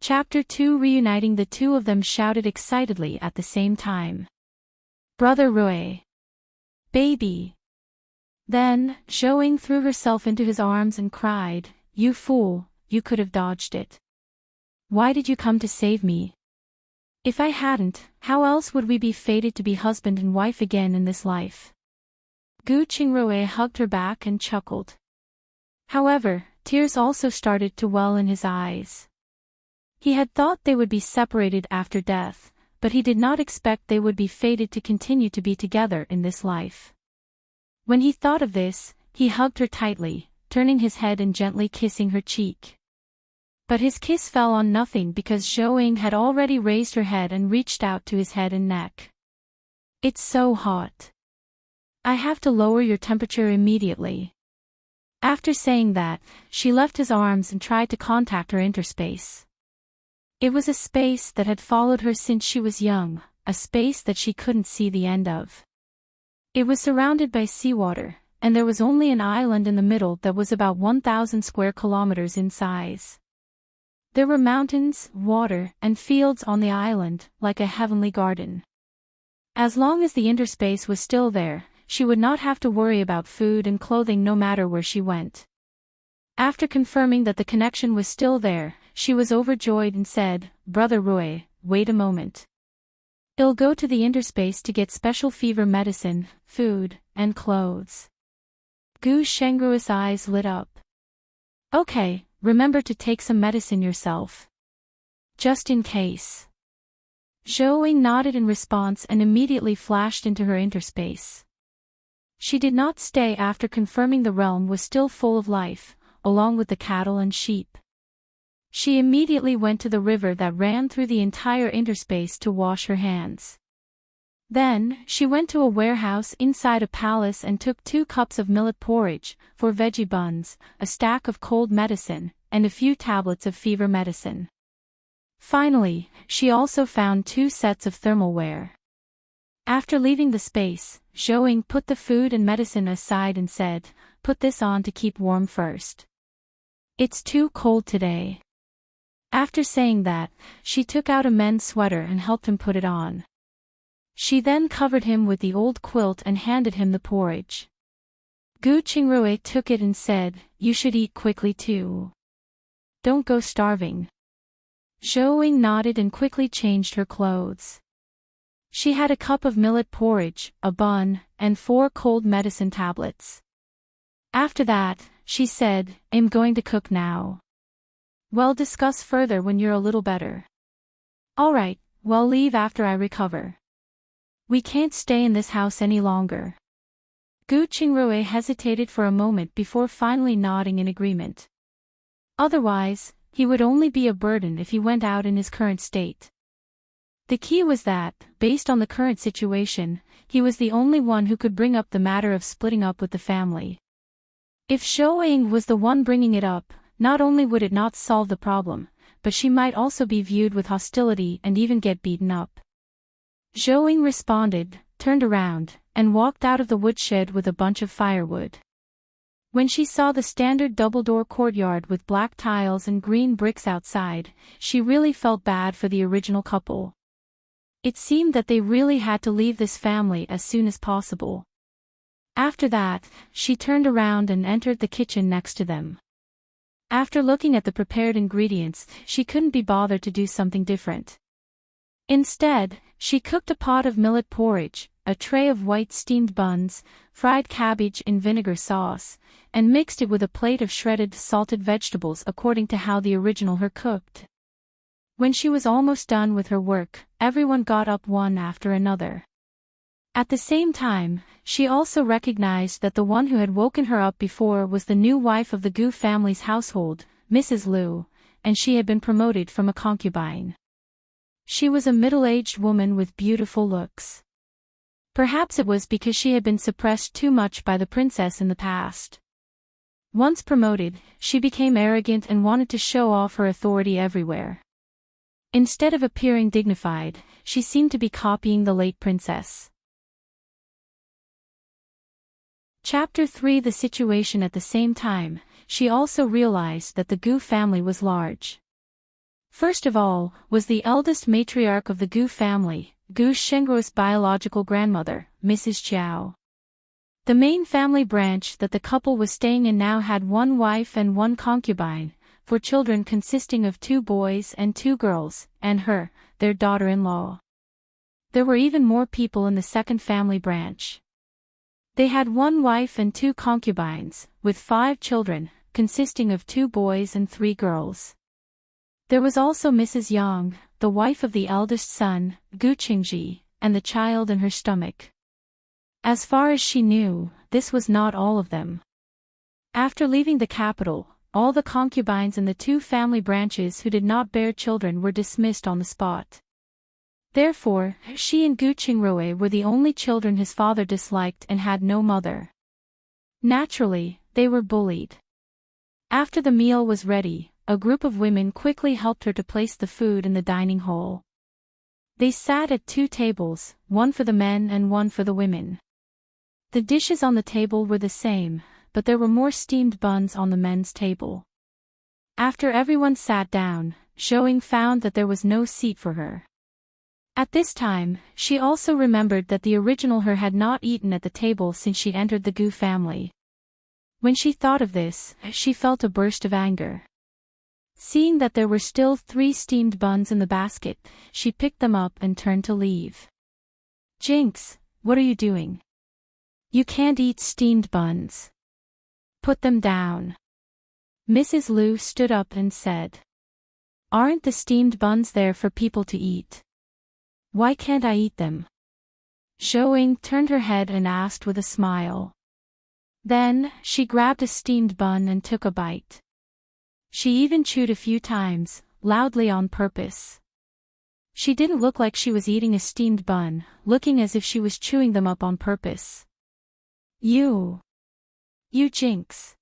Chapter 2 Reuniting the two of them shouted excitedly at the same time. Brother Rui! Baby! Then, Zhou threw herself into his arms and cried, You fool, you could have dodged it. Why did you come to save me? If I hadn't, how else would we be fated to be husband and wife again in this life? Gu Qingrui hugged her back and chuckled. However, tears also started to well in his eyes. He had thought they would be separated after death, but he did not expect they would be fated to continue to be together in this life. When he thought of this, he hugged her tightly, turning his head and gently kissing her cheek. But his kiss fell on nothing because Zhou had already raised her head and reached out to his head and neck. It's so hot. I have to lower your temperature immediately. After saying that, she left his arms and tried to contact her interspace. It was a space that had followed her since she was young, a space that she couldn't see the end of. It was surrounded by seawater, and there was only an island in the middle that was about 1,000 square kilometers in size. There were mountains, water, and fields on the island, like a heavenly garden. As long as the interspace was still there, she would not have to worry about food and clothing no matter where she went. After confirming that the connection was still there, she was overjoyed and said, Brother Rui, wait a moment. I'll go to the interspace to get special fever medicine, food, and clothes. Gu Shengrui's eyes lit up. Okay. Remember to take some medicine yourself. Just in case. Zhou nodded in response and immediately flashed into her interspace. She did not stay after confirming the realm was still full of life, along with the cattle and sheep. She immediately went to the river that ran through the entire interspace to wash her hands. Then, she went to a warehouse inside a palace and took 2 cups of millet porridge, 4 veggie buns, a stack of cold medicine, and a few tablets of fever medicine. Finally, she also found 2 sets of thermalware. After leaving the space, Zhou put the food and medicine aside and said, Put this on to keep warm first. It's too cold today. After saying that, she took out a men's sweater and helped him put it on. She then covered him with the old quilt and handed him the porridge. Gu Qingrui took it and said, You should eat quickly too. Don't go starving. Zhou nodded and quickly changed her clothes. She had a cup of millet porridge, a bun, and 4 cold medicine tablets. After that, she said, I'm going to cook now. We'll discuss further when you're a little better. Alright, we'll leave after I recover. We can't stay in this house any longer. Gu Qingrui hesitated for a moment before finally nodding in agreement. Otherwise, he would only be a burden if he went out in his current state. The key was that, based on the current situation, he was the only one who could bring up the matter of splitting up with the family. If Zhou was the one bringing it up, not only would it not solve the problem, but she might also be viewed with hostility and even get beaten up. Zhou responded, turned around, and walked out of the woodshed with a bunch of firewood. When she saw the standard double-door courtyard with black tiles and green bricks outside, she really felt bad for the original couple. It seemed that they really had to leave this family as soon as possible. After that, she turned around and entered the kitchen next to them. After looking at the prepared ingredients, she couldn't be bothered to do something different. Instead, she cooked a pot of millet porridge, a tray of white steamed buns, fried cabbage in vinegar sauce, and mixed it with a plate of shredded salted vegetables according to how the original her cooked. When she was almost done with her work, everyone got up one after another. At the same time, she also recognized that the one who had woken her up before was the new wife of the Gu family's household, Mrs. Liu, and she had been promoted from a concubine. She was a middle-aged woman with beautiful looks. Perhaps it was because she had been suppressed too much by the princess in the past. Once promoted, she became arrogant and wanted to show off her authority everywhere. Instead of appearing dignified, she seemed to be copying the late princess. Chapter 3 The situation at the same time, she also realized that the Gu family was large. First of all, was the eldest matriarch of the Gu family, Gu Shengruo's biological grandmother, Mrs. Zhao. The main family branch that the couple was staying in now had one wife and one concubine, for children consisting of 2 boys and 2 girls, and her, their daughter-in-law. There were even more people in the second family branch. They had 1 wife and 2 concubines, with 5 children, consisting of 2 boys and 3 girls. There was also Mrs. Yang, the wife of the eldest son, Gu Qingji, and the child in her stomach. As far as she knew, this was not all of them. After leaving the capital, all the concubines in the 2 family branches who did not bear children were dismissed on the spot. Therefore, she and Gu Qingrui were the only children his father disliked and had no mother. Naturally, they were bullied. After the meal was ready, a group of women quickly helped her to place the food in the dining hall. They sat at 2 tables, one for the men and one for the women. The dishes on the table were the same, but there were more steamed buns on the men's table. After everyone sat down, Zhou found that there was no seat for her. At this time, she also remembered that the original her had not eaten at the table since she entered the Gu family. When she thought of this, she felt a burst of anger. Seeing that there were still 3 steamed buns in the basket, she picked them up and turned to leave. "Jinx, what are you doing? You can't eat steamed buns. Put them down." Mrs. Liu stood up and said. "Aren't the steamed buns there for people to eat? Why can't I eat them?" Zhou turned her head and asked with a smile. Then, she grabbed a steamed bun and took a bite. She even chewed a few times, loudly on purpose. She didn't look like she was eating a steamed bun, looking as if she was chewing them up on purpose. You Jinx.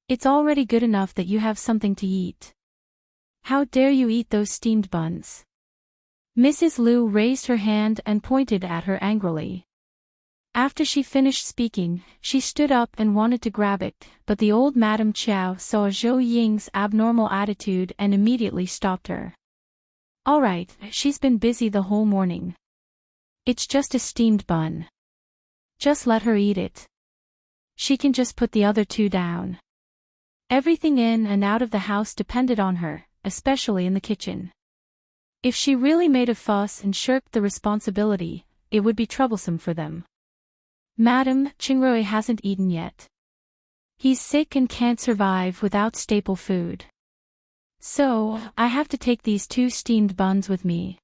It's already good enough that you have something to eat. How dare you eat those steamed buns?" Mrs. Liu raised her hand and pointed at her angrily. After she finished speaking, she stood up and wanted to grab it, but the old Madame Chow saw Zhou Ying's abnormal attitude and immediately stopped her. "All right, she's been busy the whole morning. It's just a steamed bun. Just let her eat it. She can just put the other 2 down." Everything in and out of the house depended on her, especially in the kitchen. If she really made a fuss and shirked the responsibility, it would be troublesome for them. "Madam, Qingrui hasn't eaten yet. He's sick and can't survive without staple food. So, I have to take these 2 steamed buns with me."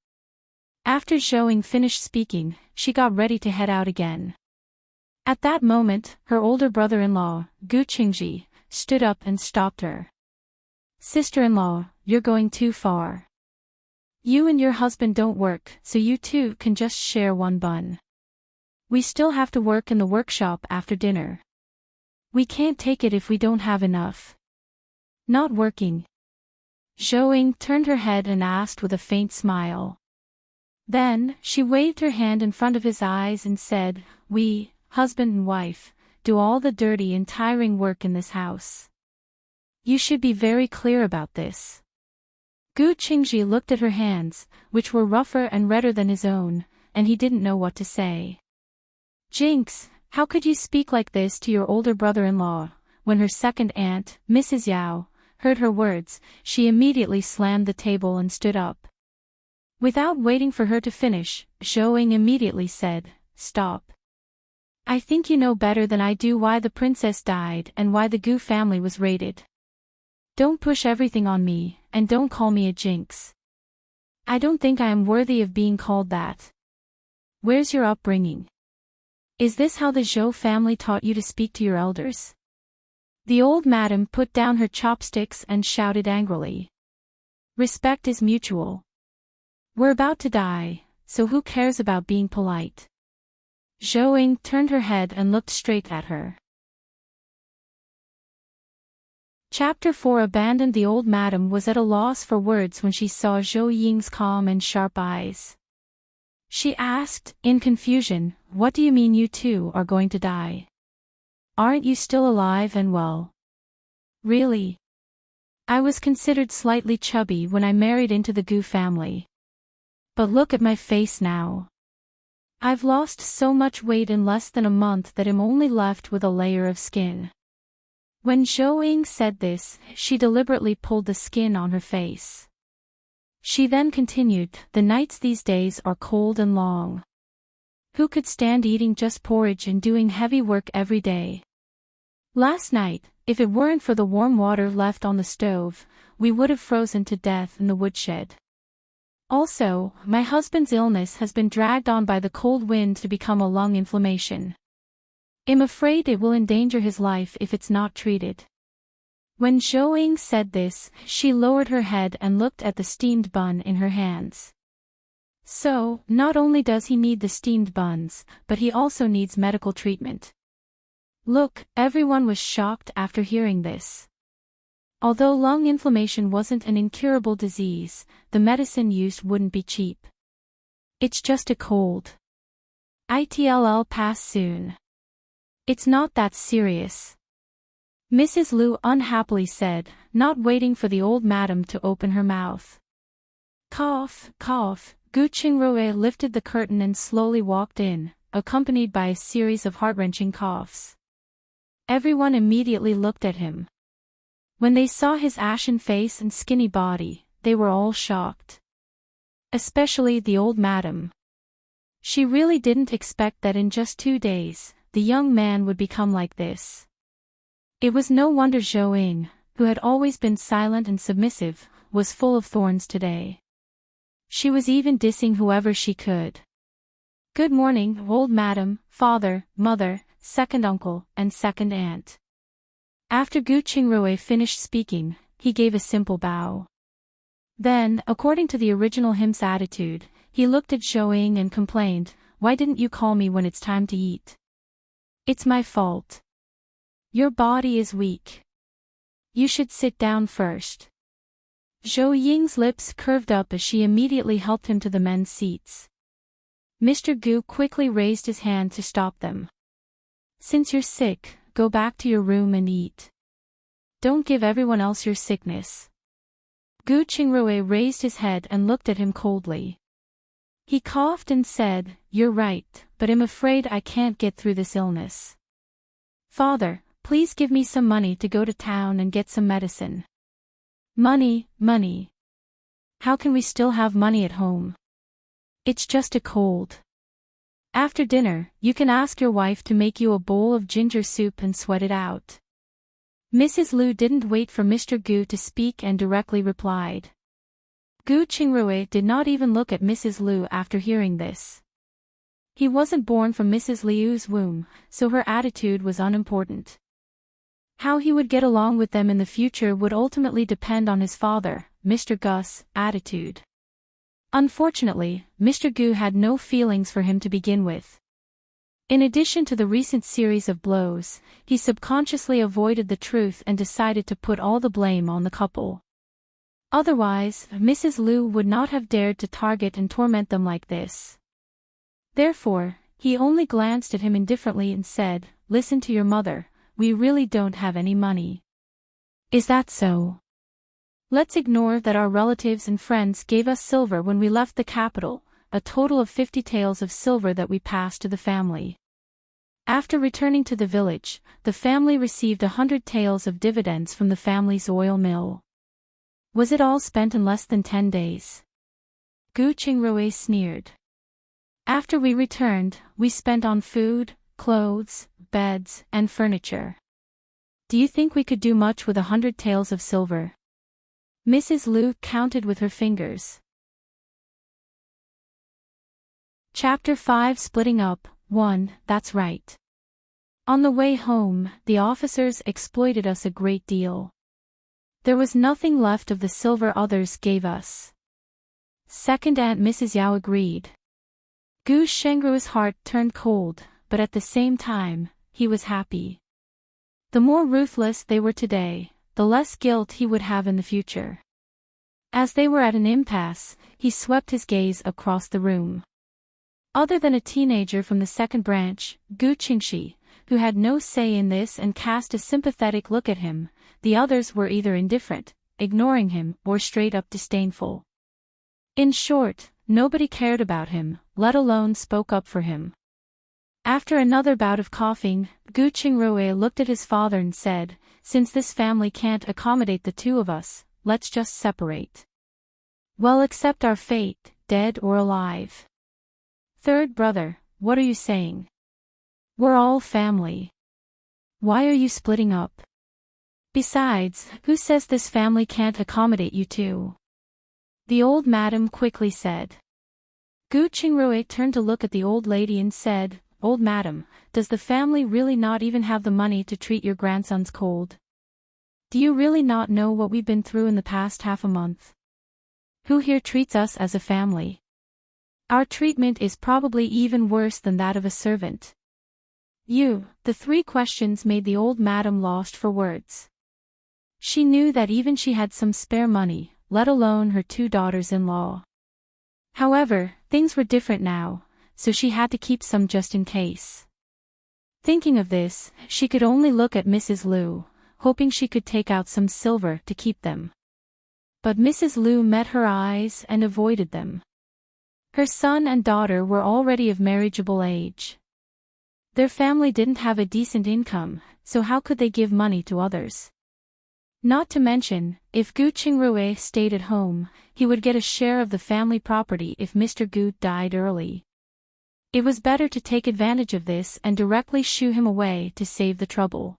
After Zhou finished speaking, she got ready to head out again. At that moment, her older brother-in-law, Gu Qingji, stood up and stopped her. "Sister-in-law, you're going too far. You and your husband don't work, so you 2 can just share 1 bun. We still have to work in the workshop after dinner. We can't take it if we don't have enough." "Not working?" Zhou turned her head and asked with a faint smile. Then, she waved her hand in front of his eyes and said, "We, husband and wife, do all the dirty and tiring work in this house. You should be very clear about this." Gu Qingji looked at her hands, which were rougher and redder than his own, and he didn't know what to say. "Jinx, how could you speak like this to your older brother-in-law?" When her second aunt, Mrs. Yao, heard her words, she immediately slammed the table and stood up. Without waiting for her to finish, Zhou immediately said, "Stop. I think you know better than I do why the princess died and why the Gu family was raided. Don't push everything on me, and don't call me a jinx. I don't think I am worthy of being called that. Where's your upbringing? Is this how the Zhou family taught you to speak to your elders?" The old madam put down her chopsticks and shouted angrily. "Respect is mutual. We're about to die, so who cares about being polite?" Zhou turned her head and looked straight at her. Chapter 4. Abandoned. The old madam was at a loss for words when she saw Zhou Ying's calm and sharp eyes. She asked, in confusion, "What do you mean you 2 are going to die? Aren't you still alive and well?" "Really? I was considered slightly chubby when I married into the Gu family. But look at my face now. I've lost so much weight in less than a month that I'm only left with a layer of skin. When Zhou Ying said this, she deliberately pulled the skin on her face. She then continued, the nights these days are cold and long. Who could stand eating just porridge and doing heavy work every day? Last night, if it weren't for the warm water left on the stove, we would have frozen to death in the woodshed. Also, my husband's illness has been dragged on by the cold wind to become a lung inflammation. I'm afraid it will endanger his life if it's not treated. When Zhou Ying said this, she lowered her head and looked at the steamed bun in her hands. So, not only does he need the steamed buns, but he also needs medical treatment. Look, everyone was shocked after hearing this. Although lung inflammation wasn't an incurable disease, the medicine used wouldn't be cheap. It's just a cold. It'll pass soon. It's not that serious. Mrs. Lu unhappily said, not waiting for the old madam to open her mouth. Cough, cough. Gu Qingrui lifted the curtain and slowly walked in, accompanied by a series of heart-wrenching coughs. Everyone immediately looked at him. When they saw his ashen face and skinny body, they were all shocked. Especially the old madam. She really didn't expect that in just 2 days, the young man would become like this. It was no wonder Zhou Ying, who had always been silent and submissive, was full of thorns today. She was even dissing whoever she could. Good morning, old madam, father, mother, second uncle, and second aunt. After Gu Qingrui finished speaking, he gave a simple bow. Then, according to the original him's attitude, he looked at Zhou Ying and complained, why didn't you call me when it's time to eat? It's my fault. Your body is weak. You should sit down first. Zhou Ying's lips curved up as she immediately helped him to the men's seats. Mr. Gu quickly raised his hand to stop them. Since you're sick, go back to your room and eat. Don't give everyone else your sickness. Gu Qingrui raised his head and looked at him coldly. He coughed and said, you're right, but I'm afraid I can't get through this illness. Father, please give me some money to go to town and get some medicine. Money, money. How can we still have money at home? It's just a cold. After dinner, you can ask your wife to make you a bowl of ginger soup and sweat it out. Mrs. Lu didn't wait for Mr. Gu to speak and directly replied. Gu Qingrui did not even look at Mrs. Lu after hearing this. He wasn't born from Mrs. Liu's womb, so her attitude was unimportant. How he would get along with them in the future would ultimately depend on his father, Mr. Gu's, attitude. Unfortunately, Mr. Gu had no feelings for him to begin with. In addition to the recent series of blows, he subconsciously avoided the truth and decided to put all the blame on the couple. Otherwise, Mrs. Lu would not have dared to target and torment them like this. Therefore, he only glanced at him indifferently and said, listen to your mother. We really don't have any money. Is that so? Let's ignore that our relatives and friends gave us silver when we left the capital, a total of 50 taels of silver that we passed to the family. After returning to the village, the family received 100 taels of dividends from the family's oil mill. Was it all spent in less than 10 days? Gu Qingrui sneered. After we returned, we spent on food, clothes, beds, and furniture. Do you think we could do much with 100 taels of silver? Mrs. Lu counted with her fingers. Chapter 5 Splitting Up, 1, That's right. On the way home, the officers exploited us a great deal. There was nothing left of the silver others gave us. Second Aunt Mrs. Yao agreed. Gu Shengru's heart turned cold, but at the same time, he was happy. The more ruthless they were today, the less guilt he would have in the future. As they were at an impasse, he swept his gaze across the room. Other than a teenager from the second branch, Gu Qingxi, who had no say in this and cast a sympathetic look at him, the others were either indifferent, ignoring him, or straight up disdainful. In short, nobody cared about him, let alone spoke up for him. After another bout of coughing, Gu Qingrui looked at his father and said, "Since this family can't accommodate the two of us, let's just separate. Well, accept our fate, dead or alive." "Third brother, what are you saying? We're all family. Why are you splitting up? Besides, who says this family can't accommodate you two?" the old madam quickly said. Gu Qingrui turned to look at the old lady and said, "Old madam, does the family really not even have the money to treat your grandson's cold? Do you really not know what we've been through in the past half a month? Who here treats us as a family? Our treatment is probably even worse than that of a servant." The three questions made the old madam lost for words. She knew that even she had some spare money, let alone her two daughters-in-law. However, things were different now, so she had to keep some just in case. Thinking of this, she could only look at Mrs. Liu, hoping she could take out some silver to keep them. But Mrs. Liu met her eyes and avoided them. Her son and daughter were already of marriageable age. Their family didn't have a decent income, so how could they give money to others? Not to mention, if Gu Qingrui stayed at home, he would get a share of the family property if Mr. Gu died early. It was better to take advantage of this and directly shoo him away to save the trouble.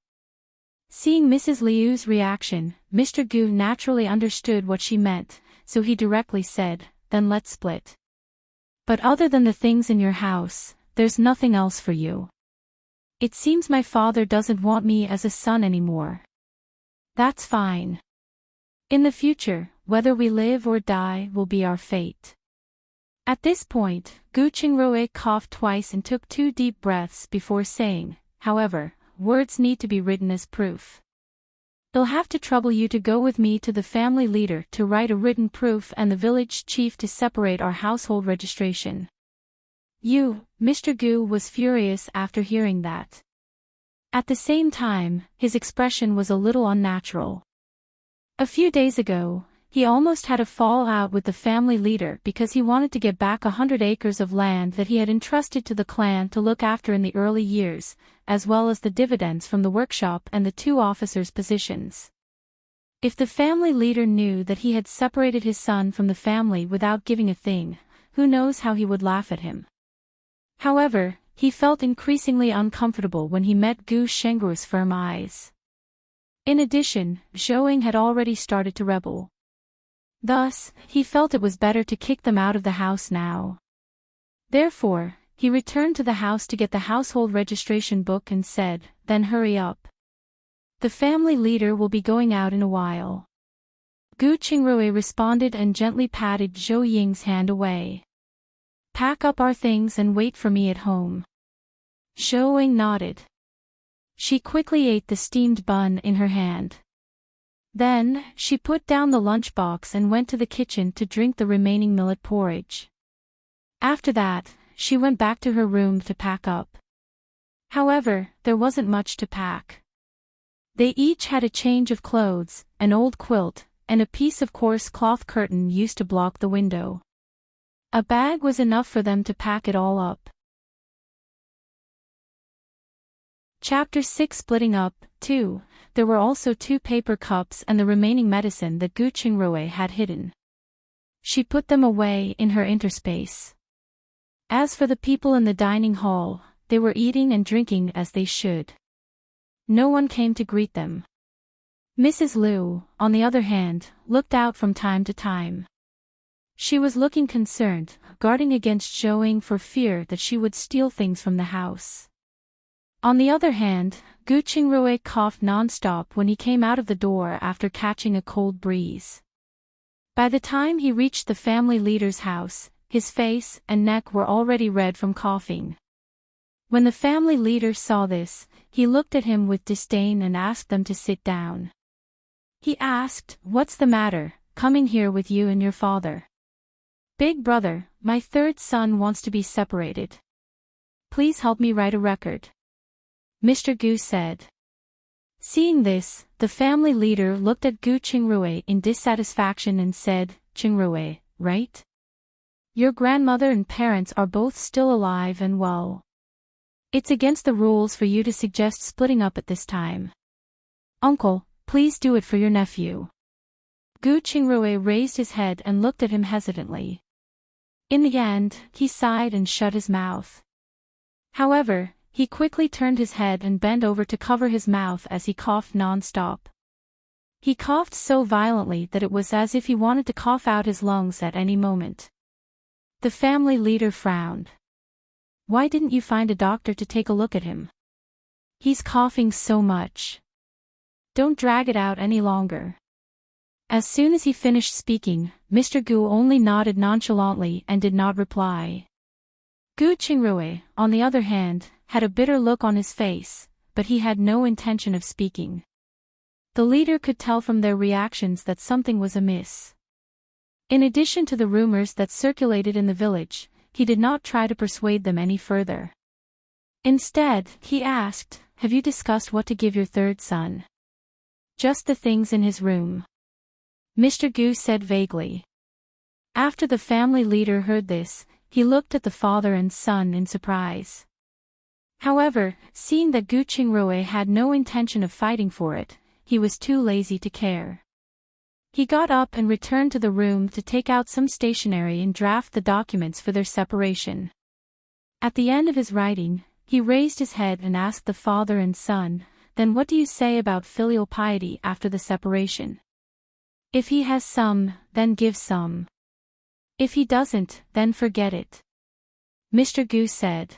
Seeing Mrs. Liu's reaction, Mr. Gu naturally understood what she meant, so he directly said, "Then let's split. But other than the things in your house, there's nothing else for you. It seems my father doesn't want me as a son anymore. That's fine. In the future, whether we live or die will be our fate." At this point, Gu Qingrui coughed twice and took 2 deep breaths before saying, "However, words need to be written as proof. They'll have to trouble you to go with me to the family leader to write a written proof and the village chief to separate our household registration." Mr. Gu was furious after hearing that. At the same time, his expression was a little unnatural. A few days ago, he almost had a fallout with the family leader because he wanted to get back 100 acres of land that he had entrusted to the clan to look after in the early years, as well as the dividends from the workshop and the 2 officers' positions. If the family leader knew that he had separated his son from the family without giving a thing, who knows how he would laugh at him. However, he felt increasingly uncomfortable when he met Gu Shengru's firm eyes. In addition, Zhou had already started to rebel. Thus, he felt it was better to kick them out of the house now. Therefore, he returned to the house to get the household registration book and said, "Then hurry up. The family leader will be going out in a while." Gu Qingrui responded and gently patted Zhou Ying's hand away. "Pack up our things and wait for me at home." Zhou Ying nodded. She quickly ate the steamed bun in her hand. Then, she put down the lunchbox and went to the kitchen to drink the remaining millet porridge. After that, she went back to her room to pack up. However, there wasn't much to pack. They each had a change of clothes, an old quilt, and a piece of coarse cloth curtain used to block the window. A bag was enough for them to pack it all up. Chapter 6 Splitting Up, 2. There were also 2 paper cups and the remaining medicine that Gu Qingrui had hidden. She put them away in her interspace. As for the people in the dining hall, they were eating and drinking as they should. No one came to greet them. Mrs. Liu, on the other hand, looked out from time to time. She was looking concerned, guarding against Zhou Ying for fear that she would steal things from the house. On the other hand, Gu Qingrui coughed non-stop when he came out of the door after catching a cold breeze. By the time he reached the family leader's house, his face and neck were already red from coughing. When the family leader saw this, he looked at him with disdain and asked them to sit down. He asked, "What's the matter, coming here with you and your father?" "Big brother, my 3rd son wants to be separated. Please help me write a record," Mr. Gu said. Seeing this, the family leader looked at Gu Qingrui in dissatisfaction and said, Qingrui, right? Your grandmother and parents are both still alive and well. It's against the rules for you to suggest splitting up at this time. Uncle, please do it for your nephew. Gu Qingrui raised his head and looked at him hesitantly. In the end, he sighed and shut his mouth. However, he quickly turned his head and bent over to cover his mouth as he coughed non-stop. He coughed so violently that it was as if he wanted to cough out his lungs at any moment. The family leader frowned. Why didn't you find a doctor to take a look at him? He's coughing so much. Don't drag it out any longer. As soon as he finished speaking, Mr. Gu only nodded nonchalantly and did not reply. Gu Qingrui, on the other hand, had a bitter look on his face, but he had no intention of speaking. The leader could tell from their reactions that something was amiss. In addition to the rumors that circulated in the village, he did not try to persuade them any further. Instead, he asked, have you discussed what to give your third son? Just the things in his room. Mr. Gu said vaguely. After the family leader heard this, he looked at the father and son in surprise. However, seeing that Gu Qingrui had no intention of fighting for it, he was too lazy to care. He got up and returned to the room to take out some stationery and draft the documents for their separation. At the end of his writing, he raised his head and asked the father and son, then what do you say about filial piety after the separation? If he has some, then give some. If he doesn't, then forget it. Mr. Gu said.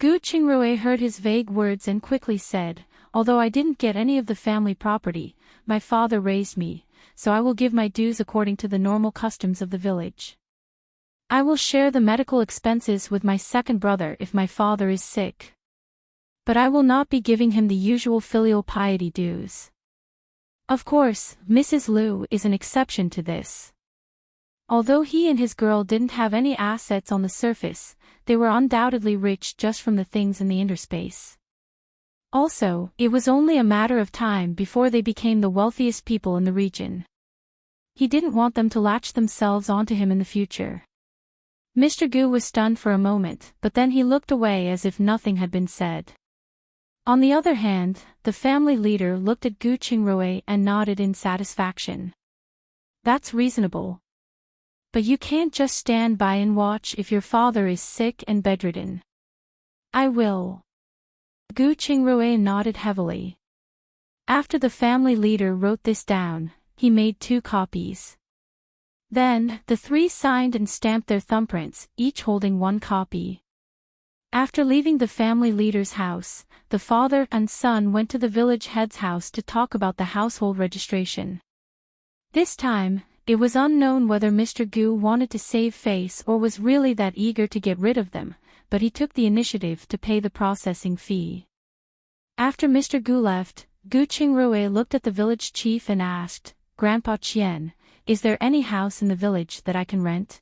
Gu Qingrui heard his vague words and quickly said, although I didn't get any of the family property, my father raised me, so I will give my dues according to the normal customs of the village. I will share the medical expenses with my second brother if my father is sick. But I will not be giving him the usual filial piety dues. Of course, Mrs. Liu is an exception to this. Although he and his girl didn't have any assets on the surface, they were undoubtedly rich just from the things in the interspace. Also, it was only a matter of time before they became the wealthiest people in the region. He didn't want them to latch themselves onto him in the future. Mr. Gu was stunned for a moment, but then he looked away as if nothing had been said. On the other hand, the family leader looked at Gu Qingrui and nodded in satisfaction. That's reasonable. But you can't just stand by and watch if your father is sick and bedridden. I will. Gu Qingrui nodded heavily. After the family leader wrote this down, he made 2 copies. Then, the 3 signed and stamped their thumbprints, each holding 1 copy. After leaving the family leader's house, the father and son went to the village head's house to talk about the household registration. This time, it was unknown whether Mr. Gu wanted to save face or was really that eager to get rid of them, but he took the initiative to pay the processing fee. After Mr. Gu left, Gu Qingrui looked at the village chief and asked, Grandpa Qian, is there any house in the village that I can rent?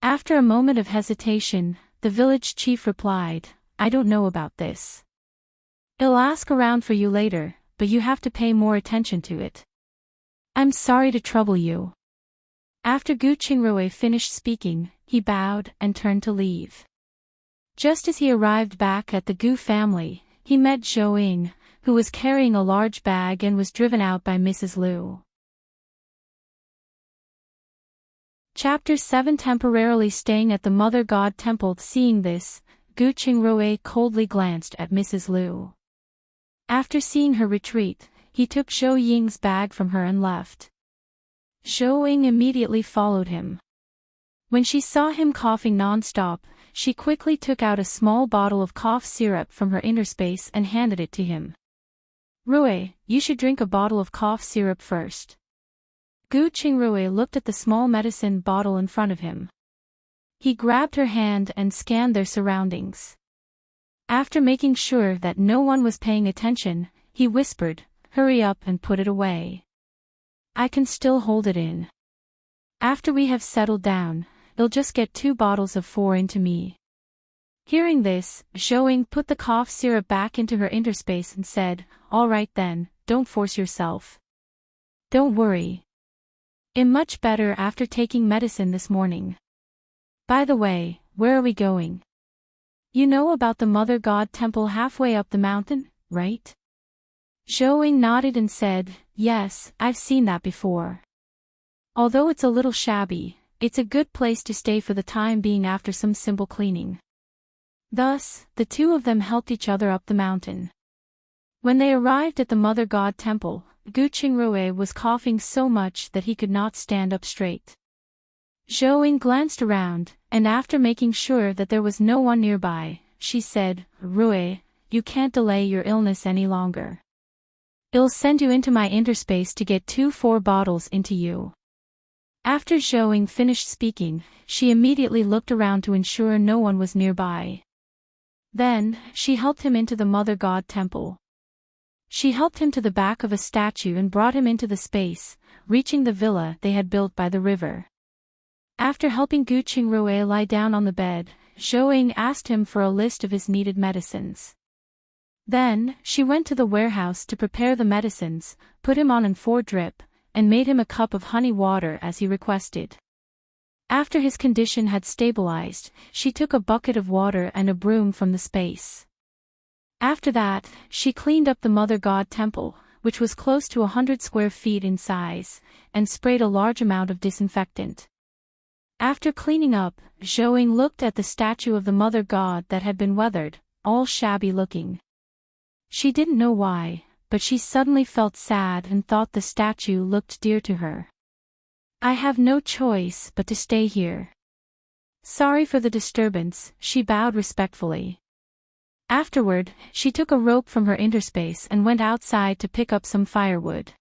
After a moment of hesitation, the village chief replied, I don't know about this. I'll ask around for you later, but you have to pay more attention to it. I'm sorry to trouble you. After Gu Qingrui finished speaking, he bowed and turned to leave. Just as he arrived back at the Gu family, he met Zhou Ying, who was carrying a large bag and was driven out by Mrs. Liu. Chapter 7 Temporarily staying at the Mother God Temple. Seeing this, Gu Qingrui coldly glanced at Mrs. Liu. After seeing her retreat, he took Zhou Ying's bag from her and left. Zhou Ying immediately followed him. When she saw him coughing non-stop, she quickly took out a small bottle of cough syrup from her interspace and handed it to him. Rui, you should drink a bottle of cough syrup first. Gu Qingrui looked at the small medicine bottle in front of him. He grabbed her hand and scanned their surroundings. After making sure that no one was paying attention, he whispered, hurry up and put it away. I can still hold it in. After we have settled down, you'll just get 2 bottles of 4 into me. Hearing this, Zhouing put the cough syrup back into her interspace and said, "All right then, don't force yourself. Don't worry. I'm much better after taking medicine this morning. By the way, where are we going? You know about the Mother God Temple halfway up the mountain, right?" Zhouing nodded and said, "Yes, I've seen that before. Although it's a little shabby, it's a good place to stay for the time being after some simple cleaning." Thus, the two of them helped each other up the mountain. When they arrived at the Mother God Temple, Gu Qingrui was coughing so much that he could not stand up straight. Zhouing glanced around, and after making sure that there was no one nearby, she said, "Rui, you can't delay your illness any longer. I'll send you into my interspace to get 4 bottles into you." After Zhouing finished speaking, she immediately looked around to ensure no one was nearby. Then, she helped him into the Mother God Temple. She helped him to the back of a statue and brought him into the space, reaching the villa they had built by the river. After helping Gu Qingrui lie down on the bed, Zhouing asked him for a list of his needed medicines. Then, she went to the warehouse to prepare the medicines, put him on an 4-drip, and made him a cup of honey water as he requested. After his condition had stabilized, she took a bucket of water and a broom from the space. After that, she cleaned up the Mother God Temple, which was close to 100 square feet in size, and sprayed a large amount of disinfectant. After cleaning up, Zhouing looked at the statue of the Mother God that had been weathered, all shabby looking. She didn't know why, but she suddenly felt sad and thought the statue looked dear to her. "I have no choice but to stay here. Sorry for the disturbance," she bowed respectfully. Afterward, she took a rope from her interspace and went outside to pick up some firewood.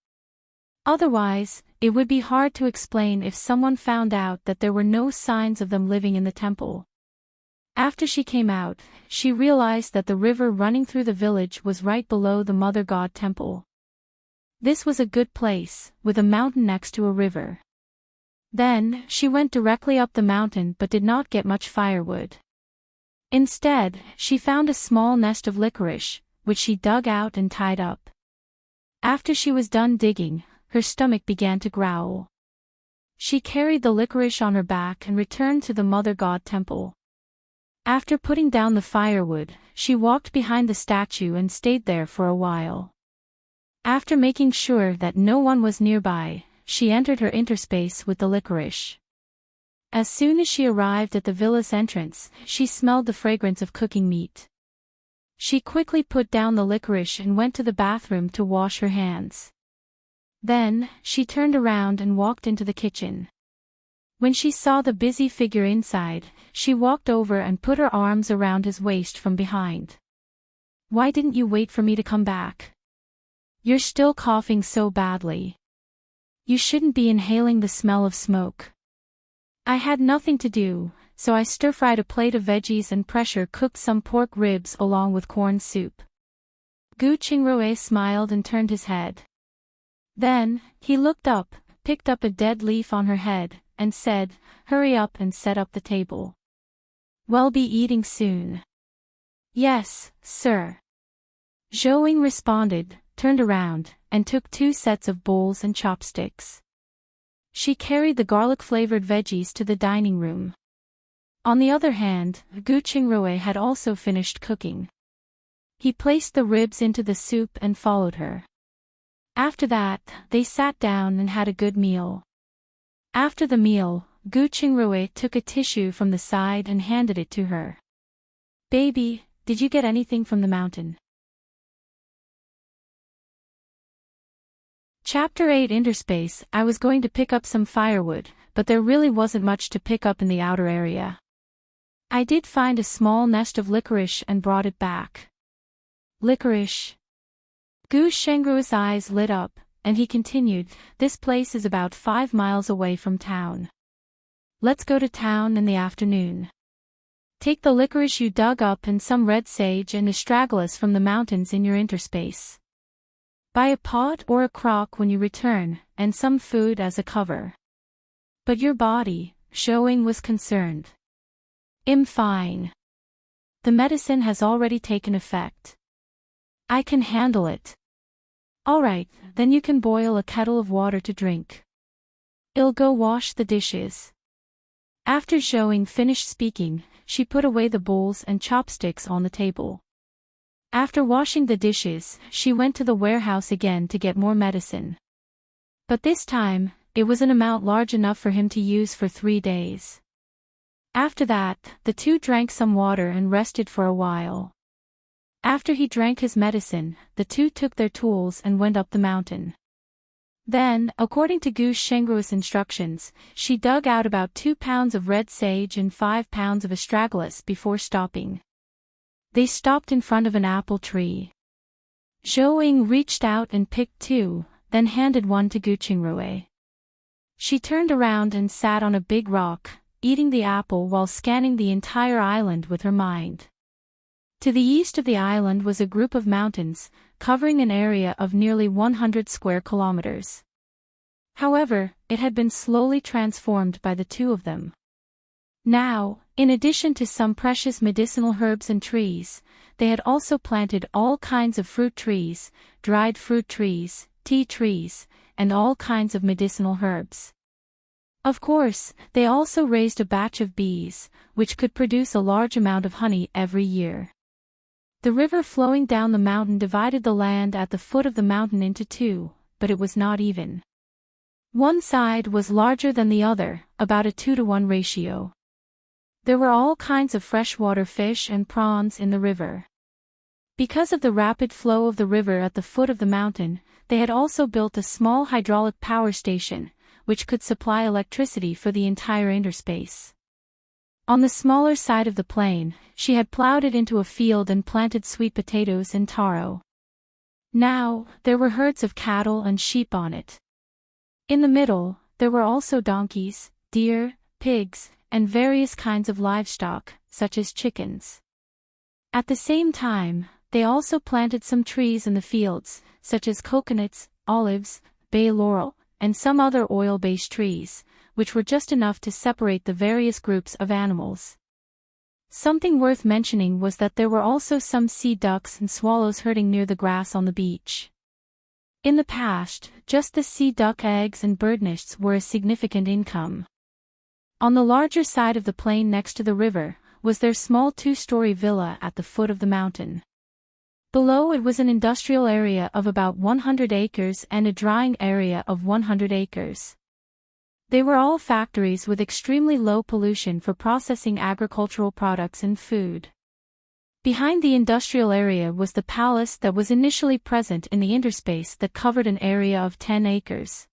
Otherwise, it would be hard to explain if someone found out that there were no signs of them living in the temple. After she came out, she realized that the river running through the village was right below the Mother God Temple. This was a good place, with a mountain next to a river. Then, she went directly up the mountain but did not get much firewood. Instead, she found a small nest of licorice, which she dug out and tied up. After she was done digging, her stomach began to growl. She carried the licorice on her back and returned to the Mother God Temple. After putting down the firewood, she walked behind the statue and stayed there for a while. After making sure that no one was nearby, she entered her interspace with the licorice. As soon as she arrived at the villa's entrance, she smelled the fragrance of cooking meat. She quickly put down the licorice and went to the bathroom to wash her hands. Then, she turned around and walked into the kitchen. When she saw the busy figure inside, she walked over and put her arms around his waist from behind. "Why didn't you wait for me to come back? You're still coughing so badly. You shouldn't be inhaling the smell of smoke." "I had nothing to do, so I stir-fried a plate of veggies and pressure-cooked some pork ribs along with corn soup." Gu Qingrui smiled and turned his head. Then, he looked up, picked up a dead leaf on her head, and said, "Hurry up and set up the table. We'll be eating soon." "Yes, sir." Zhouing responded, turned around, and took 2 sets of bowls and chopsticks. She carried the garlic-flavored veggies to the dining room. On the other hand, Gu Qingrui had also finished cooking. He placed the ribs into the soup and followed her. After that, they sat down and had a good meal. After the meal, Gu Qingrui took a tissue from the side and handed it to her. "Baby, did you get anything from the mountain?" Chapter 8 Interspace. I was going to pick up some firewood, but there really wasn't much to pick up in the outer area. I did find a small nest of licorice and brought it back. "Licorice?" Gu Shengru's eyes lit up, and he continued, "This place is about 5 miles away from town. Let's go to town in the afternoon. Take the licorice you dug up and some red sage and astragalus from the mountains in your interspace. Buy a pot or a crock when you return, and some food as a cover." "But your body," Zhouing was concerned. "I'm fine. The medicine has already taken effect. I can handle it. Alright, then you can boil a kettle of water to drink. I'll go wash the dishes. After Zhou finished speaking, she put away the bowls and chopsticks on the table. After washing the dishes, she went to the warehouse again to get more medicine. But this time, it was an amount large enough for him to use for 3 days. After that, the two drank some water and rested for a while. After he drank his medicine, the two took their tools and went up the mountain. Then, according to Gu Shengruo's instructions, she dug out about 2 pounds of red sage and 5 pounds of astragalus before stopping. They stopped in front of an apple tree. Zhou reached out and picked 2, then handed one to Gu Qingrui. She turned around and sat on a big rock, eating the apple while scanning the entire island with her mind. To the east of the island was a group of mountains, covering an area of nearly 100 square kilometers. However, it had been slowly transformed by the two of them. Now, in addition to some precious medicinal herbs and trees, they had also planted all kinds of fruit trees, dried fruit trees, tea trees, and all kinds of medicinal herbs. Of course, they also raised a batch of bees, which could produce a large amount of honey every year. The river flowing down the mountain divided the land at the foot of the mountain into 2, but it was not even. One side was larger than the other, about a 2-to-1 ratio. There were all kinds of freshwater fish and prawns in the river. Because of the rapid flow of the river at the foot of the mountain, they had also built a small hydraulic power station, which could supply electricity for the entire interspace. On the smaller side of the plain, she had plowed it into a field and planted sweet potatoes and taro. Now, there were herds of cattle and sheep on it. In the middle, there were also donkeys, deer, pigs, and various kinds of livestock, such as chickens. At the same time, they also planted some trees in the fields, such as coconuts, olives, bay laurel, and some other oil-based trees, which were just enough to separate the various groups of animals. Something worth mentioning was that there were also some sea ducks and swallows herding near the grass on the beach. In the past, just the sea duck eggs and bird nests were a significant income. On the larger side of the plain next to the river, was their small 2-story villa at the foot of the mountain. Below it was an industrial area of about 100 acres and a drying area of 100 acres. They were all factories with extremely low pollution for processing agricultural products and food. Behind the industrial area was the palace that was initially present in the interspace that covered an area of 10 acres.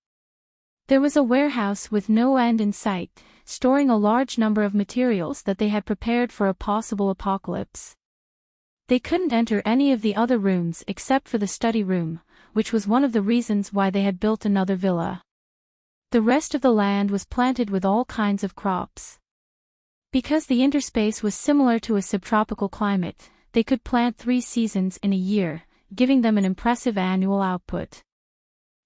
There was a warehouse with no end in sight, storing a large number of materials that they had prepared for a possible apocalypse. They couldn't enter any of the other rooms except for the study room, which was one of the reasons why they had built another villa. The rest of the land was planted with all kinds of crops. Because the interspace was similar to a subtropical climate, they could plant 3 seasons in a year, giving them an impressive annual output.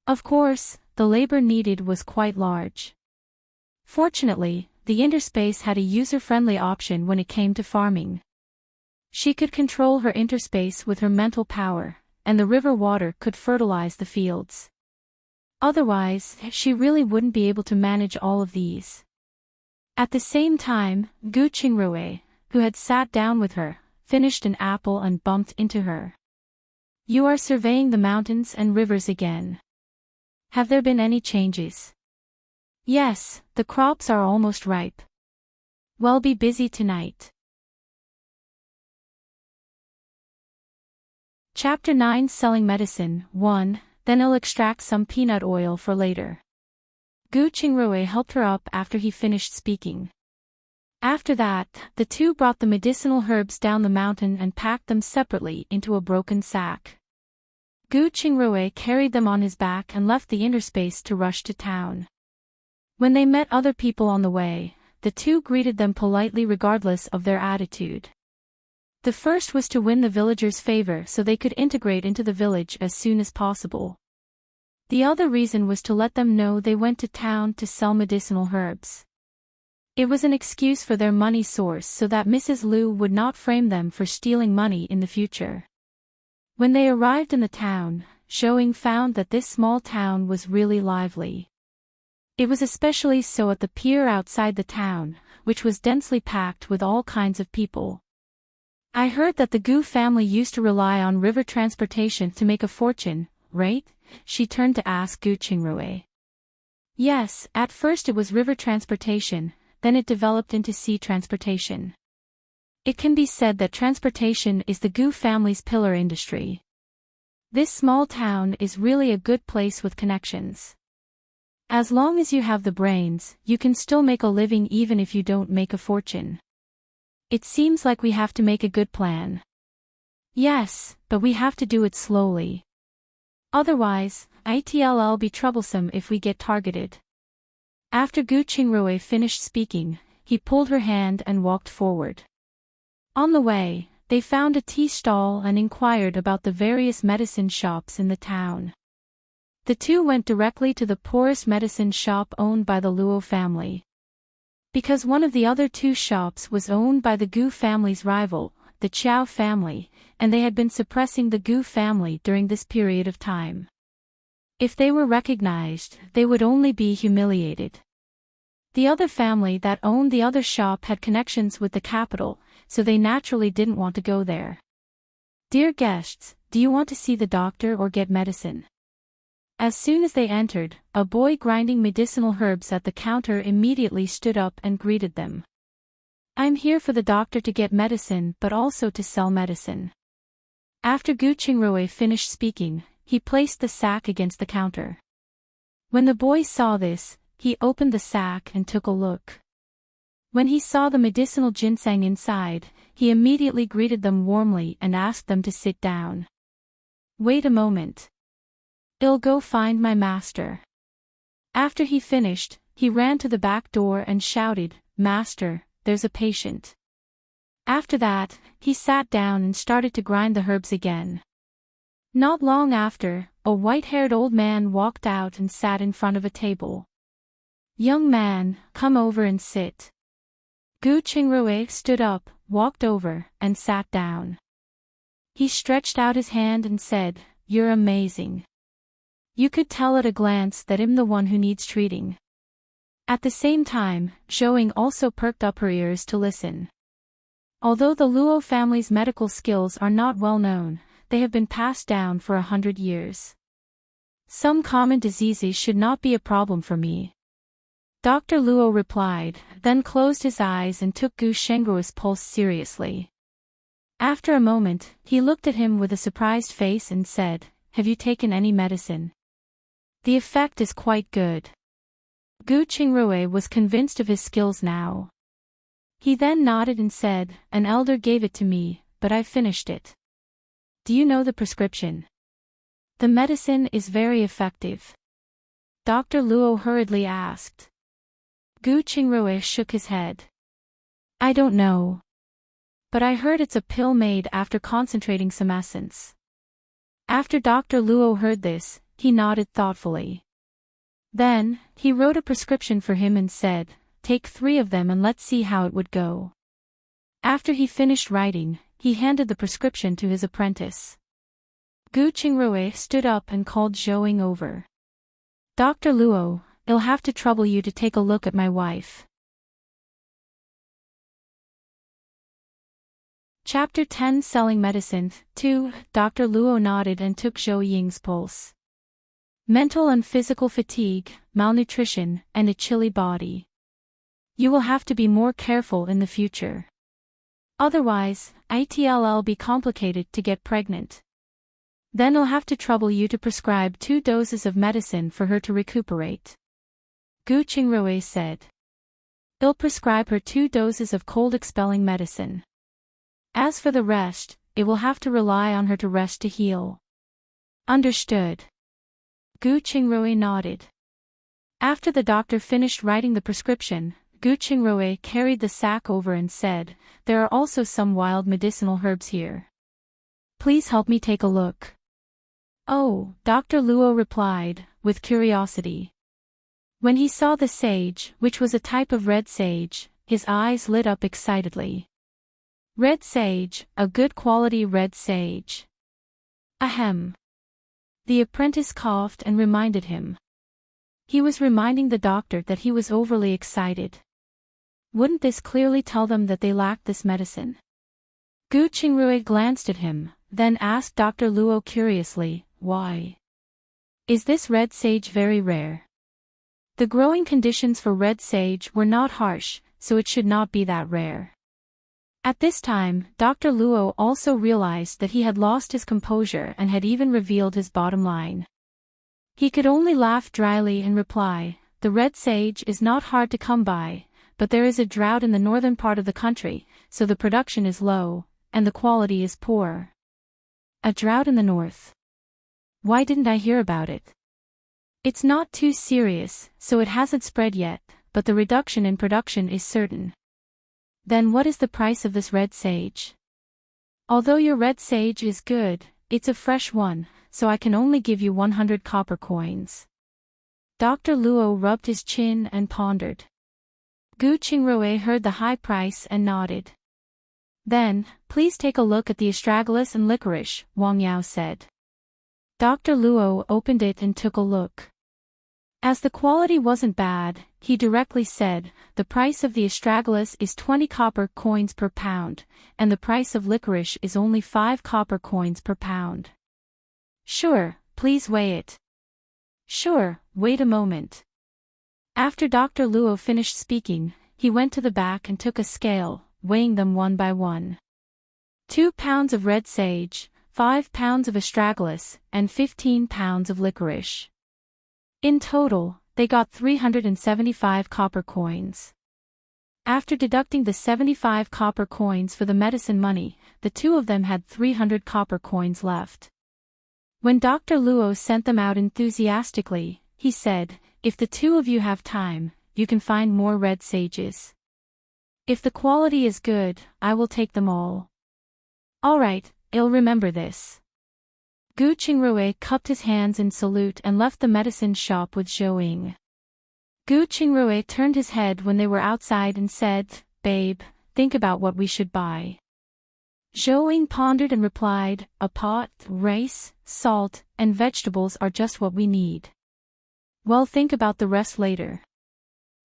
Of course, the labor needed was quite large. Fortunately, the interspace had a user-friendly option when it came to farming. She could control her interspace with her mental power, and the river water could fertilize the fields. Otherwise, she really wouldn't be able to manage all of these. At the same time, Gu Qingrui, who had sat down with her, finished an apple and bumped into her. You are surveying the mountains and rivers again. Have there been any changes? Yes, the crops are almost ripe. We'll be busy tonight. Chapter 9 Selling Medicine 1, then I'll extract some peanut oil for later. Gu Qingrui helped her up after he finished speaking. After that, the two brought the medicinal herbs down the mountain and packed them separately into a broken sack. Gu Qingrui carried them on his back and left the interspace to rush to town. When they met other people on the way, the two greeted them politely regardless of their attitude. The first was to win the villagers' favor so they could integrate into the village as soon as possible. The other reason was to let them know they went to town to sell medicinal herbs. It was an excuse for their money source so that Mrs. Lu would not frame them for stealing money in the future. When they arrived in the town, Zhou found that this small town was really lively. It was especially so at the pier outside the town, which was densely packed with all kinds of people. I heard that the Gu family used to rely on river transportation to make a fortune, right? She turned to ask Gu Qingrui. Yes, at first it was river transportation, then it developed into sea transportation. It can be said that transportation is the Gu family's pillar industry. This small town is really a good place with connections. As long as you have the brains, you can still make a living even if you don't make a fortune. It seems like we have to make a good plan. Yes, but we have to do it slowly. Otherwise, it'll be troublesome if we get targeted. After Gu Qingrui finished speaking, he pulled her hand and walked forward. On the way, they found a tea stall and inquired about the various medicine shops in the town. The two went directly to the poorest medicine shop owned by the Luo family. Because one of the other two shops was owned by the Gu family's rival, the Qiao family, and they had been suppressing the Gu family during this period of time. If they were recognized, they would only be humiliated. The other family that owned the other shop had connections with the capital, so they naturally didn't want to go there. Dear guests, do you want to see the doctor or get medicine? As soon as they entered, a boy grinding medicinal herbs at the counter immediately stood up and greeted them. I'm here for the doctor to get medicine but also to sell medicine. After Gu Qingrui finished speaking, he placed the sack against the counter. When the boy saw this, he opened the sack and took a look. When he saw the medicinal ginseng inside, he immediately greeted them warmly and asked them to sit down. Wait a moment. I'll go find my master. After he finished, he ran to the back door and shouted, Master, there's a patient. After that, he sat down and started to grind the herbs again. Not long after, a white-haired old man walked out and sat in front of a table. Young man, come over and sit. Gu Qingrui stood up, walked over, and sat down. He stretched out his hand and said, You're amazing. You could tell at a glance that I'm the one who needs treating. At the same time, Zhou also perked up her ears to listen. Although the Luo family's medical skills are not well known, they have been passed down for 100 years. Some common diseases should not be a problem for me. Dr. Luo replied, then closed his eyes and took Gu Shengruo's pulse seriously. After a moment, he looked at him with a surprised face and said, Have you taken any medicine? The effect is quite good. Gu Qingrui was convinced of his skills now. He then nodded and said, An elder gave it to me, but I finished it. Do you know the prescription? The medicine is very effective. Dr. Luo hurriedly asked. Gu Qingrui shook his head. I don't know. But I heard it's a pill made after concentrating some essence. After Dr. Luo heard this, he nodded thoughtfully. Then, he wrote a prescription for him and said, Take 3 of them and let's see how it would go. After he finished writing, he handed the prescription to his apprentice. Gu Qingrui stood up and called Zhou over. Dr. Luo, I'll have to trouble you to take a look at my wife. Chapter 10 Selling Medicine 2. Dr. Luo nodded and took Zhou Ying's pulse. Mental and physical fatigue, malnutrition, and a chilly body. You will have to be more careful in the future. Otherwise, it'll be complicated to get pregnant. Then I'll have to trouble you to prescribe 2 doses of medicine for her to recuperate. Gu Qingrui said. I'll prescribe her 2 doses of cold-expelling medicine. As for the rest, it will have to rely on her to rest to heal. Understood. Gu Qingrui nodded. After the doctor finished writing the prescription, Gu Qingrui carried the sack over and said, There are also some wild medicinal herbs here. Please help me take a look. Oh, Dr. Luo replied, with curiosity. When he saw the sage, which was a type of red sage, his eyes lit up excitedly. Red sage, a good quality red sage. Ahem. The apprentice coughed and reminded him. He was reminding the doctor that he was overly excited. Wouldn't this clearly tell them that they lacked this medicine? Gu Qingrui glanced at him, then asked Dr. Luo curiously, why? Is this red sage very rare? The growing conditions for red sage were not harsh, so it should not be that rare. At this time, Dr. Luo also realized that he had lost his composure and had even revealed his bottom line. He could only laugh dryly and reply, the red sage is not hard to come by, but there is a drought in the northern part of the country, so the production is low, and the quality is poor. A drought in the north. Why didn't I hear about it? It's not too serious, so it hasn't spread yet, but the reduction in production is certain. Then what is the price of this red sage? Although your red sage is good, it's a fresh one, so I can only give you 100 copper coins. Dr. Luo rubbed his chin and pondered. Gu Qingrui heard the high price and nodded. Then, please take a look at the astragalus and licorice, Wang Yao said. Dr. Luo opened it and took a look. As the quality wasn't bad, he directly said, the price of the astragalus is 20 copper coins per pound, and the price of licorice is only 5 copper coins per pound. Sure, please weigh it. Sure, wait a moment. After Dr. Luo finished speaking, he went to the back and took a scale, weighing them one by one. 2 pounds of red sage, 5 pounds of astragalus, and 15 pounds of licorice. In total, they got 375 copper coins. After deducting the 75 copper coins for the medicine money, the two of them had 300 copper coins left. When Dr. Luo sent them out enthusiastically, he said, if the two of you have time, you can find more red sages. If the quality is good, I will take them all. All right, I'll remember this. Gu Qingrui cupped his hands in salute and left the medicine shop with Zhou Ying. Gu Qingrui turned his head when they were outside and said, babe, think about what we should buy. Zhou Ying pondered and replied, a pot, rice, salt, and vegetables are just what we need. Well, think about the rest later.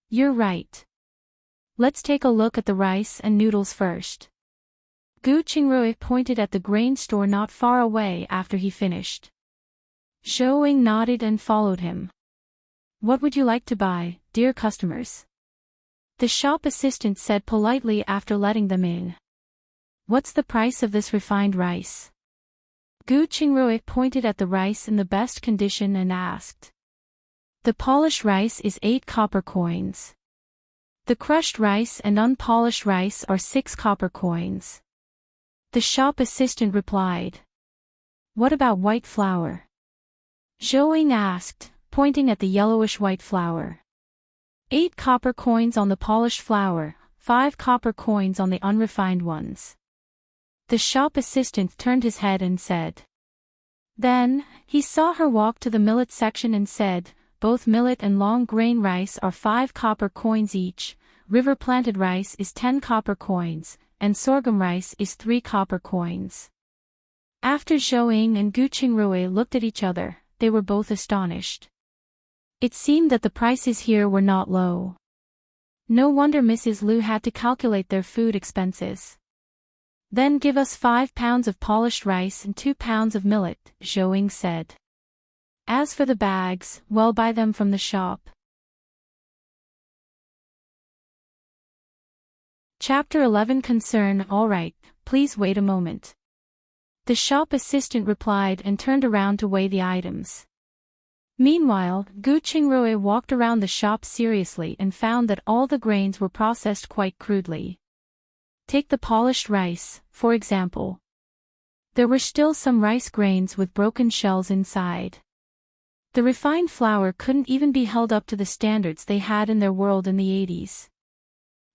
You're right. Let's take a look at the rice and noodles first. Gu Qingrui pointed at the grain store not far away after he finished. Zhou Ying nodded and followed him. What would you like to buy, dear customers? The shop assistant said politely after letting them in. What's the price of this refined rice? Gu Qingrui pointed at the rice in the best condition and asked. The polished rice is 8 copper coins. The crushed rice and unpolished rice are 6 copper coins. The shop assistant replied. What about white flour? Zhou Ying asked, pointing at the yellowish white flour. 8 copper coins on the polished flour, 5 copper coins on the unrefined ones. The shop assistant turned his head and said. Then, he saw her walk to the millet section and said, both millet and long grain rice are 5 copper coins each, river planted rice is 10 copper coins, and sorghum rice is 3 copper coins. After Zhou Ying and Gu Qingrui looked at each other, they were both astonished. It seemed that the prices here were not low. No wonder Mrs. Liu had to calculate their food expenses. Then give us 5 pounds of polished rice and 2 pounds of millet, Zhou Ying said. As for the bags, well, buy them from the shop. Chapter 11 Concern. All right, please wait a moment. The shop assistant replied and turned around to weigh the items. Meanwhile, Gu Qingrui walked around the shop seriously and found that all the grains were processed quite crudely. Take the polished rice, for example. There were still some rice grains with broken shells inside. The refined flour couldn't even be held up to the standards they had in their world in the 80s.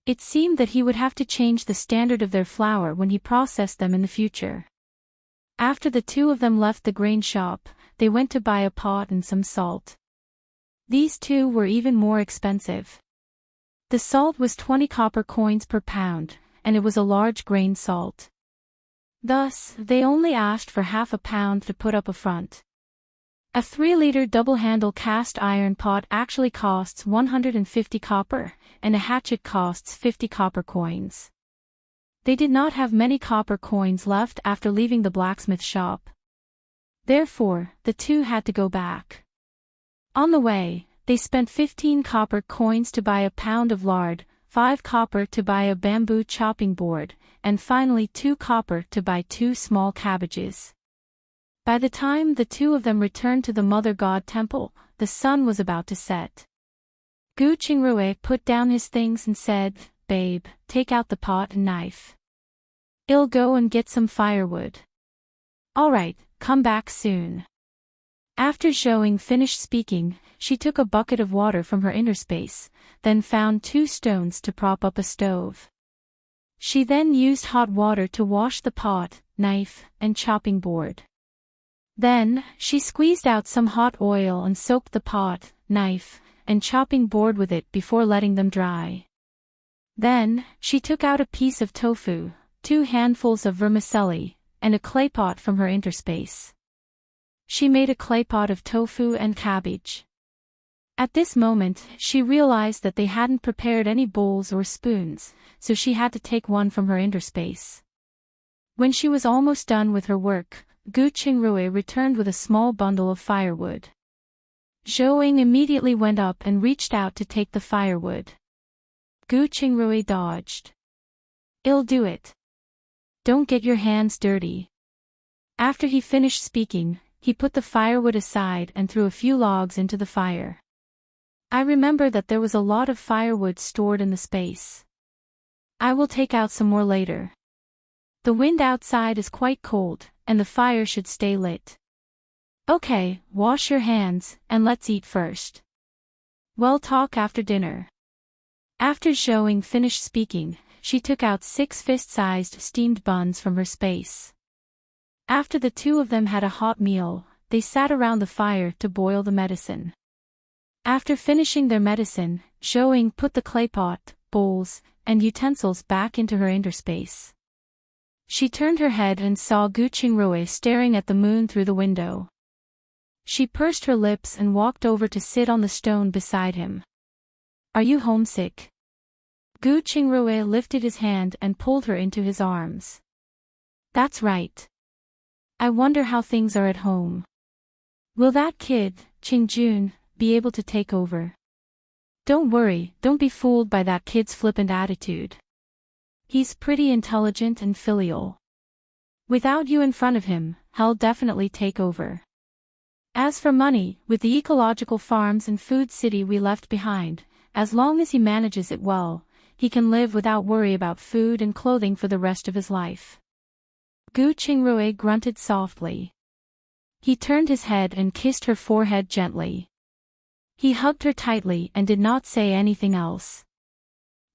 It seemed that he would have to change the standard of their flour when he processed them in the future. After the two of them left the grain shop, they went to buy a pot and some salt. These two were even more expensive. The salt was 20 copper coins per pound, and it was a large grain salt. Thus, they only asked for half a pound to put up a front. A 3-liter double-handle cast iron pot actually costs 150 copper, and a hatchet costs 50 copper coins. They did not have many copper coins left after leaving the blacksmith shop. Therefore, the two had to go back. On the way, they spent 15 copper coins to buy a pound of lard, 5 copper to buy a bamboo chopping board, and finally 2 copper to buy 2 small cabbages. By the time the two of them returned to the Mother God temple, the sun was about to set. Gu Qingrui put down his things and said, "Babe, take out the pot and knife. I'll go and get some firewood." "All right, come back soon." After Zhou finished speaking, she took a bucket of water from her inner space, then found 2 stones to prop up a stove. She then used hot water to wash the pot, knife, and chopping board. Then, she squeezed out some hot oil and soaked the pot, knife, and chopping board with it before letting them dry. Then, she took out a piece of tofu, 2 handfuls of vermicelli, and a clay pot from her interspace. She made a clay pot of tofu and cabbage. At this moment, she realized that they hadn't prepared any bowls or spoons, so she had to take one from her interspace. When she was almost done with her work, Gu Qingrui returned with a small bundle of firewood. Zhou immediately went up and reached out to take the firewood. Gu Qingrui dodged. "I'll do it. Don't get your hands dirty." After he finished speaking, he put the firewood aside and threw a few logs into the fire. "I remember that there was a lot of firewood stored in the space. I will take out some more later. The wind outside is quite cold, and the fire should stay lit. Okay, wash your hands, and let's eat first. We'll talk after dinner." After Zhou finished speaking, she took out 6 fist-sized steamed buns from her space. After the two of them had a hot meal, they sat around the fire to boil the medicine. After finishing their medicine, Zhou put the clay pot, bowls, and utensils back into her interspace. She turned her head and saw Gu Qingrui staring at the moon through the window. She pursed her lips and walked over to sit on the stone beside him. "Are you homesick?" Gu Qingrui lifted his hand and pulled her into his arms. "That's right. I wonder how things are at home. Will that kid, Qingjun, be able to take over?" "Don't worry, don't be fooled by that kid's flippant attitude. He's pretty intelligent and filial. Without you in front of him, he'll definitely take over. As for money, with the ecological farms and food city we left behind, as long as he manages it well, he can live without worry about food and clothing for the rest of his life." Gu Qingrui grunted softly. He turned his head and kissed her forehead gently. He hugged her tightly and did not say anything else.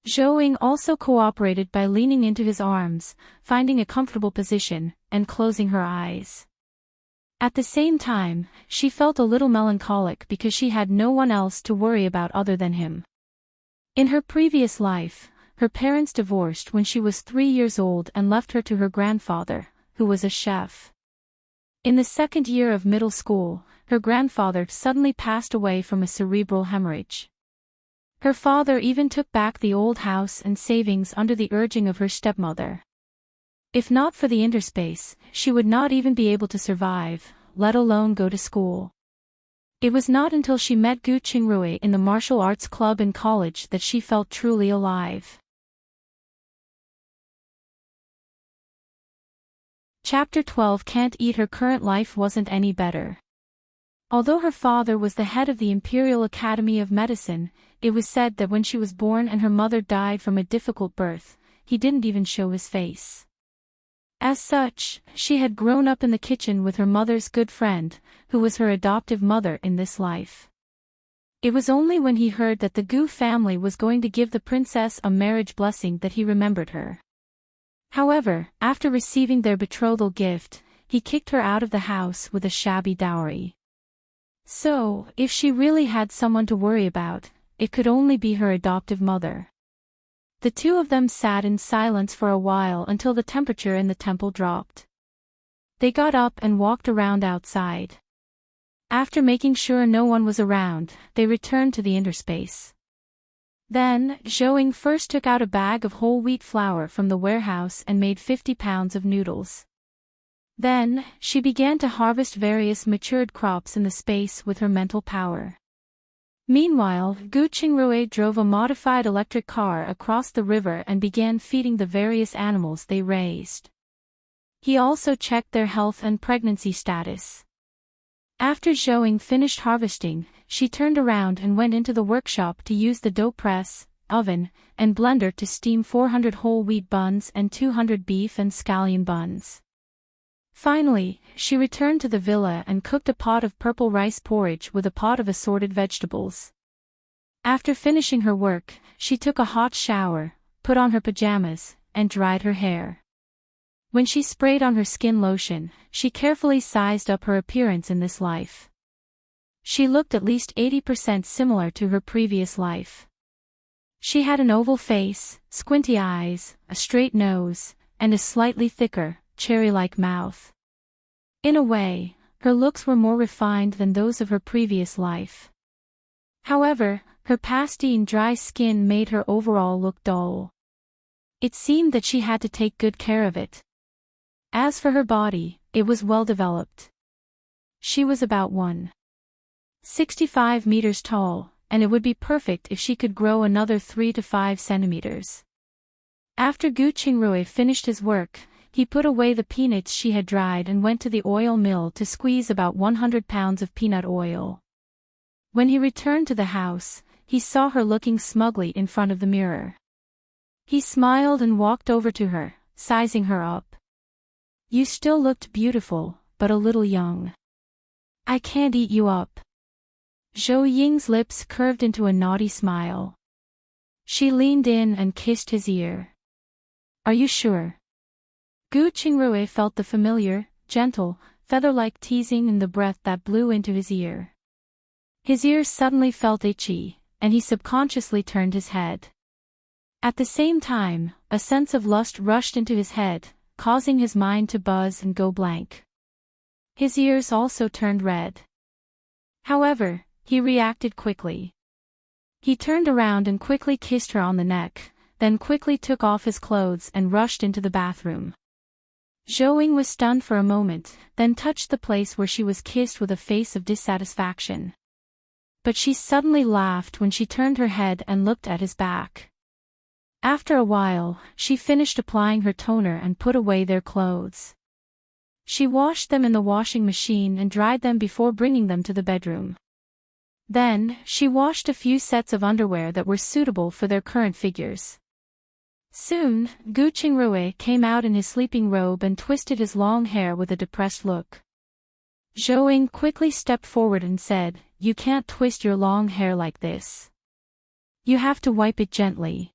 Zhou also cooperated by leaning into his arms, finding a comfortable position, and closing her eyes. At the same time, she felt a little melancholic because she had no one else to worry about other than him. In her previous life, her parents divorced when she was 3 years old and left her to her grandfather, who was a chef. In the 2nd year of middle school, her grandfather suddenly passed away from a cerebral hemorrhage. Her father even took back the old house and savings under the urging of her stepmother. If not for the interspace, she would not even be able to survive, let alone go to school. It was not until she met Gu Qingrui in the martial arts club in college that she felt truly alive. Chapter 12. Can't eat. Her current life wasn't any better. Although her father was the head of the Imperial Academy of Medicine, it was said that when she was born and her mother died from a difficult birth, he didn't even show his face. As such, she had grown up in the kitchen with her mother's good friend, who was her adoptive mother in this life. It was only when he heard that the Gu family was going to give the princess a marriage blessing that he remembered her. However, after receiving their betrothal gift, he kicked her out of the house with a shabby dowry. So, if she really had someone to worry about, it could only be her adoptive mother. The two of them sat in silence for a while until the temperature in the temple dropped. They got up and walked around outside. After making sure no one was around, they returned to the inner space. Then, Zhou first took out a bag of whole wheat flour from the warehouse and made 50 pounds of noodles. Then, she began to harvest various matured crops in the space with her mental power. Meanwhile, Gu Qingrui drove a modified electric car across the river and began feeding the various animals they raised. He also checked their health and pregnancy status. After Zhou finished harvesting, she turned around and went into the workshop to use the dough press, oven, and blender to steam 400 whole wheat buns and 200 beef and scallion buns. Finally, she returned to the villa and cooked a pot of purple rice porridge with a pot of assorted vegetables. After finishing her work, she took a hot shower, put on her pajamas, and dried her hair. When she sprayed on her skin lotion, she carefully sized up her appearance in this life. She looked at least 80% similar to her previous life. She had an oval face, squinty eyes, a straight nose, and a slightly thicker, cherry-like mouth. In a way, her looks were more refined than those of her previous life. However, her pasty dry skin made her overall look dull. It seemed that she had to take good care of it. As for her body, it was well developed. She was about 1.65 meters tall, and it would be perfect if she could grow another 3 to 5 centimeters. After Gu Qingrui finished his work, he put away the peanuts she had dried and went to the oil mill to squeeze about 100 pounds of peanut oil. When he returned to the house, he saw her looking smugly in front of the mirror. He smiled and walked over to her, sizing her up. "You still looked beautiful, but a little young. I can't eat you up." Zhou Ying's lips curved into a naughty smile. She leaned in and kissed his ear. "Are you sure?" Gu Qingrui felt the familiar, gentle, feather-like teasing in the breath that blew into his ear. His ears suddenly felt itchy, and he subconsciously turned his head. At the same time, a sense of lust rushed into his head, causing his mind to buzz and go blank. His ears also turned red. However, he reacted quickly. He turned around and quickly kissed her on the neck, then quickly took off his clothes and rushed into the bathroom. Zhou was stunned for a moment, then touched the place where she was kissed with a face of dissatisfaction. But she suddenly laughed when she turned her head and looked at his back. After a while, she finished applying her toner and put away their clothes. She washed them in the washing machine and dried them before bringing them to the bedroom. Then, she washed a few sets of underwear that were suitable for their current figures. Soon, Gu Qingrui came out in his sleeping robe and twisted his long hair with a depressed look. Zhou quickly stepped forward and said, "You can't twist your long hair like this. You have to wipe it gently.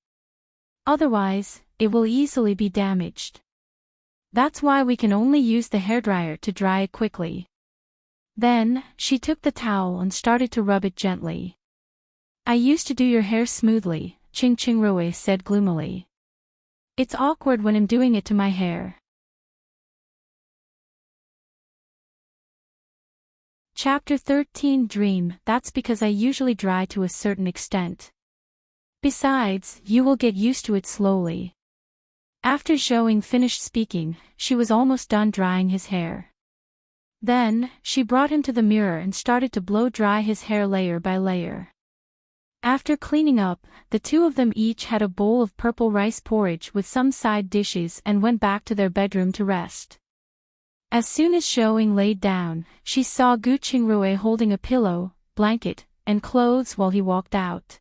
Otherwise, it will easily be damaged. That's why we can only use the hairdryer to dry it quickly." Then, she took the towel and started to rub it gently. "I used to do your hair smoothly," Qingrui said gloomily. "It's awkward when I'm doing it to my hair." Chapter 13 Dream. That's because I usually dry to a certain extent. Besides, you will get used to it slowly. After Zhou finished speaking, she was almost done drying his hair. Then, she brought him to the mirror and started to blow dry his hair layer by layer. After cleaning up, the two of them each had a bowl of purple rice porridge with some side dishes and went back to their bedroom to rest. As soon as Zhou laid down, she saw Gu Qingrui holding a pillow, blanket, and clothes while he walked out.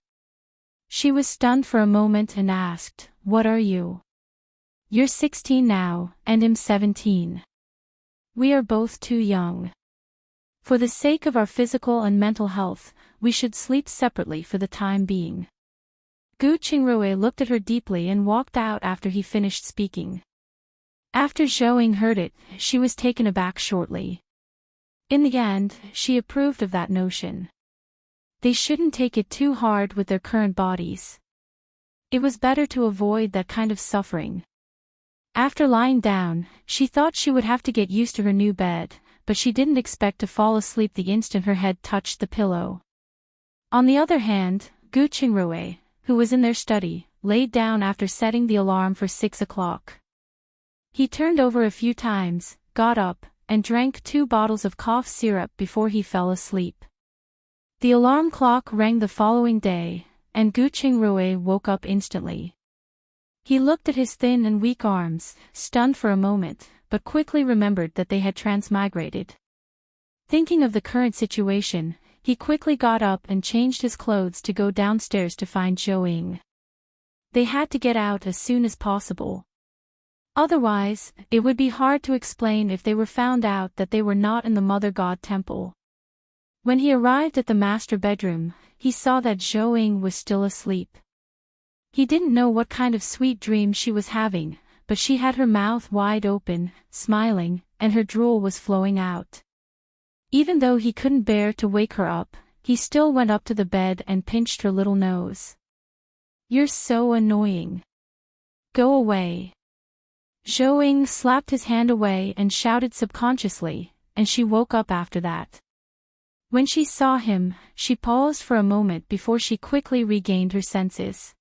She was stunned for a moment and asked, "What are you?" "You're 16 now, and I'm 17. We are both too young. For the sake of our physical and mental health, we should sleep separately for the time being." Gu Qingrui looked at her deeply and walked out after he finished speaking. After Zhou heard it, she was taken aback shortly. In the end, she approved of that notion. They shouldn't take it too hard with their current bodies. It was better to avoid that kind of suffering. After lying down, she thought she would have to get used to her new bed, but she didn't expect to fall asleep the instant her head touched the pillow. On the other hand, Gu Qingrui, who was in their study, laid down after setting the alarm for 6 o'clock. He turned over a few times, got up, and drank 2 bottles of cough syrup before he fell asleep. The alarm clock rang the following day, and Gu Qingrui woke up instantly. He looked at his thin and weak arms, stunned for a moment, but quickly remembered that they had transmigrated. Thinking of the current situation, he quickly got up and changed his clothes to go downstairs to find Zhou. They had to get out as soon as possible. Otherwise, it would be hard to explain if they were found out that they were not in the Mother God Temple. When he arrived at the master bedroom, he saw that Zhou was still asleep. He didn't know what kind of sweet dream she was having, but she had her mouth wide open, smiling, and her drool was flowing out. Even though he couldn't bear to wake her up, he still went up to the bed and pinched her little nose. "You're so annoying. Go away." Zhou slapped his hand away and shouted subconsciously, and she woke up after that. When she saw him, she paused for a moment before she quickly regained her senses.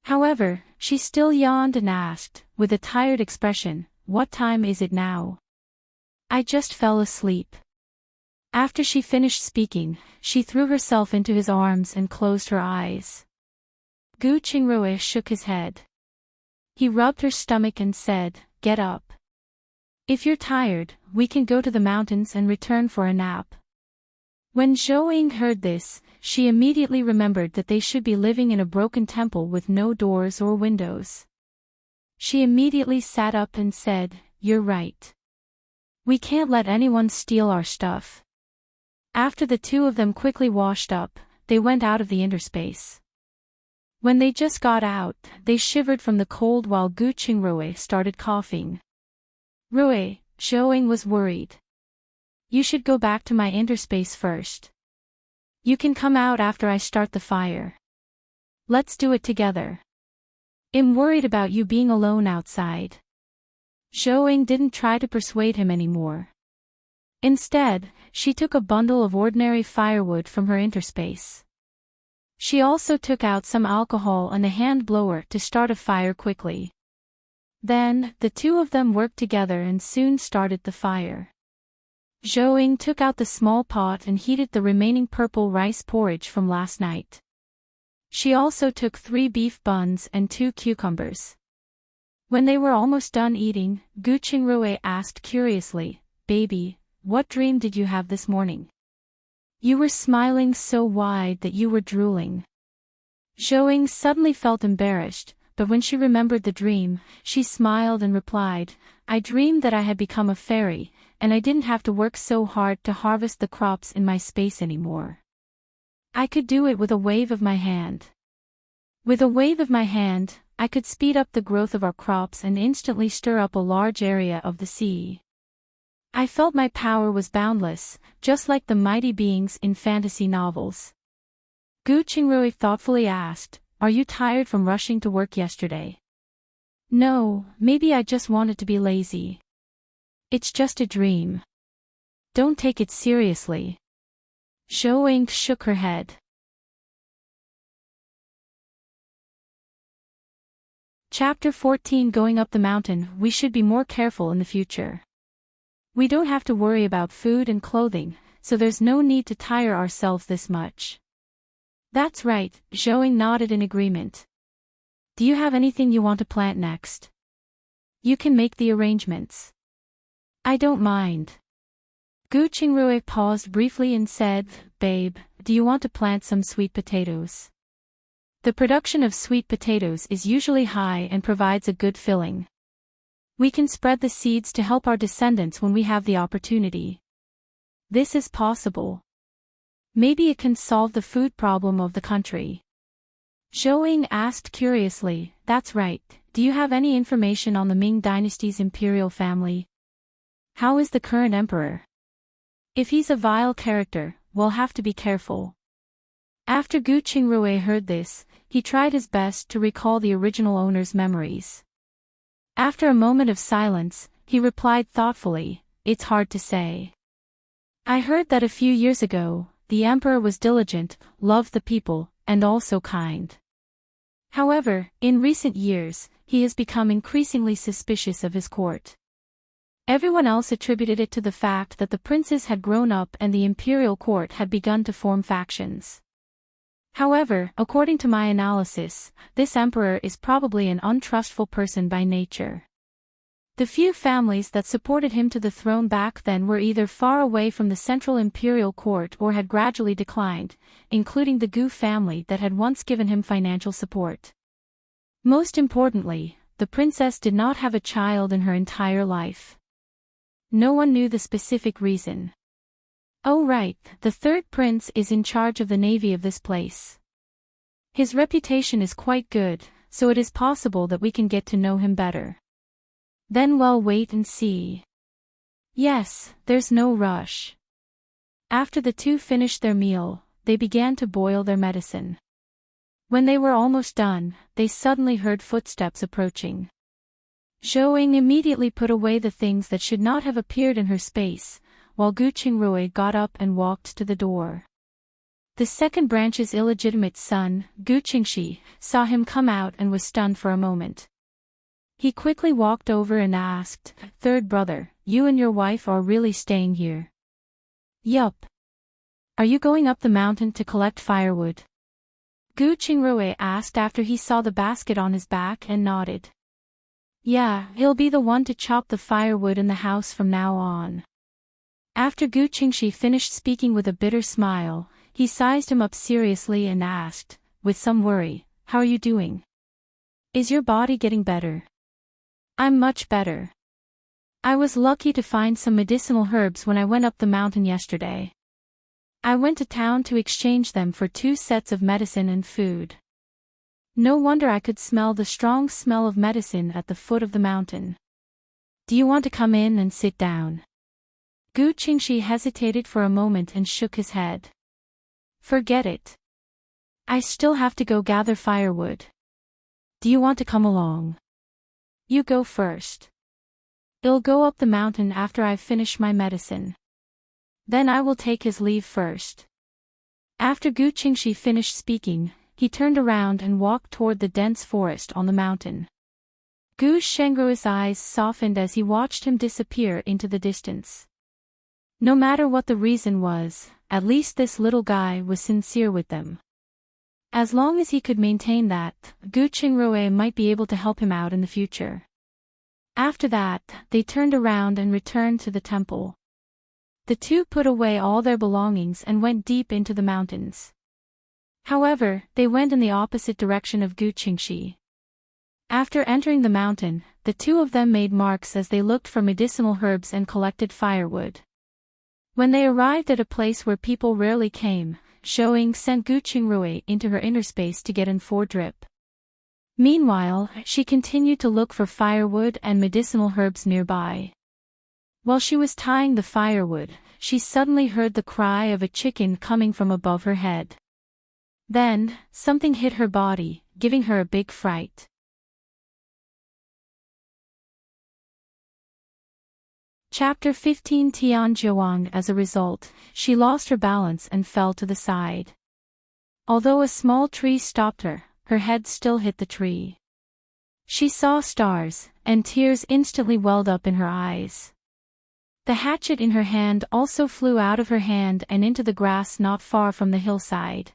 However, she still yawned and asked, with a tired expression, "What time is it now?" "I just fell asleep." After she finished speaking, she threw herself into his arms and closed her eyes. Gu Qingrui shook his head. He rubbed her stomach and said, "Get up. If you're tired, we can go to the mountains and return for a nap." When Zhou heard this, she immediately remembered that they should be living in a broken temple with no doors or windows. She immediately sat up and said, "You're right. We can't let anyone steal our stuff." After the 2 of them quickly washed up, they went out of the interspace. When they just got out, they shivered from the cold while Gu Qingrui started coughing. "Rui," Zhou was worried. "You should go back to my interspace first. You can come out after I start the fire. Let's do it together. I'm worried about you being alone outside." Zhou didn't try to persuade him anymore. Instead, she took a bundle of ordinary firewood from her interspace. She also took out some alcohol and a hand blower to start a fire quickly. Then, the 2 of them worked together and soon started the fire. Zhou took out the small pot and heated the remaining purple rice porridge from last night. She also took 3 beef buns and 2 cucumbers. When they were almost done eating, Gu Qingrui asked curiously, "Baby, what dream did you have this morning? You were smiling so wide that you were drooling." Zhou suddenly felt embarrassed, but when she remembered the dream, she smiled and replied, "I dreamed that I had become a fairy, and I didn't have to work so hard to harvest the crops in my space anymore. I could do it with a wave of my hand. With a wave of my hand, I could speed up the growth of our crops and instantly stir up a large area of the sea. I felt my power was boundless, just like the mighty beings in fantasy novels." Gu Qingrui thoughtfully asked, "Are you tired from rushing to work yesterday?" "No, maybe I just wanted to be lazy. It's just a dream. Don't take it seriously." Zhou shook her head. Chapter 14. Going up the mountain. We should be more careful in the future. We don't have to worry about food and clothing, so there's no need to tire ourselves this much. That's right, Zhou nodded in agreement. Do you have anything you want to plant next? You can make the arrangements. I don't mind. Gu Qingrui paused briefly and said, "Babe, do you want to plant some sweet potatoes? The production of sweet potatoes is usually high and provides a good filling. We can spread the seeds to help our descendants when we have the opportunity. This is possible. Maybe it can solve the food problem of the country." Zhou asked curiously, "That's right, do you have any information on the Ming dynasty's imperial family? How is the current emperor?" If he's a vile character, we'll have to be careful. After Gu Qingrui heard this, he tried his best to recall the original owner's memories. After a moment of silence, he replied thoughtfully, "It's hard to say. I heard that a few years ago, the emperor was diligent, loved the people, and also kind. However, in recent years, he has become increasingly suspicious of his court. Everyone else attributed it to the fact that the princes had grown up and the imperial court had begun to form factions. However, according to my analysis, this emperor is probably an untrustful person by nature. The few families that supported him to the throne back then were either far away from the central imperial court or had gradually declined, including the Gu family that had once given him financial support. Most importantly, the princess did not have a child in her entire life. No one knew the specific reason. Oh right, the third prince is in charge of the navy of this place. His reputation is quite good, so it is possible that we can get to know him better. Then we'll wait and see. Yes, there's no rush." After the two finished their meal, they began to boil their medicine. When they were almost done, they suddenly heard footsteps approaching. Zhou immediately put away the things that should not have appeared in her space, while Gu Qingrui got up and walked to the door. The second branch's illegitimate son, Gu Qingxi, saw him come out and was stunned for a moment. He quickly walked over and asked, "Third brother, you and your wife are really staying here?" "Yup. Are you going up the mountain to collect firewood?" Gu Qingrui asked after he saw the basket on his back and nodded. "Yeah, he'll be the one to chop the firewood in the house from now on." After Gu Qingxi finished speaking with a bitter smile, he sized him up seriously and asked, with some worry, "How are you doing? Is your body getting better?" "I'm much better. I was lucky to find some medicinal herbs when I went up the mountain yesterday. I went to town to exchange them for 2 sets of medicine and food. No wonder I could smell the strong smell of medicine at the foot of the mountain. Do you want to come in and sit down?" Gu Qingxi hesitated for a moment and shook his head. "Forget it. I still have to go gather firewood. Do you want to come along? You go first. I'll go up the mountain after I've finished my medicine. Then I will take his leave first." After Gu Qingxi finished speaking, he turned around and walked toward the dense forest on the mountain. Gu Shengrui's eyes softened as he watched him disappear into the distance. No matter what the reason was, at least this little guy was sincere with them. As long as he could maintain that, Gu Qingrui might be able to help him out in the future. After that, they turned around and returned to the temple. The two put away all their belongings and went deep into the mountains. However, they went in the opposite direction of Gu Qingxi. After entering the mountain, the two of them made marks as they looked for medicinal herbs and collected firewood. When they arrived at a place where people rarely came, Zhou sent Gu Qingrui into her inner space to get in 4 drip. Meanwhile, she continued to look for firewood and medicinal herbs nearby. While she was tying the firewood, she suddenly heard the cry of a chicken coming from above her head. Then, something hit her body, giving her a big fright. Chapter 15 Tian Zhuang. As a result, she lost her balance and fell to the side. Although a small tree stopped her, her head still hit the tree. She saw stars, and tears instantly welled up in her eyes. The hatchet in her hand also flew out of her hand and into the grass not far from the hillside.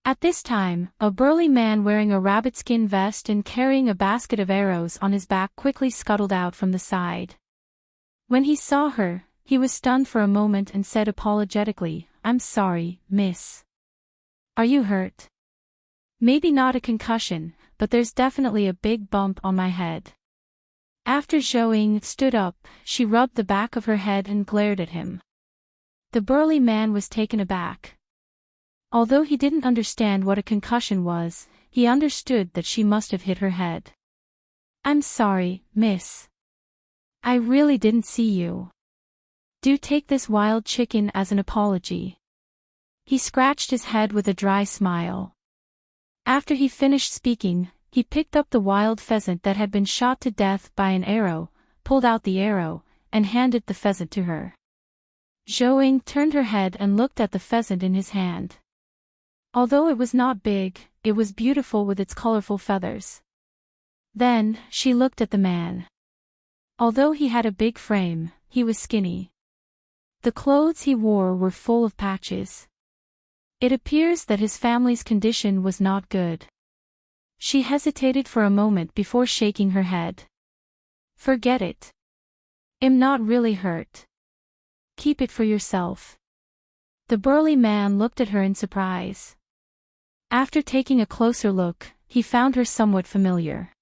At this time, a burly man wearing a rabbitskin vest and carrying a basket of arrows on his back quickly scuttled out from the side. When he saw her, he was stunned for a moment and said apologetically, "I'm sorry, miss. Are you hurt?" "Maybe not a concussion, but there's definitely a big bump on my head." After Zhou stood up, she rubbed the back of her head and glared at him. The burly man was taken aback. Although he didn't understand what a concussion was, he understood that she must have hit her head. "I'm sorry, miss. I really didn't see you." Do take this wild chicken as an apology. He scratched his head with a dry smile. After he finished speaking, he picked up the wild pheasant that had been shot to death by an arrow, pulled out the arrow, and handed the pheasant to her. Zhou turned her head and looked at the pheasant in his hand. Although it was not big, it was beautiful with its colorful feathers. Then, she looked at the man. Although he had a big frame, he was skinny. The clothes he wore were full of patches. It appears that his family's condition was not good. She hesitated for a moment before shaking her head. Forget it. I'm not really hurt. Keep it for yourself. The burly man looked at her in surprise. After taking a closer look, he found her somewhat familiar.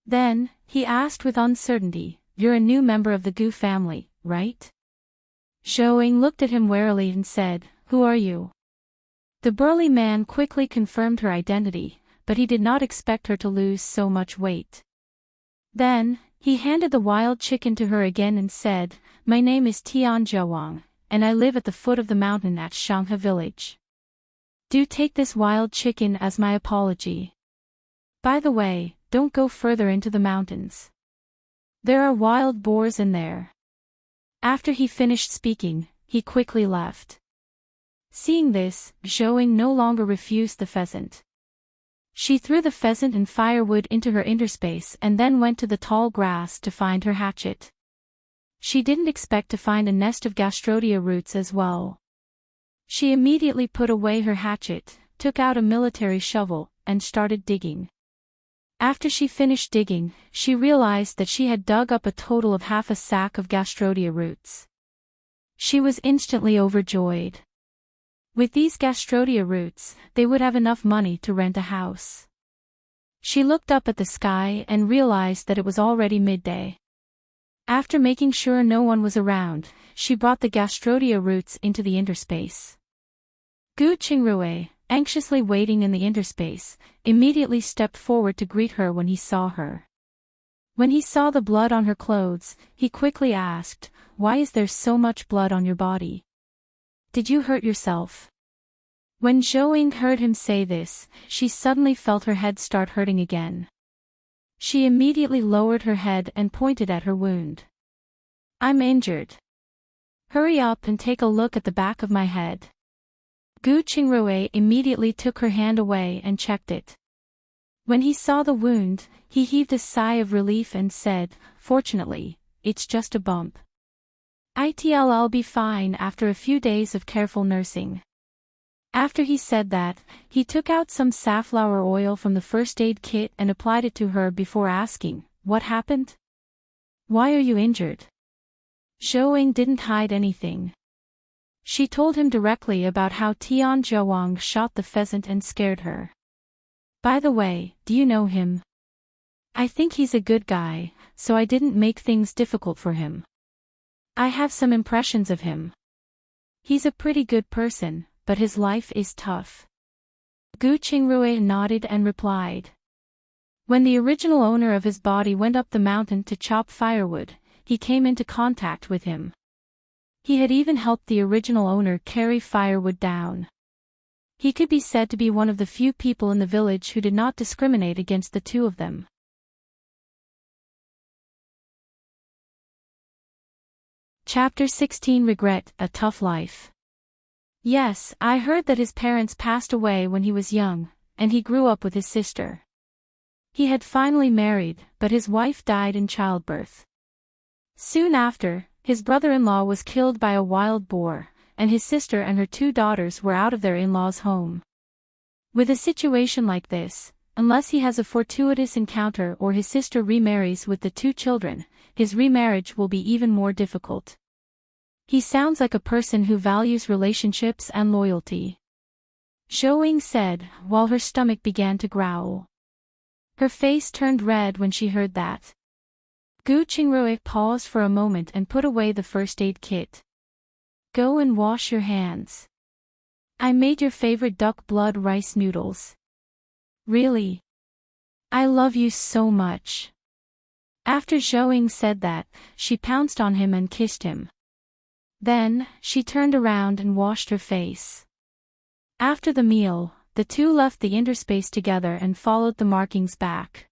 Then, he asked with uncertainty, "You're a new member of the Gu family, right?" Zhou looked at him warily and said, "Who are you?" The burly man quickly confirmed her identity, but he did not expect her to lose so much weight. Then, he handed the wild chicken to her again and said, "My name is Tian Zhuang, and I live at the foot of the mountain at Shanghe village. Do take this wild chicken as my apology. By the way, don't go further into the mountains. There are wild boars in there." After he finished speaking, he quickly left. Seeing this, Zhou no longer refused the pheasant. She threw the pheasant and firewood into her interspace and then went to the tall grass to find her hatchet. She didn't expect to find a nest of gastrodia roots as well. She immediately put away her hatchet, took out a military shovel, and started digging. After she finished digging, she realized that she had dug up a total of half a sack of gastrodia roots. She was instantly overjoyed. With these gastrodia roots, they would have enough money to rent a house. She looked up at the sky and realized that it was already midday. After making sure no one was around, she brought the gastrodia roots into the interspace. Gu Qingrui, anxiously waiting in the interspace, immediately stepped forward to greet her when he saw her. When he saw the blood on her clothes, he quickly asked, "Why is there so much blood on your body? Did you hurt yourself?" When Zhou heard him say this, she suddenly felt her head start hurting again. She immediately lowered her head and pointed at her wound. "I'm injured. Hurry up and take a look at the back of my head." Gu Qingrui immediately took her hand away and checked it. When he saw the wound, he heaved a sigh of relief and said, "Fortunately, it's just a bump. I'll be fine after a few days of careful nursing." After he said that, he took out some safflower oil from the first aid kit and applied it to her before asking, "What happened? Why are you injured?" Zhou didn't hide anything. She told him directly about how Tian Zhuang shot the pheasant and scared her. "By the way, do you know him? I think he's a good guy, so I didn't make things difficult for him. I have some impressions of him. He's a pretty good person, but his life is tough." Gu Qingrui nodded and replied. When the original owner of his body went up the mountain to chop firewood, he came into contact with him. He had even helped the original owner carry firewood down. He could be said to be one of the few people in the village who did not discriminate against the two of them. Chapter 16 Regret, A Tough Life. Yes, I heard that his parents passed away when he was young, and he grew up with his sister. He had finally married, but his wife died in childbirth. Soon after, his brother-in-law was killed by a wild boar, and his sister and her two daughters were out of their in-laws' home. With a situation like this, unless he has a fortuitous encounter or his sister remarries with the two children, his remarriage will be even more difficult. He sounds like a person who values relationships and loyalty. Zhou said, while her stomach began to growl. Her face turned red when she heard that. Gu Qingrui paused for a moment and put away the first aid kit. "Go and wash your hands. I made your favorite duck blood rice noodles. Really? I love you so much." After Zhou said that, she pounced on him and kissed him. Then, she turned around and washed her face. After the meal, the two left the interspace together and followed the markings back.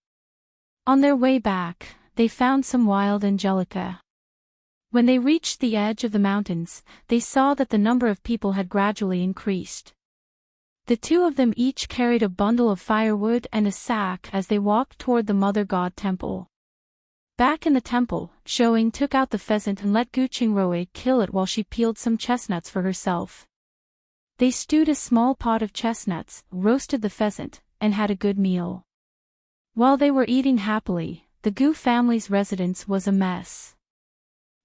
On their way back, they found some wild angelica. When they reached the edge of the mountains, they saw that the number of people had gradually increased. The two of them each carried a bundle of firewood and a sack as they walked toward the Mother God temple. Back in the temple, Showing took out the pheasant and let Gu Qingrui kill it while she peeled some chestnuts for herself. They stewed a small pot of chestnuts, roasted the pheasant, and had a good meal. While they were eating happily, the Gu family's residence was a mess.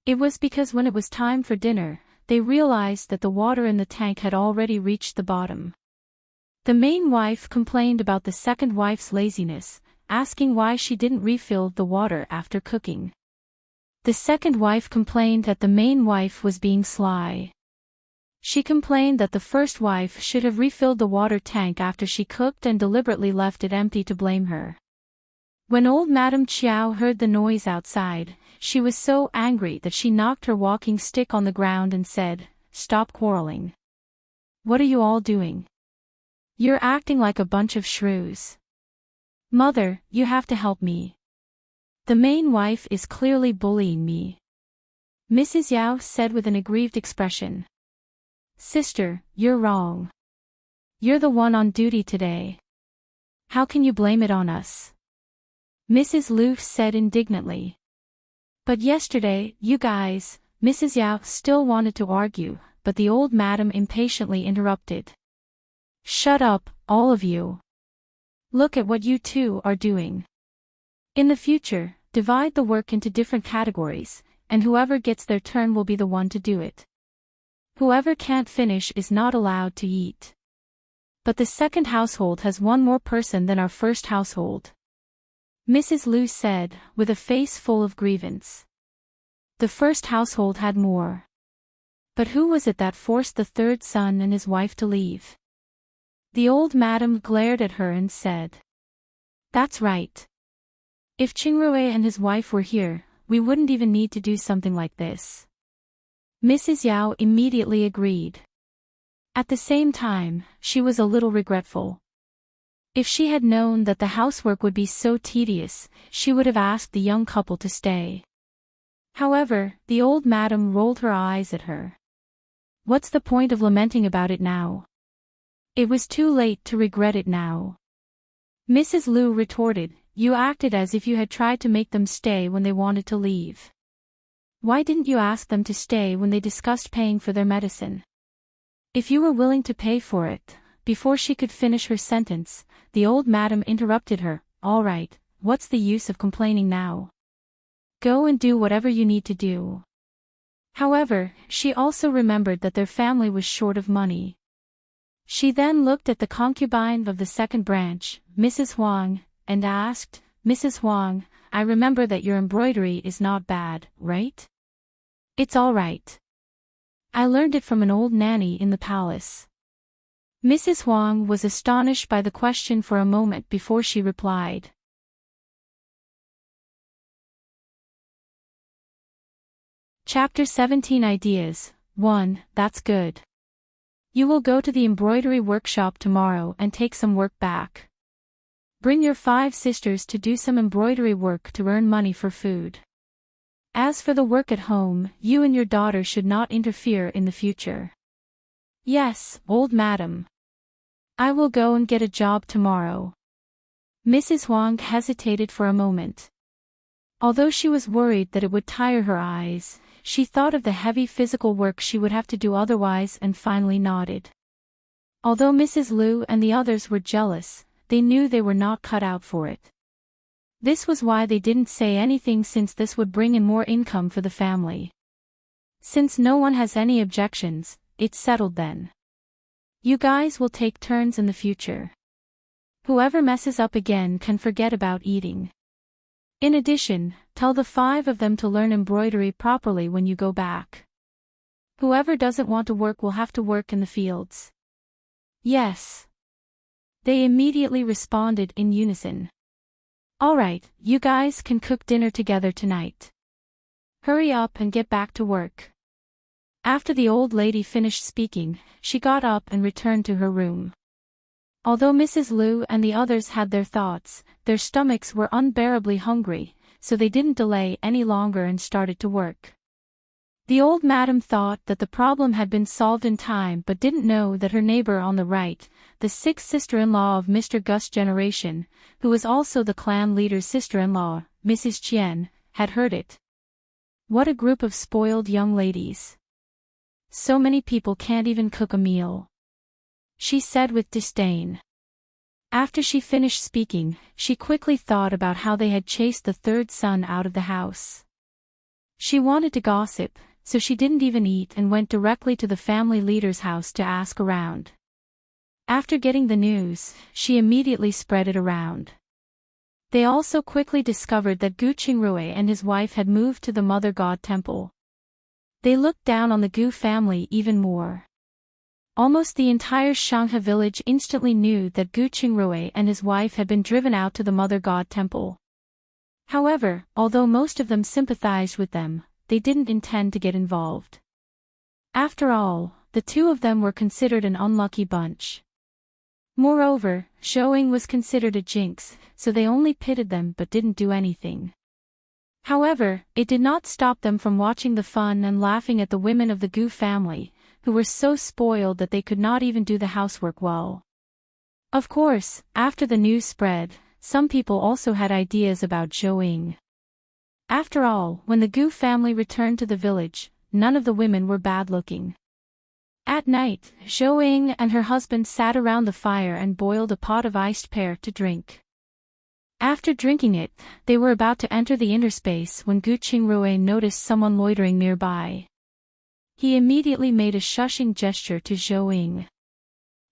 It was because when it was time for dinner, they realized that the water in the tank had already reached the bottom. The main wife complained about the second wife's laziness, asking why she didn't refill the water after cooking. The second wife complained that the main wife was being sly. She complained that the first wife should have refilled the water tank after she cooked and deliberately left it empty to blame her. When old Madame Chiao heard the noise outside, she was so angry that she knocked her walking stick on the ground and said, "Stop quarreling. What are you all doing? You're acting like a bunch of shrews. Mother, you have to help me. The main wife is clearly bullying me." Mrs. Yao said with an aggrieved expression. "Sister, you're wrong. You're the one on duty today. How can you blame it on us?" Mrs. Lu said indignantly. "But yesterday, you guys," Mrs. Yao still wanted to argue, but the old madam impatiently interrupted. "Shut up, all of you. Look at what you two are doing. In the future, divide the work into different categories, and whoever gets their turn will be the one to do it. Whoever can't finish is not allowed to eat. But the second household has one more person than our first household," Mrs. Lu said, with a face full of grievance. The first household had more. But who was it that forced the third son and his wife to leave? The old madam glared at her and said. "That's right. If Qingrui and his wife were here, we wouldn't even need to do something like this." Mrs. Yao immediately agreed. At the same time, she was a little regretful. If she had known that the housework would be so tedious, she would have asked the young couple to stay. However, the old madam rolled her eyes at her. What's the point of lamenting about it now? It was too late to regret it now. Mrs. Lu retorted, "You acted as if you had tried to make them stay when they wanted to leave. Why didn't you ask them to stay when they discussed paying for their medicine? If you were willing to pay for it..." Before she could finish her sentence, the old madam interrupted her. "All right, what's the use of complaining now? Go and do whatever you need to do." However, she also remembered that their family was short of money. She then looked at the concubine of the second branch, Mrs. Huang, and asked, "Mrs. Huang, I remember that your embroidery is not bad, right?" "It's all right. I learned it from an old nanny in the palace." Mrs. Huang was astonished by the question for a moment before she replied. Chapter 17 Ideas 1. That's good. You will go to the embroidery workshop tomorrow and take some work back. Bring your 5 sisters to do some embroidery work to earn money for food. As for the work at home, you and your daughter should not interfere in the future. Yes, old madam. I will go and get a job tomorrow. Mrs. Huang hesitated for a moment. Although she was worried that it would tire her eyes, she thought of the heavy physical work she would have to do otherwise and finally nodded. Although Mrs. Lu and the others were jealous, they knew they were not cut out for it. This was why they didn't say anything, since this would bring in more income for the family. Since no one has any objections, it's settled then. You guys will take turns in the future. Whoever messes up again can forget about eating. In addition, tell the 5 of them to learn embroidery properly when you go back. Whoever doesn't want to work will have to work in the fields. Yes. They immediately responded in unison. All right, you guys can cook dinner together tonight. Hurry up and get back to work. After the old lady finished speaking, she got up and returned to her room. Although Mrs. Lu and the others had their thoughts, their stomachs were unbearably hungry, so they didn't delay any longer and started to work. The old madam thought that the problem had been solved in time but didn't know that her neighbor on the right, the sixth sister-in-law of Mr. Gust's generation, who was also the clan leader's sister-in-law, Mrs. Chien, had heard it. What a group of spoiled young ladies. So many people can't even cook a meal, she said with disdain. After she finished speaking, she quickly thought about how they had chased the third son out of the house. She wanted to gossip, so she didn't even eat and went directly to the family leader's house to ask around. After getting the news, she immediately spread it around. They also quickly discovered that Gu Qingrui and his wife had moved to the Mother God Temple. They looked down on the Gu family even more. Almost the entire Shanghe village instantly knew that Gu Qingrui and his wife had been driven out to the Mother God Temple. However, although most of them sympathized with them, they didn't intend to get involved. After all, the two of them were considered an unlucky bunch. Moreover, Zhou was considered a jinx, so they only pitied them but didn't do anything. However, it did not stop them from watching the fun and laughing at the women of the Gu family, who were so spoiled that they could not even do the housework well. Of course, after the news spread, some people also had ideas about Zhou. After all, when the Gu family returned to the village, none of the women were bad-looking. At night, Zhou and her husband sat around the fire and boiled a pot of iced pear to drink. After drinking it, they were about to enter the inner space when Gu Qingrui noticed someone loitering nearby. He immediately made a shushing gesture to Zhou.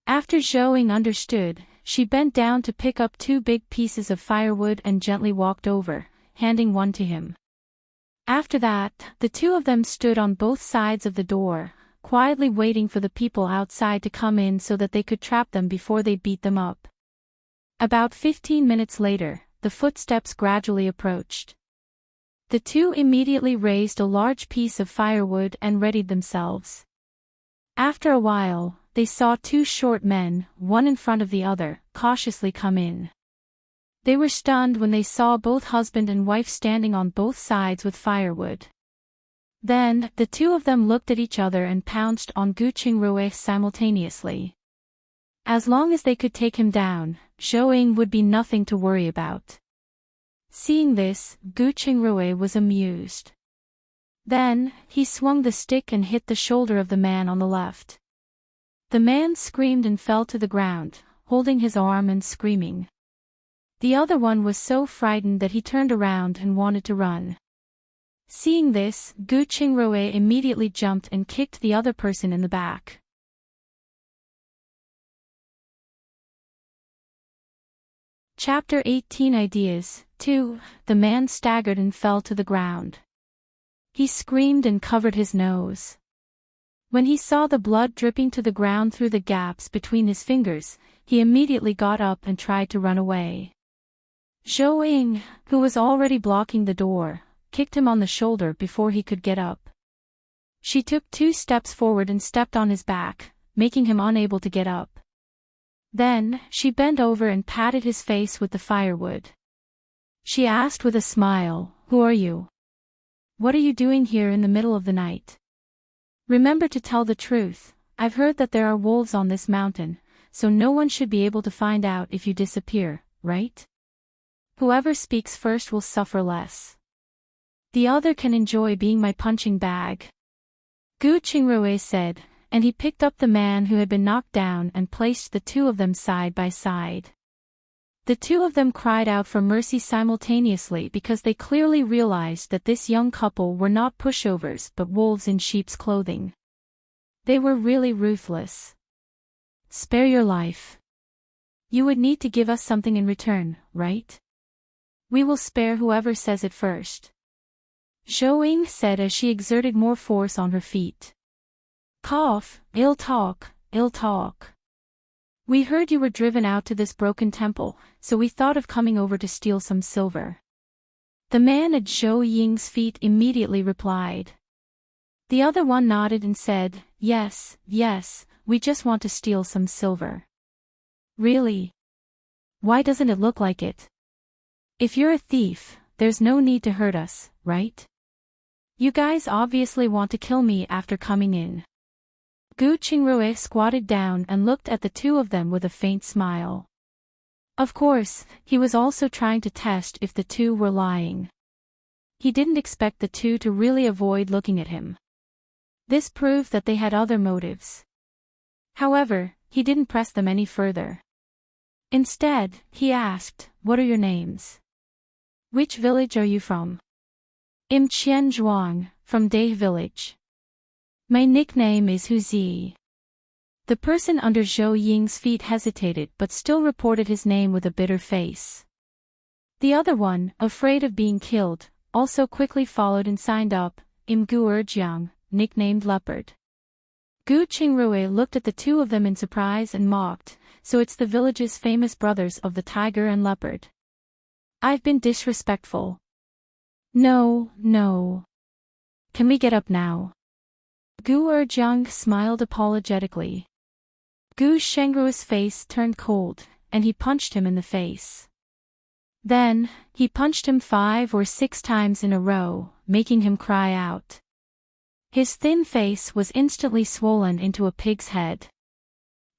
After Zhou understood, she bent down to pick up 2 big pieces of firewood and gently walked over, handing one to him. After that, the two of them stood on both sides of the door, quietly waiting for the people outside to come in so that they could trap them before they beat them up. About 15 minutes later, the footsteps gradually approached. The two immediately raised a large piece of firewood and readied themselves. After a while, they saw 2 short men, one in front of the other, cautiously come in. They were stunned when they saw both husband and wife standing on both sides with firewood. Then, the two of them looked at each other and pounced on Gu Qingrui simultaneously. As long as they could take him down, Zhou would be nothing to worry about. Seeing this, Gu Qingrui was amused. Then, he swung the stick and hit the shoulder of the man on the left. The man screamed and fell to the ground, holding his arm and screaming. The other one was so frightened that he turned around and wanted to run. Seeing this, Gu Qingrui immediately jumped and kicked the other person in the back. Chapter 18 Ideas 2. The man staggered and fell to the ground. He screamed and covered his nose. When he saw the blood dripping to the ground through the gaps between his fingers, he immediately got up and tried to run away. Zhou, who was already blocking the door, kicked him on the shoulder before he could get up. She took 2 steps forward and stepped on his back, making him unable to get up. Then, she bent over and patted his face with the firewood. She asked with a smile, "Who are you? What are you doing here in the middle of the night? Remember to tell the truth. I've heard that there are wolves on this mountain, so no one should be able to find out if you disappear, right? Whoever speaks first will suffer less. The other can enjoy being my punching bag," Gu Qingrui said, and he picked up the man who had been knocked down and placed the two of them side by side. The two of them cried out for mercy simultaneously because they clearly realized that this young couple were not pushovers but wolves in sheep's clothing. They were really ruthless. "Spare your life. You would need to give us something in return, right? We will spare whoever says it first," Zhou said as she exerted more force on her feet. "Cough, ill talk, ill talk. We heard you were driven out to this broken temple, so we thought of coming over to steal some silver." The man at Zhou Ying's feet immediately replied. The other one nodded and said, "Yes, yes, we just want to steal some silver." "Really? Why doesn't it look like it? If you're a thief, there's no need to hurt us, right? You guys obviously want to kill me after coming in." Gu Qingrui squatted down and looked at the two of them with a faint smile. Of course, he was also trying to test if the two were lying. He didn't expect the two to really avoid looking at him. This proved that they had other motives. However, he didn't press them any further. Instead, he asked, "What are your names? Which village are you from?" "I'm Qian Zhuang, from Dai village. My nickname is Huzi." The person under Zhou Ying's feet hesitated but still reported his name with a bitter face. The other one, afraid of being killed, also quickly followed and signed up, "I'm Gu Erjiang, nicknamed Leopard." Gu Qingrui looked at the two of them in surprise and mocked, "So it's the village's famous brothers of the tiger and leopard. I've been disrespectful. No, no. Can we get up now?" Gu Erjiang smiled apologetically. Gu Shengrui's face turned cold, and he punched him in the face. Then, he punched him 5 or 6 times in a row, making him cry out. His thin face was instantly swollen into a pig's head.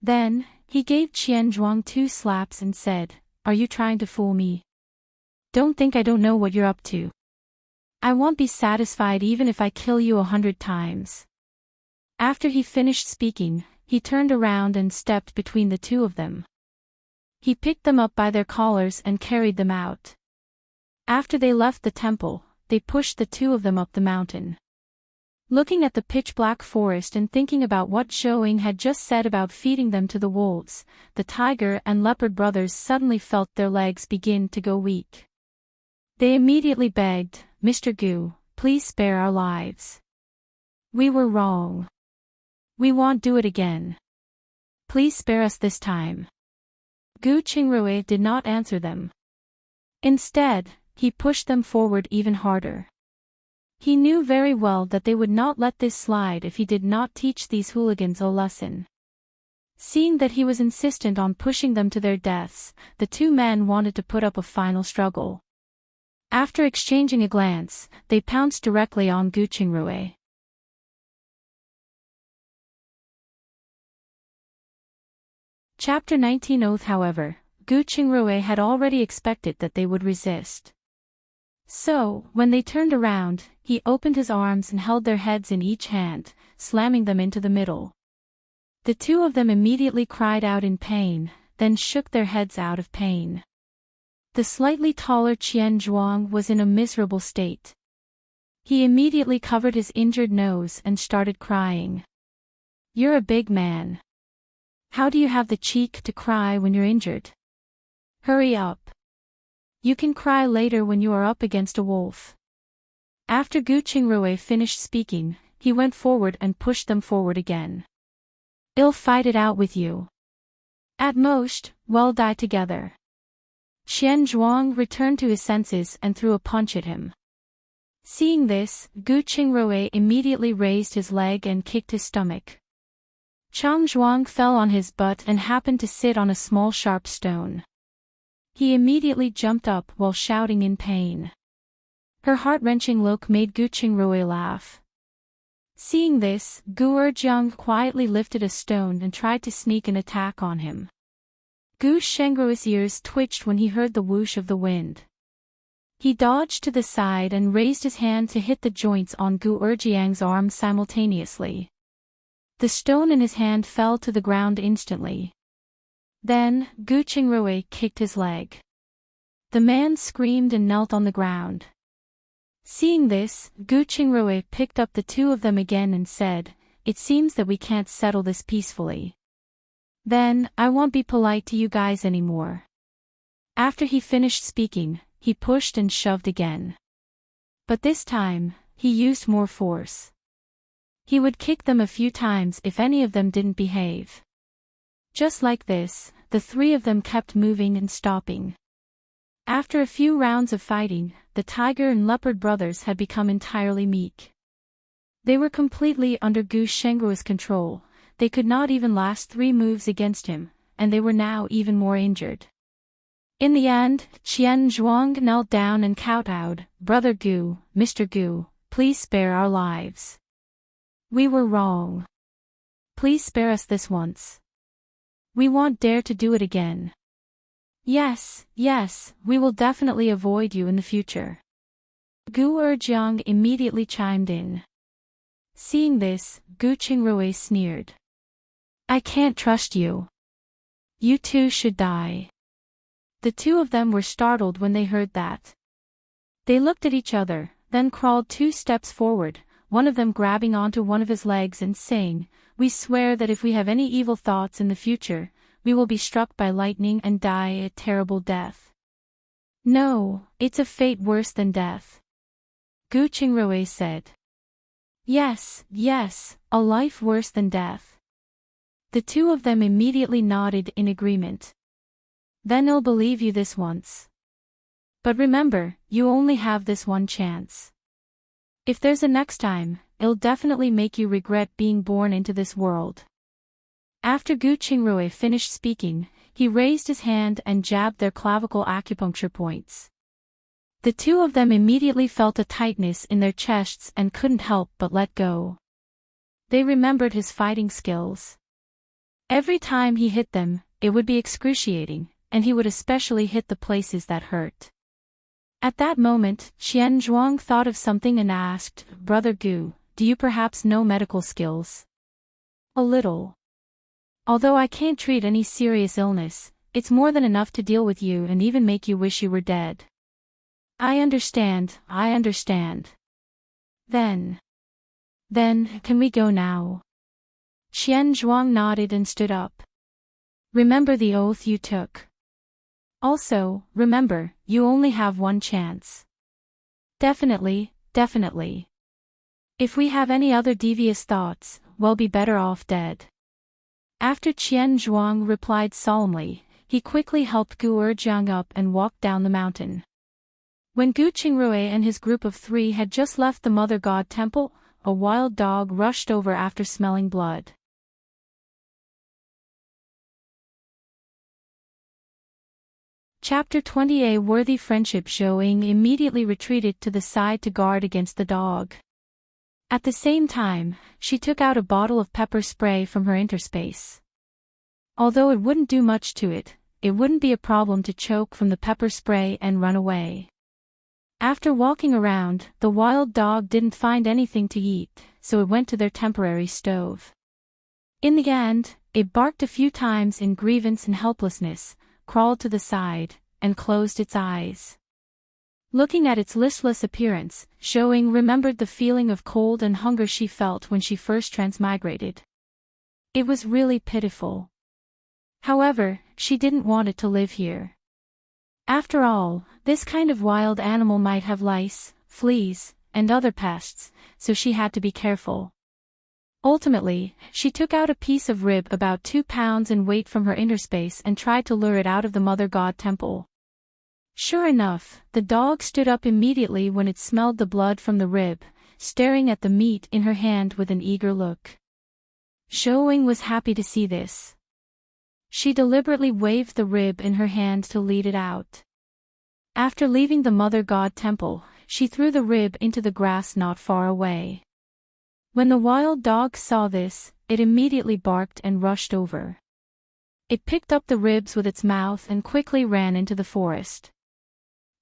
Then, he gave Qian Zhuang 2 slaps and said, "Are you trying to fool me? Don't think I don't know what you're up to. I won't be satisfied even if I kill you 100 times." After he finished speaking, he turned around and stepped between the two of them. He picked them up by their collars and carried them out. After they left the temple, they pushed the two of them up the mountain. Looking at the pitch-black forest and thinking about what Zhou had just said about feeding them to the wolves, the tiger and leopard brothers suddenly felt their legs begin to go weak. They immediately begged, "Mr. Gu, please spare our lives. We were wrong. We won't do it again. Please spare us this time." Gu Qingrui did not answer them. Instead, he pushed them forward even harder. He knew very well that they would not let this slide if he did not teach these hooligans a lesson. Seeing that he was insistent on pushing them to their deaths, the two men wanted to put up a final struggle. After exchanging a glance, they pounced directly on Gu Qingrui. Chapter 19. Oath. However, Gu Qingrui had already expected that they would resist. So, when they turned around, he opened his arms and held their heads in each hand, slamming them into the middle. The two of them immediately cried out in pain, then shook their heads out of pain. The slightly taller Qian Zhuang was in a miserable state. He immediately covered his injured nose and started crying. "You're a big man. How do you have the cheek to cry when you're injured? Hurry up. You can cry later when you are up against a wolf." After Gu Qingrui finished speaking, he went forward and pushed them forward again. "I'll fight it out with you. At most, we'll die together." Qian Zhuang returned to his senses and threw a punch at him. Seeing this, Gu Qingrui immediately raised his leg and kicked his stomach. Chang Zhuang fell on his butt and happened to sit on a small sharp stone. He immediately jumped up while shouting in pain. Her heart-wrenching look made Gu Qingrui laugh. Seeing this, Gu Erjiang quietly lifted a stone and tried to sneak an attack on him. Gu Shengrui's ears twitched when he heard the whoosh of the wind. He dodged to the side and raised his hand to hit the joints on Gu Erjiang's arm simultaneously. The stone in his hand fell to the ground instantly. Then, Gu Qingrui kicked his leg. The man screamed and knelt on the ground. Seeing this, Gu Qingrui picked up the two of them again and said, "It seems that we can't settle this peacefully. Then, I won't be polite to you guys anymore." After he finished speaking, he pushed and shoved again. But this time, he used more force. He would kick them a few times if any of them didn't behave. Just like this, the three of them kept moving and stopping. After a few rounds of fighting, the tiger and leopard brothers had become entirely meek. They were completely under Gu Shengruo's control. They could not even last 3 moves against him, and they were now even more injured. In the end, Qian Zhuang knelt down and kowtowed, "Brother Gu, Mr. Gu, please spare our lives. We were wrong. Please spare us this once. We won't dare to do it again. Yes, yes, we will definitely avoid you in the future." Gu Erjiang immediately chimed in. Seeing this, Gu Qingrui sneered. "I can't trust you. You two should die." The 2 of them were startled when they heard that. They looked at each other, then crawled 2 steps forward, one of them grabbing onto one of his legs and saying, "We swear that if we have any evil thoughts in the future, we will be struck by lightning and die a terrible death." "No, it's a fate worse than death," Gu Qingrui said. "Yes, yes, a life worse than death." The 2 of them immediately nodded in agreement. "Then I'll believe you this once. But remember, you only have this one chance. If there's a next time, it'll definitely make you regret being born into this world." After Gu Qingrui finished speaking, he raised his hand and jabbed their clavicle acupuncture points. The 2 of them immediately felt a tightness in their chests and couldn't help but let go. They remembered his fighting skills. Every time he hit them, it would be excruciating, and he would especially hit the places that hurt. At that moment, Qian Zhuang thought of something and asked, "Brother Gu, do you perhaps know medical skills?" "A little. Although I can't treat any serious illness, it's more than enough to deal with you and even make you wish you were dead." I understand. Then, can we go now?" Qian Zhuang nodded and stood up. "Remember the oath you took. Also, remember, you only have one chance." Definitely. If we have any other devious thoughts, we'll be better off dead." After Qian Zhuang replied solemnly, he quickly helped Gu Erjiang up and walked down the mountain. When Gu Qingrui and his group of 3 had just left the Mother God Temple, a wild dog rushed over after smelling blood. Chapter 20. A worthy friendship. Showing immediately retreated to the side to guard against the dog. At the same time, she took out a bottle of pepper spray from her interspace. Although it wouldn't do much to it, it wouldn't be a problem to choke from the pepper spray and run away. After walking around, the wild dog didn't find anything to eat, so it went to their temporary stove. In the end, it barked a few times in grievance and helplessness, crawled to the side, and closed its eyes. Looking at its listless appearance, Showing remembered the feeling of cold and hunger she felt when she first transmigrated. It was really pitiful. However, she didn't want it to live here. After all, this kind of wild animal might have lice, fleas, and other pests, so she had to be careful. Ultimately, she took out a piece of rib about 2 pounds in weight from her interspace and tried to lure it out of the Mother God Temple. Sure enough, the dog stood up immediately when it smelled the blood from the rib, staring at the meat in her hand with an eager look. Showing was happy to see this. She deliberately waved the rib in her hand to lead it out. After leaving the Mother God Temple, she threw the rib into the grass not far away. When the wild dog saw this, it immediately barked and rushed over. It picked up the ribs with its mouth and quickly ran into the forest.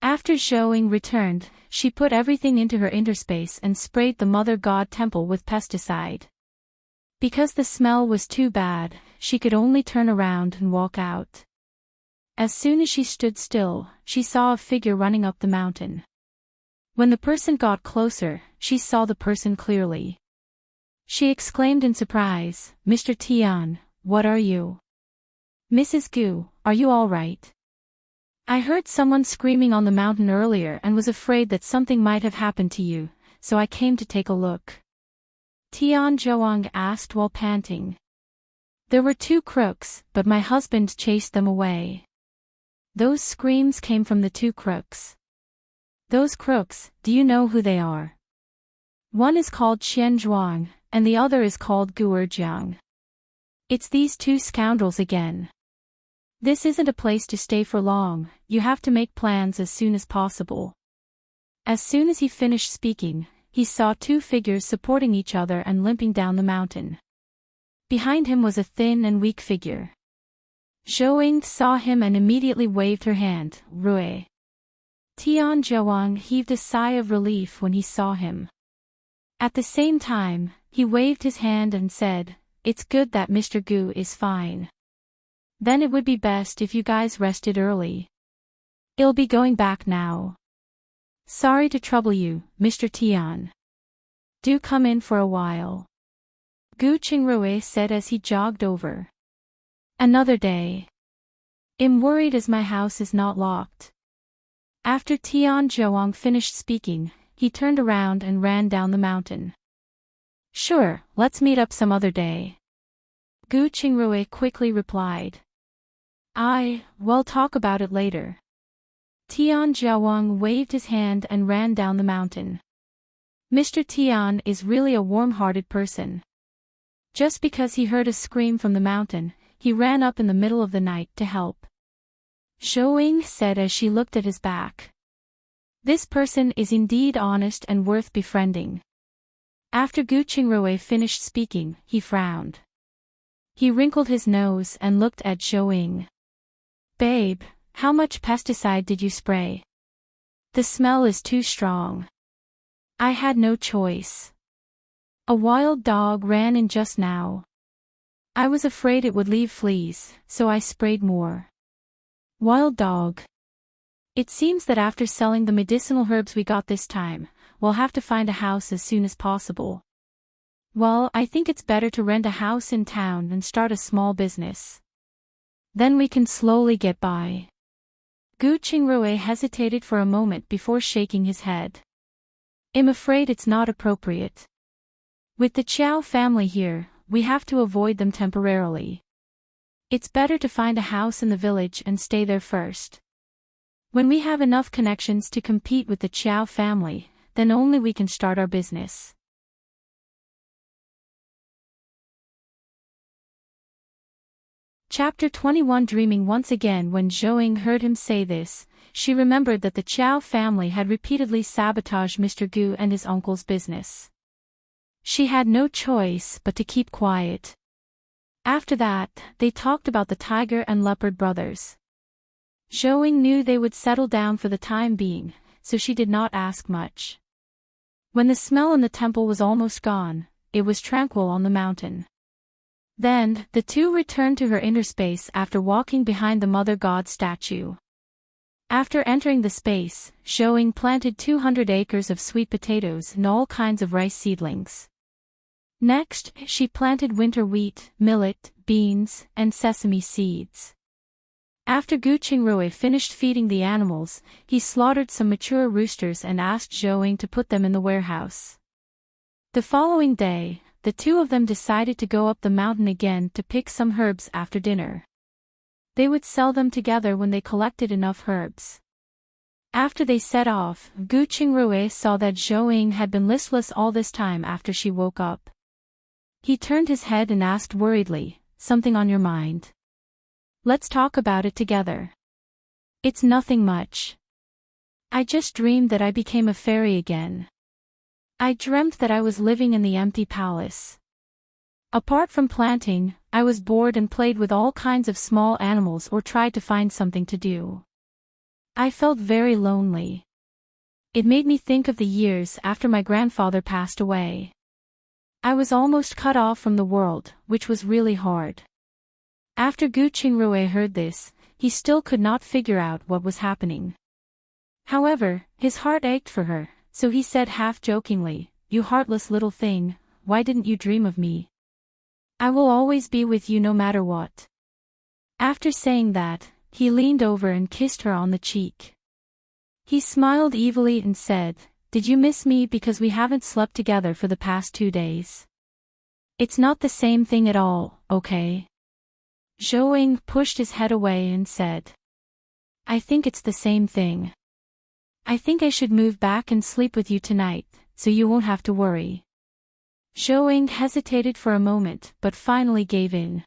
After Showing returned, she put everything into her interspace and sprayed the Mother God Temple with pesticide. Because the smell was too bad, she could only turn around and walk out. As soon as she stood still, she saw a figure running up the mountain. When the person got closer, she saw the person clearly. She exclaimed in surprise, "Mr. Tian, what are you?" "Mrs. Gu, are you all right? I heard someone screaming on the mountain earlier and was afraid that something might have happened to you, so I came to take a look." Tian Zhuang asked while panting. "There were 2 crooks, but my husband chased them away." "Those screams came from the 2 crooks. Those crooks, do you know who they are?" One is called Qianzhuang, and the other is called Guerjiang. It's these two scoundrels again. This isn't a place to stay for long, you have to make plans as soon as possible. As soon as he finished speaking, he saw two figures supporting each other and limping down the mountain. Behind him was a thin and weak figure. Zhou saw him and immediately waved her hand, Rui. Tianzhuang heaved a sigh of relief when he saw him. At the same time, he waved his hand and said, "It's good that Mr. Gu is fine. Then it would be best if you guys rested early. I'll be going back now. Sorry to trouble you, Mr. Tian. Do come in for a while," Gu Qingrui said as he jogged over. Another day. I'm worried as my house is not locked. After Tianzhuang finished speaking, he turned around and ran down the mountain. Sure, let's meet up some other day, Gu Qingrui quickly replied. We'll talk about it later. Tianzhuang waved his hand and ran down the mountain. Mr. Tian is really a warm-hearted person. Just because he heard a scream from the mountain, he ran up in the middle of the night to help. Zhou said as she looked at his back. This person is indeed honest and worth befriending. After Gu Qingrui finished speaking, he frowned. He wrinkled his nose and looked at Zhou. Babe, how much pesticide did you spray? The smell is too strong. I had no choice. A wild dog ran in just now. I was afraid it would leave fleas, so I sprayed more. Wild dog. It seems that after selling the medicinal herbs we got this time, we'll have to find a house as soon as possible. Well, I think it's better to rent a house in town and start a small business. Then we can slowly get by. Gu Qingrui hesitated for a moment before shaking his head. I'm afraid it's not appropriate. With the Qiao family here, we have to avoid them temporarily. It's better to find a house in the village and stay there first. When we have enough connections to compete with the Qiao family, then only we can start our business. Chapter 21. Dreaming. Once again when Zhou heard him say this, she remembered that the Qiao family had repeatedly sabotaged Mr. Gu and his uncle's business. She had no choice but to keep quiet. After that, they talked about the tiger and leopard brothers. Zhou knew they would settle down for the time being, so she did not ask much. When the smell in the temple was almost gone, it was tranquil on the mountain. Then, the two returned to her inner space after walking behind the Mother God statue. After entering the space, Zhou planted 200 acres of sweet potatoes and all kinds of rice seedlings. Next, she planted winter wheat, millet, beans, and sesame seeds. After Gu Qingrui finished feeding the animals, he slaughtered some mature roosters and asked Zhou to put them in the warehouse. The following day, the two of them decided to go up the mountain again to pick some herbs after dinner. They would sell them together when they collected enough herbs. After they set off, Gu Qingrui saw that Zhou had been listless all this time after she woke up. He turned his head and asked worriedly, "Something on your mind? Let's talk about it together." "It's nothing much. I just dreamed that I became a fairy again. I dreamt that I was living in the empty palace. Apart from planting, I was bored and played with all kinds of small animals or tried to find something to do. I felt very lonely. It made me think of the years after my grandfather passed away. I was almost cut off from the world, which was really hard." After Gu Qingrui heard this, he still could not figure out what was happening. However, his heart ached for her, so he said half-jokingly, "You heartless little thing, why didn't you dream of me? I will always be with you no matter what." After saying that, he leaned over and kissed her on the cheek. He smiled evilly and said, "Did you miss me because we haven't slept together for the past 2 days? It's not the same thing at all, okay?" Zhou pushed his head away and said, "I think it's the same thing. I think I should move back and sleep with you tonight, so you won't have to worry. Zhou hesitated for a moment but finally gave in.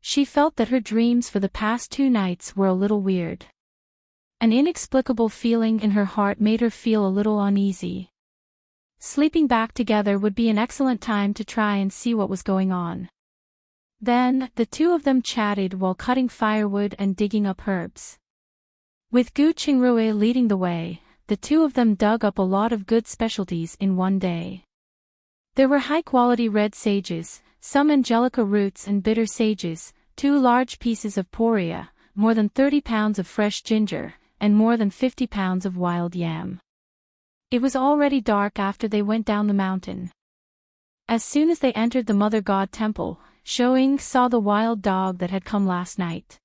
She felt that her dreams for the past 2 nights were a little weird. An inexplicable feeling in her heart made her feel a little uneasy. Sleeping back together would be an excellent time to try and see what was going on. Then, the two of them chatted while cutting firewood and digging up herbs. With Gu Qingrui leading the way, the two of them dug up a lot of good specialties in one day. There were high-quality red sages, some angelica roots and bitter sages, 2 large pieces of poria, more than 30 pounds of fresh ginger, and more than 50 pounds of wild yam. It was already dark after they went down the mountain. As soon as they entered the Mother God Temple, Zhou saw the wild dog that had come last night.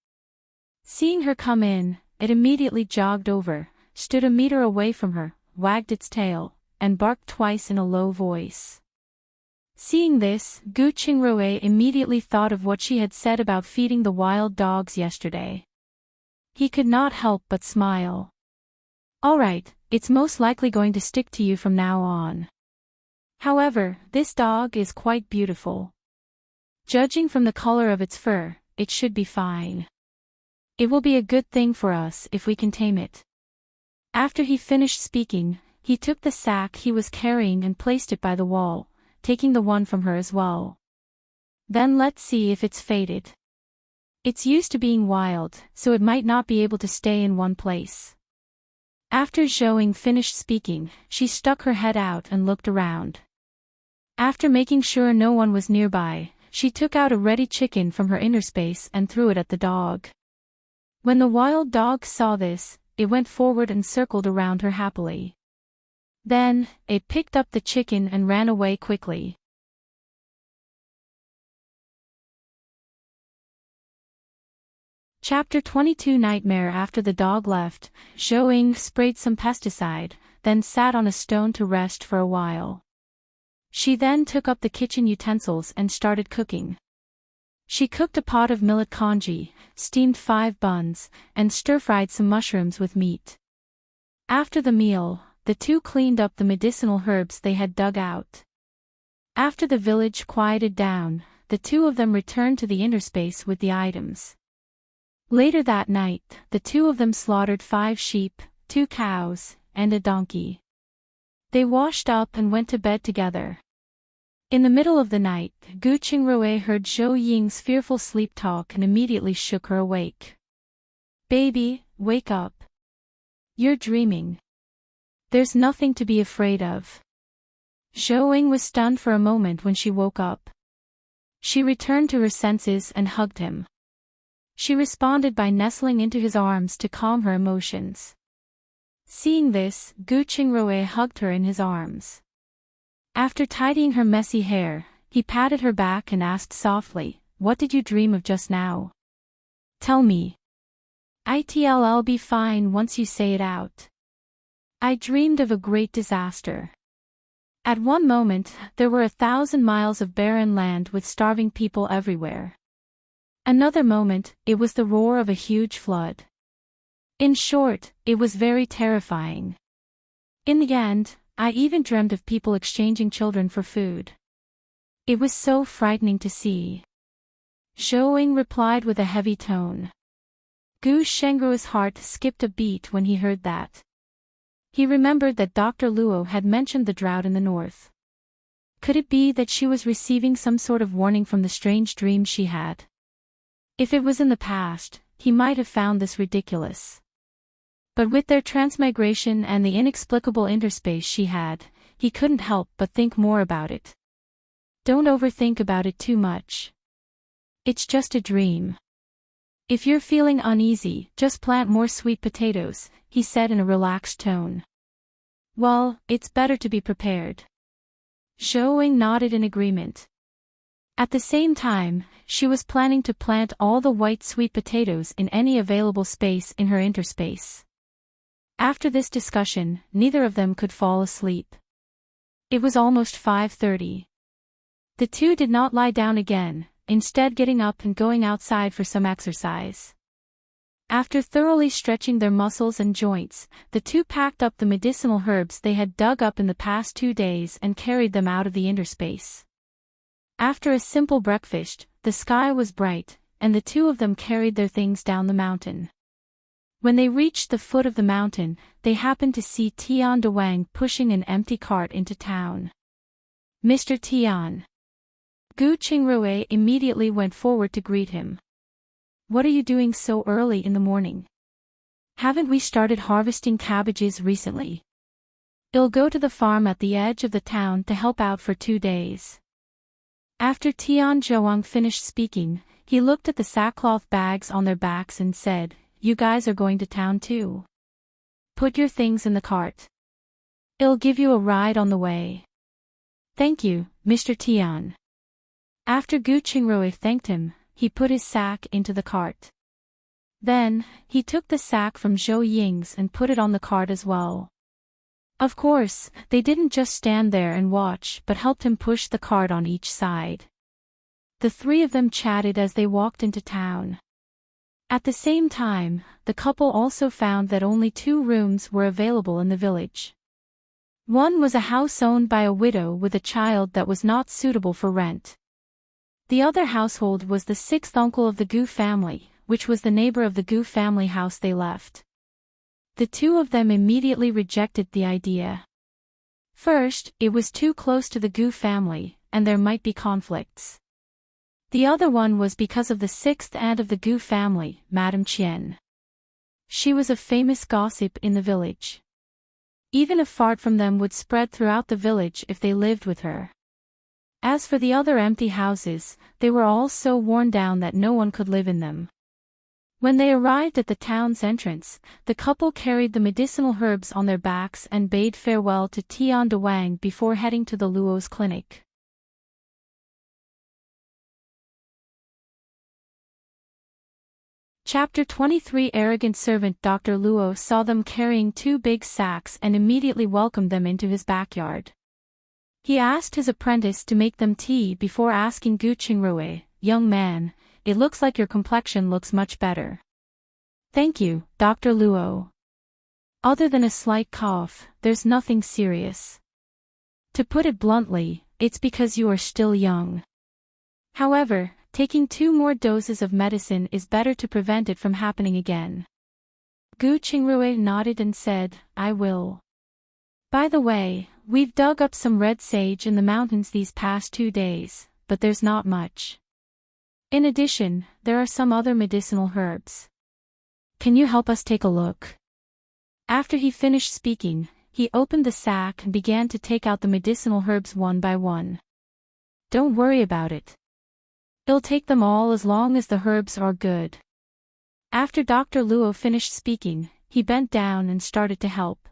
Seeing her come in, it immediately jogged over, stood a meter away from her, wagged its tail, and barked twice in a low voice. Seeing this, Gu Qingrui immediately thought of what she had said about feeding the wild dogs yesterday. He could not help but smile. All right, it's most likely going to stick to you from now on. However, this dog is quite beautiful. Judging from the color of its fur, it should be fine. It will be a good thing for us if we can tame it. After he finished speaking, he took the sack he was carrying and placed it by the wall, taking the one from her as well. Then let's see if it's fated. It's used to being wild, so it might not be able to stay in one place. After Zhou finished speaking, she stuck her head out and looked around. After making sure no one was nearby, she took out a ready chicken from her inner space and threw it at the dog. When the wild dog saw this, it went forward and circled around her happily. Then, it picked up the chicken and ran away quickly. Chapter 22 Nightmare. After the dog left, Zhou sprayed some pesticide, then sat on a stone to rest for a while. She then took up the kitchen utensils and started cooking. She cooked a pot of millet congee, steamed 5 buns, and stir-fried some mushrooms with meat. After the meal, the two cleaned up the medicinal herbs they had dug out. After the village quieted down, the two of them returned to the inner space with the items. Later that night, the two of them slaughtered 5 sheep, 2 cows, and a donkey. They washed up and went to bed together. In the middle of the night, Gu Qingrui heard Zhou Ying's fearful sleep talk and immediately shook her awake. "Baby, wake up. You're dreaming. There's nothing to be afraid of." Zhou Ying was stunned for a moment when she woke up. She returned to her senses and hugged him. She responded by nestling into his arms to calm her emotions. Seeing this, Gu Qingrui hugged her in his arms. After tidying her messy hair, he patted her back and asked softly, "What did you dream of just now? Tell me. It'll be fine once you say it out." "I dreamed of a great disaster. At one moment, there were 1,000 miles of barren land with starving people everywhere. Another moment, it was the roar of a huge flood. In short, it was very terrifying. In the end, I even dreamt of people exchanging children for food. It was so frightening to see." Zhou Ying replied with a heavy tone. Gu Shengru's heart skipped a beat when he heard that. He remembered that Dr. Luo had mentioned the drought in the north. Could it be that she was receiving some sort of warning from the strange dream she had? If it was in the past, he might have found this ridiculous. But with their transmigration and the inexplicable interspace she had, he couldn't help but think more about it. "Don't overthink about it too much. It's just a dream. If you're feeling uneasy, just plant more sweet potatoes," he said in a relaxed tone. "Well, it's better to be prepared." Zhou Ying nodded in agreement. At the same time, she was planning to plant all the white sweet potatoes in any available space in her interspace. After this discussion, neither of them could fall asleep. It was almost 5:30. The two did not lie down again, instead getting up and going outside for some exercise. After thoroughly stretching their muscles and joints, the two packed up the medicinal herbs they had dug up in the past 2 days and carried them out of the interspace. After a simple breakfast, the sky was bright, and the two of them carried their things down the mountain. When they reached the foot of the mountain, they happened to see Tian De Wang pushing an empty cart into town. "Mr. Tian." Gu Qingrui immediately went forward to greet him. "What are you doing so early in the morning? Haven't we started harvesting cabbages recently? I'll go to the farm at the edge of the town to help out for 2 days." After Tian Zhuang finished speaking, he looked at the sackcloth bags on their backs and said, "You guys are going to town too? Put your things in the cart. I'll give you a ride on the way." "Thank you, Mr. Tian." After Gu Qingrui thanked him, he put his sack into the cart. Then, he took the sack from Zhou Ying's and put it on the cart as well. Of course, they didn't just stand there and watch but helped him push the cart on each side. The three of them chatted as they walked into town. At the same time, the couple also found that only 2 rooms were available in the village. One was a house owned by a widow with a child that was not suitable for rent. The other household was the 6th uncle of the Gu family, which was the neighbor of the Gu family house they left. The two of them immediately rejected the idea. First, it was too close to the Gu family, and there might be conflicts. The other one was because of the 6th aunt of the Gu family, Madame Qian. She was a famous gossip in the village. Even a fart from them would spread throughout the village if they lived with her. As for the other empty houses, they were all so worn down that no one could live in them. When they arrived at the town's entrance, the couple carried the medicinal herbs on their backs and bade farewell to Tian De Wang before heading to the Luo's clinic. Chapter 23. Arrogant servant Dr. Luo saw them carrying 2 big sacks and immediately welcomed them into his backyard. He asked his apprentice to make them tea before asking Gu Qingrui, "Young man, it looks like your complexion looks much better." "Thank you, Dr. Luo. Other than a slight cough, there's nothing serious. To put it bluntly, it's because you are still young. However, taking 2 more doses of medicine is better to prevent it from happening again." Gu Qingrui nodded and said, "I will. By the way, we've dug up some red sage in the mountains these past 2 days, but there's not much. In addition, there are some other medicinal herbs. Can you help us take a look?" After he finished speaking, he opened the sack and began to take out the medicinal herbs one by one. "Don't worry about it. I'll take them all as long as the herbs are good." After Dr. Luo finished speaking, he bent down and started to help.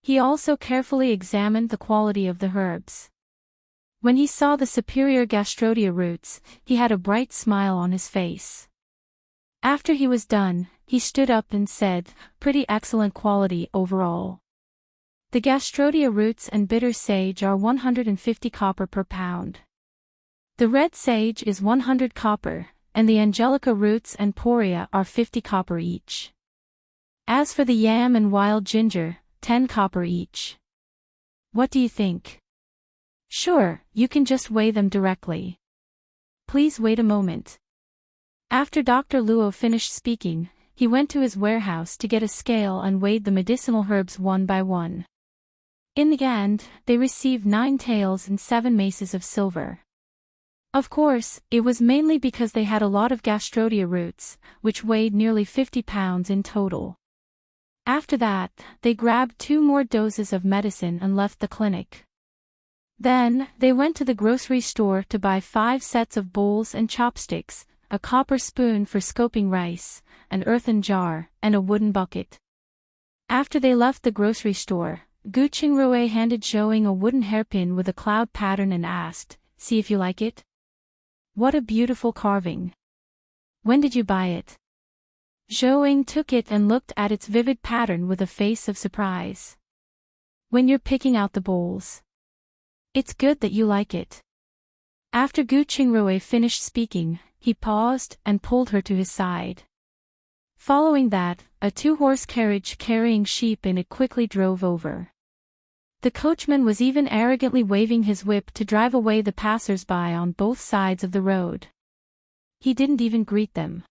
He also carefully examined the quality of the herbs. When he saw the superior gastrodia roots, he had a bright smile on his face. After he was done, he stood up and said, "Pretty excellent quality overall. The gastrodia roots and bitter sage are 150 copper per pound. The red sage is 100 copper, and the angelica roots and poria are 50 copper each. As for the yam and wild ginger, 10 copper each. What do you think?" "Sure, you can just weigh them directly. Please wait a moment." After Dr. Luo finished speaking, he went to his warehouse to get a scale and weighed the medicinal herbs one by one. In the end, they received 9 taels and 7 maces of silver. Of course, it was mainly because they had a lot of gastrodia roots, which weighed nearly 50 pounds in total. After that, they grabbed 2 more doses of medicine and left the clinic. Then, they went to the grocery store to buy 5 sets of bowls and chopsticks, a copper spoon for scoping rice, an earthen jar, and a wooden bucket. After they left the grocery store, Gu Qingrui handed Zhou a wooden hairpin with a cloud pattern and asked, "See if you like it? What a beautiful carving. When did you buy it?" Zhou took it and looked at its vivid pattern with a face of surprise. "When you're picking out the bowls. It's good that you like it." After Gu Qingrui finished speaking, he paused and pulled her to his side. Following that, a two-horse carriage carrying sheep in it quickly drove over. The coachman was even arrogantly waving his whip to drive away the passers-by on both sides of the road. He didn't even greet them.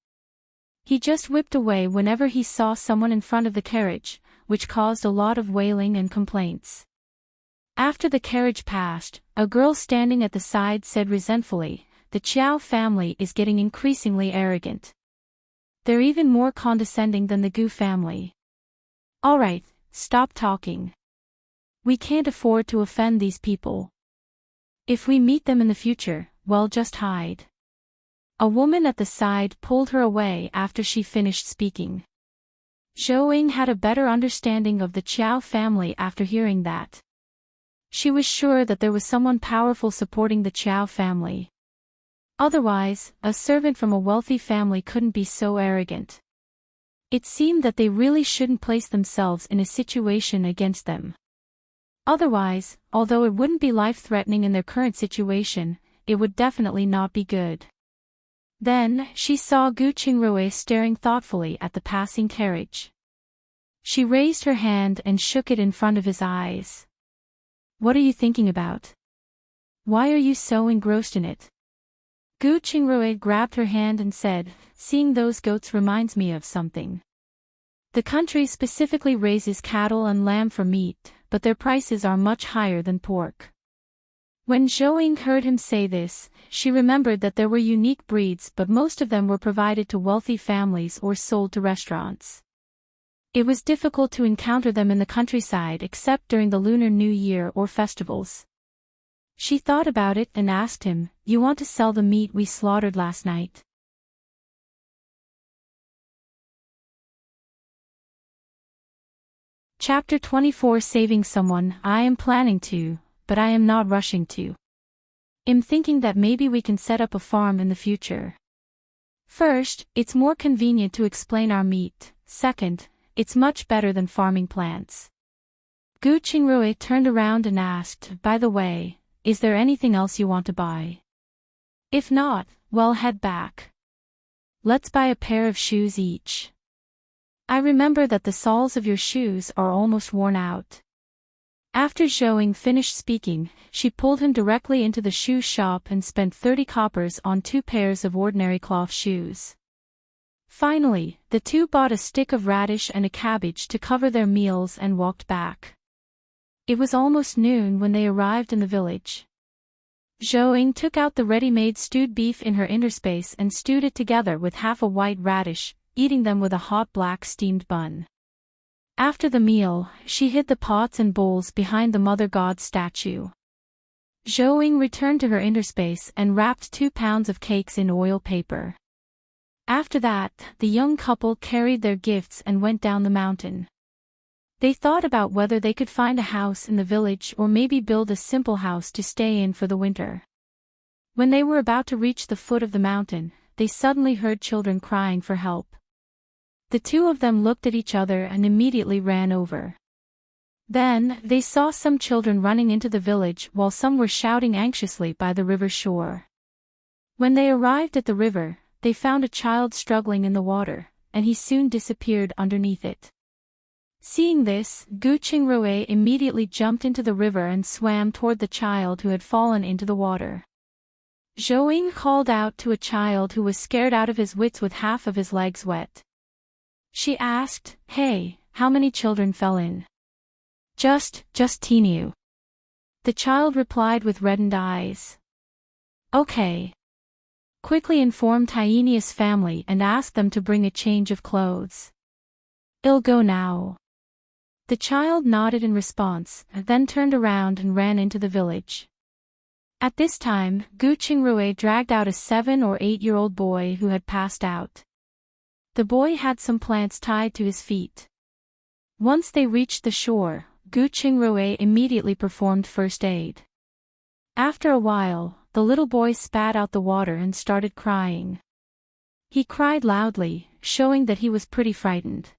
He just whipped away whenever he saw someone in front of the carriage, which caused a lot of wailing and complaints. After the carriage passed, a girl standing at the side said resentfully, "The Chiao family is getting increasingly arrogant. They're even more condescending than the Gu family. Alright, stop talking. We can't afford to offend these people. If we meet them in the future, well, just hide." A woman at the side pulled her away after she finished speaking. Zhou had a better understanding of the Chiao family after hearing that. She was sure that there was someone powerful supporting the Chiao family. Otherwise, a servant from a wealthy family couldn't be so arrogant. It seemed that they really shouldn't place themselves in a situation against them. Otherwise, although it wouldn't be life-threatening in their current situation, it would definitely not be good. Then, she saw Gu Qingrui staring thoughtfully at the passing carriage. She raised her hand and shook it in front of his eyes. "What are you thinking about? Why are you so engrossed in it?" Gu Qingrui grabbed her hand and said, "Seeing those goats reminds me of something. The country specifically raises cattle and lamb for meat, but their prices are much higher than pork." When Zhou heard him say this, she remembered that there were unique breeds, but most of them were provided to wealthy families or sold to restaurants. It was difficult to encounter them in the countryside except during the Lunar New Year or festivals. She thought about it and asked him, "You want to sell the meat we slaughtered last night?" Chapter 24 Saving Someone. I am planning to, but I am not rushing to. I'm thinking that maybe we can set up a farm in the future. First, it's more convenient to explain our meat. Second, it's much better than farming plants. Gu Qingrui turned around and asked, "By the way, is there anything else you want to buy? If not, well, head back. Let's buy a pair of shoes each. I remember that the soles of your shoes are almost worn out." After Zhou finished speaking, she pulled him directly into the shoe shop and spent 30 coppers on 2 pairs of ordinary cloth shoes. Finally, the two bought a stick of radish and a cabbage to cover their meals and walked back. It was almost noon when they arrived in the village. Zhou took out the ready-made stewed beef in her interspace and stewed it together with half a white radish, eating them with a hot black steamed bun. After the meal, she hid the pots and bowls behind the Mother God statue. Zhou returned to her interspace and wrapped 2 pounds of cakes in oil paper. After that, the young couple carried their gifts and went down the mountain. They thought about whether they could find a house in the village or maybe build a simple house to stay in for the winter. When they were about to reach the foot of the mountain, they suddenly heard children crying for help. The two of them looked at each other and immediately ran over. Then, they saw some children running into the village while some were shouting anxiously by the river shore. When they arrived at the river, they found a child struggling in the water, and he soon disappeared underneath it. Seeing this, Gu Qingrui immediately jumped into the river and swam toward the child who had fallen into the water. Zhou called out to a child who was scared out of his wits with half of his legs wet. She asked, "Hey, how many children fell in?" Just Tinu." The child replied with reddened eyes. "Okay. Quickly inform Taienia's family and ask them to bring a change of clothes. I'll go now." The child nodded in response, then turned around and ran into the village. At this time, Gu Qingrui dragged out a 7 or 8-year-old boy who had passed out. The boy had some plants tied to his feet. Once they reached the shore, Gu Qingrui immediately performed first aid. After a while, the little boy spat out the water and started crying. He cried loudly, showing that he was pretty frightened.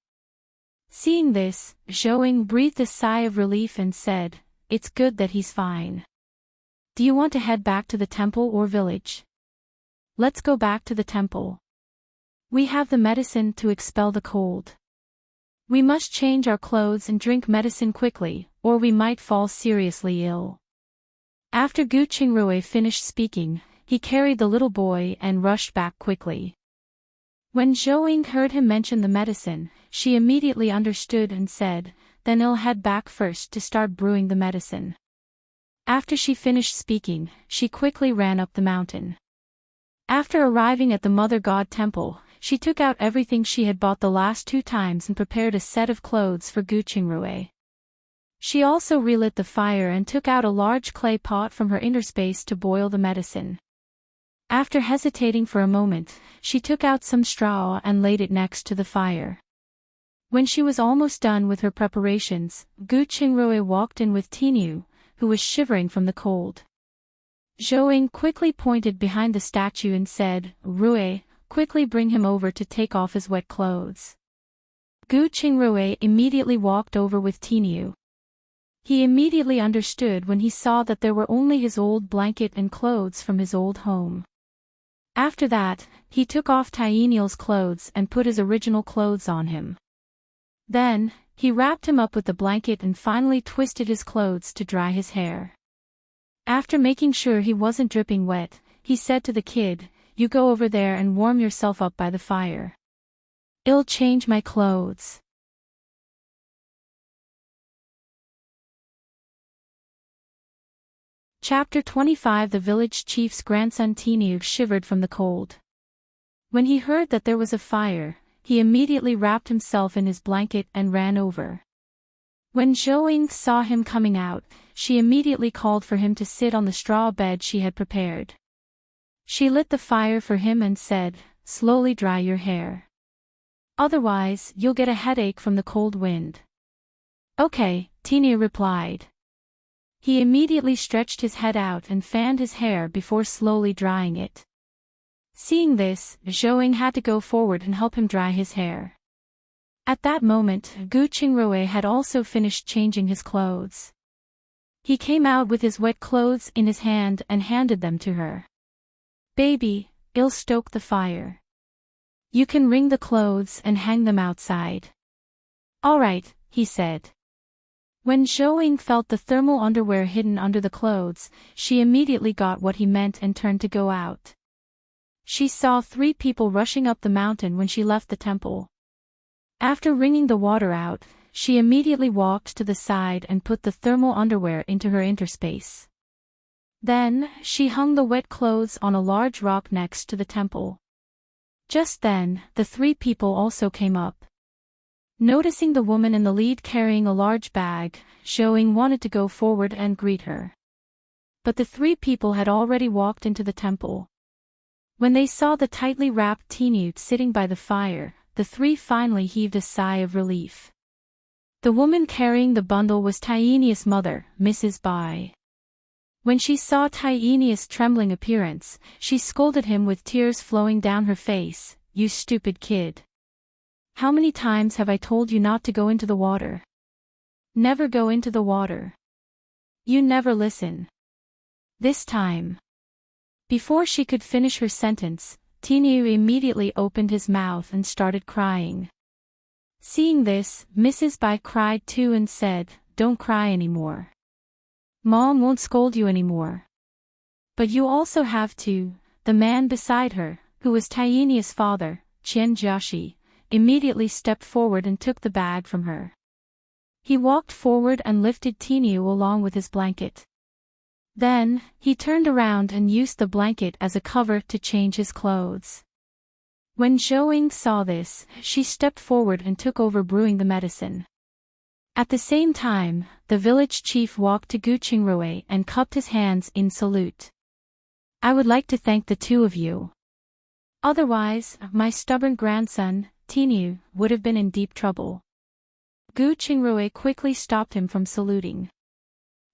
Seeing this, Zhou breathed a sigh of relief and said, "It's good that he's fine. Do you want to head back to the temple or village?" "Let's go back to the temple." We have the medicine to expel the cold. We must change our clothes and drink medicine quickly, or we might fall seriously ill. After Gu Qingrui finished speaking, he carried the little boy and rushed back quickly. When Zhou heard him mention the medicine, she immediately understood and said, "Then I'll head back first to start brewing the medicine." After she finished speaking, she quickly ran up the mountain. After arriving at the Mother God Temple, she took out everything she had bought the last 2 times and prepared a set of clothes for Gu Qingrui. She also relit the fire and took out a large clay pot from her inner space to boil the medicine. After hesitating for a moment, she took out some straw and laid it next to the fire. When she was almost done with her preparations, Gu Qingrui walked in with Tinyu, who was shivering from the cold. Zhou quickly pointed behind the statue and said, "Rui, quickly bring him over to take off his wet clothes." Gu Qingrui immediately walked over with Tinyu. He immediately understood when he saw that there were only his old blanket and clothes from his old home. After that, he took off Tieniel's clothes and put his original clothes on him. Then, he wrapped him up with the blanket and finally twisted his clothes to dry his hair. After making sure he wasn't dripping wet, he said to the kid, "You go over there and warm yourself up by the fire. I'll change my clothes." Chapter 25. The village chief's grandson Tinyu shivered from the cold. When he heard that there was a fire, he immediately wrapped himself in his blanket and ran over. When Zhou saw him coming out, she immediately called for him to sit on the straw bed she had prepared. She lit the fire for him and said, "Slowly dry your hair. Otherwise, you'll get a headache from the cold wind." "Okay," Tinyu replied. He immediately stretched his head out and fanned his hair before slowly drying it. Seeing this, Zhou had to go forward and help him dry his hair. At that moment, Gu Qingrui had also finished changing his clothes. He came out with his wet clothes in his hand and handed them to her. "Baby, I'll stoke the fire. You can wring the clothes and hang them outside." "All right," he said. When Zhou felt the thermal underwear hidden under the clothes, she immediately got what he meant and turned to go out. She saw 3 people rushing up the mountain when she left the temple. After wringing the water out, she immediately walked to the side and put the thermal underwear into her interspace. Then, she hung the wet clothes on a large rock next to the temple. Just then, the 3 people also came up. Noticing the woman in the lead carrying a large bag, Zhou wanted to go forward and greet her. But the 3 people had already walked into the temple. When they saw the tightly wrapped Tinyu sitting by the fire, the 3 finally heaved a sigh of relief. The woman carrying the bundle was Tienia's mother, Mrs. Bai. When she saw Tienia's trembling appearance, she scolded him with tears flowing down her face, "You stupid kid. How many times have I told you not to go into the water? Never go into the water. You never listen. This time." Before she could finish her sentence, Tinyu immediately opened his mouth and started crying. Seeing this, Mrs. Bai cried too and said, "Don't cry anymore. Mom won't scold you anymore." "But you also have to." The man beside her, who was Tienia's father, Qian Jiaxi, immediately stepped forward and took the bag from her. He walked forward and lifted Tinyu along with his blanket. Then, he turned around and used the blanket as a cover to change his clothes. When Zhou saw this, she stepped forward and took over brewing the medicine. At the same time, the village chief walked to Gu Qingrui and cupped his hands in salute. "I would like to thank the 2 of you. Otherwise, my stubborn grandson, Tinyu, would have been in deep trouble." Gu Qingrui quickly stopped him from saluting.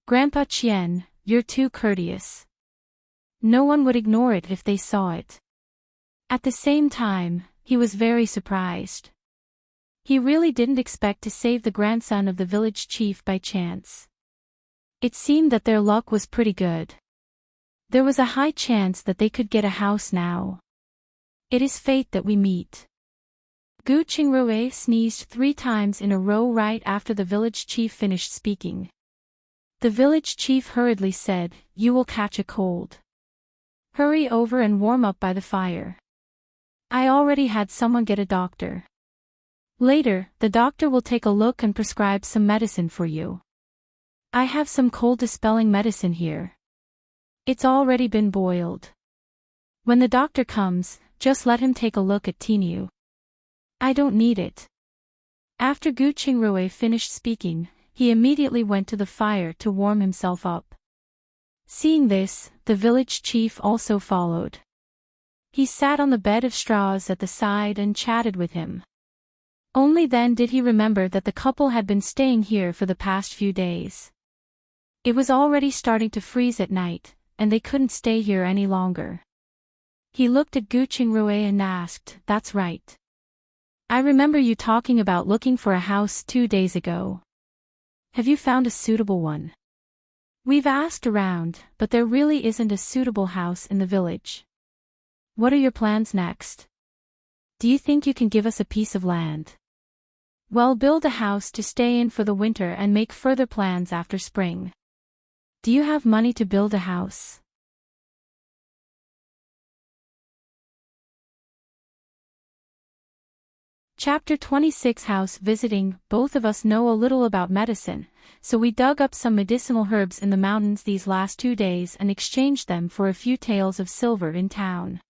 "Grandpa Qian, you're too courteous. No one would ignore it if they saw it." At the same time, he was very surprised. He really didn't expect to save the grandson of the village chief by chance. It seemed that their luck was pretty good. There was a high chance that they could get a house now. It is fate that we meet. Gu Qingrui sneezed 3 times in a row right after the village chief finished speaking. The village chief hurriedly said, "You will catch a cold. Hurry over and warm up by the fire. I already had someone get a doctor. Later, the doctor will take a look and prescribe some medicine for you. I have some cold-dispelling medicine here. It's already been boiled. When the doctor comes, just let him take a look at Tinu. I don't need it." After Gu Qingrui finished speaking, he immediately went to the fire to warm himself up. Seeing this, the village chief also followed. He sat on the bed of straws at the side and chatted with him. Only then did he remember that the couple had been staying here for the past few days. It was already starting to freeze at night, and they couldn't stay here any longer. He looked at Gu Qingrui and asked, "That's right. I remember you talking about looking for a house 2 days ago. Have you found a suitable one?" "We've asked around, but there really isn't a suitable house in the village. What are your plans next? Do you think you can give us a piece of land? Well, build a house to stay in for the winter and make further plans after spring. Do you have money to build a house?" Chapter 26 House Visiting. Both of us know a little about medicine, so we dug up some medicinal herbs in the mountains these last 2 days and exchanged them for a few taels of silver in town.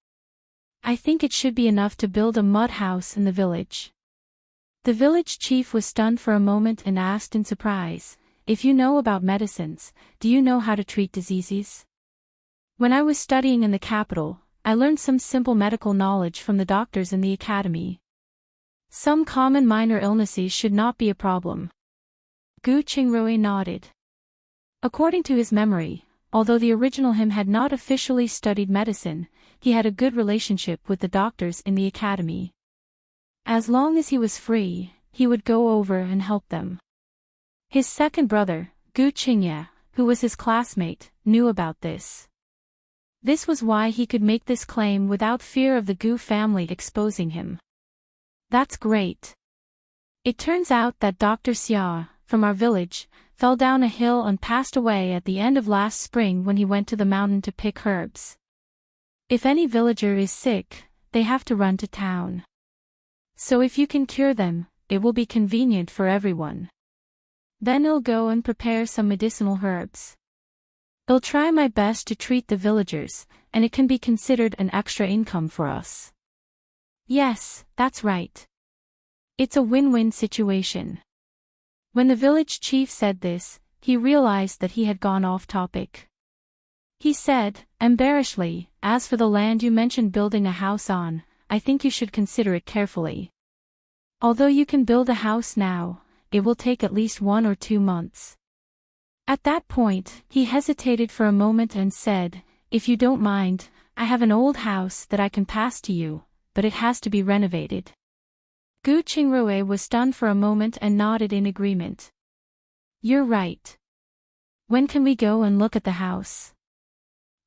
I think it should be enough to build a mud house in the village. The village chief was stunned for a moment and asked in surprise, "If you know about medicines, do you know how to treat diseases?" "When I was studying in the capital, I learned some simple medical knowledge from the doctors in the academy. Some common minor illnesses should not be a problem." Gu Qingrui nodded. According to his memory, although the original him had not officially studied medicine, he had a good relationship with the doctors in the academy. As long as he was free, he would go over and help them. His second brother, Gu Qingye, who was his classmate, knew about this. This was why he could make this claim without fear of the Gu family exposing him. "That's great. It turns out that Dr. Xia, from our village, fell down a hill and passed away at the end of last spring when he went to the mountain to pick herbs. If any villager is sick, they have to run to town. So if you can cure them, it will be convenient for everyone. Then I'll go and prepare some medicinal herbs. I'll try my best to treat the villagers, and it can be considered an extra income for us." "Yes, that's right. It's a win-win situation." When the village chief said this, he realized that he had gone off topic. He said, embarrassedly, "As for the land you mentioned building a house on, I think you should consider it carefully. Although you can build a house now, it will take at least 1 or 2 months." At that point, he hesitated for a moment and said, "If you don't mind, I have an old house that I can pass to you, but it has to be renovated." Gu Qingrui was stunned for a moment and nodded in agreement. "You're right. When can we go and look at the house?"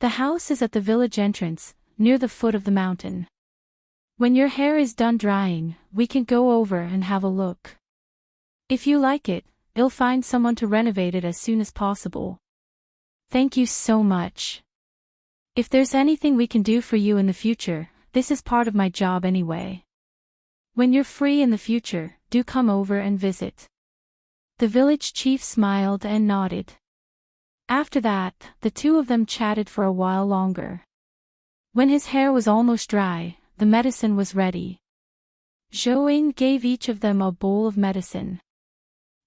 "The house is at the village entrance, near the foot of the mountain. When your hair is done drying, we can go over and have a look. If you like it, I'll find someone to renovate it as soon as possible." "Thank you so much. If there's anything we can do for you in the future, this is part of my job anyway. When you're free in the future, do come over and visit." The village chief smiled and nodded. After that, the two of them chatted for a while longer. When his hair was almost dry, the medicine was ready. Zhou gave each of them a bowl of medicine.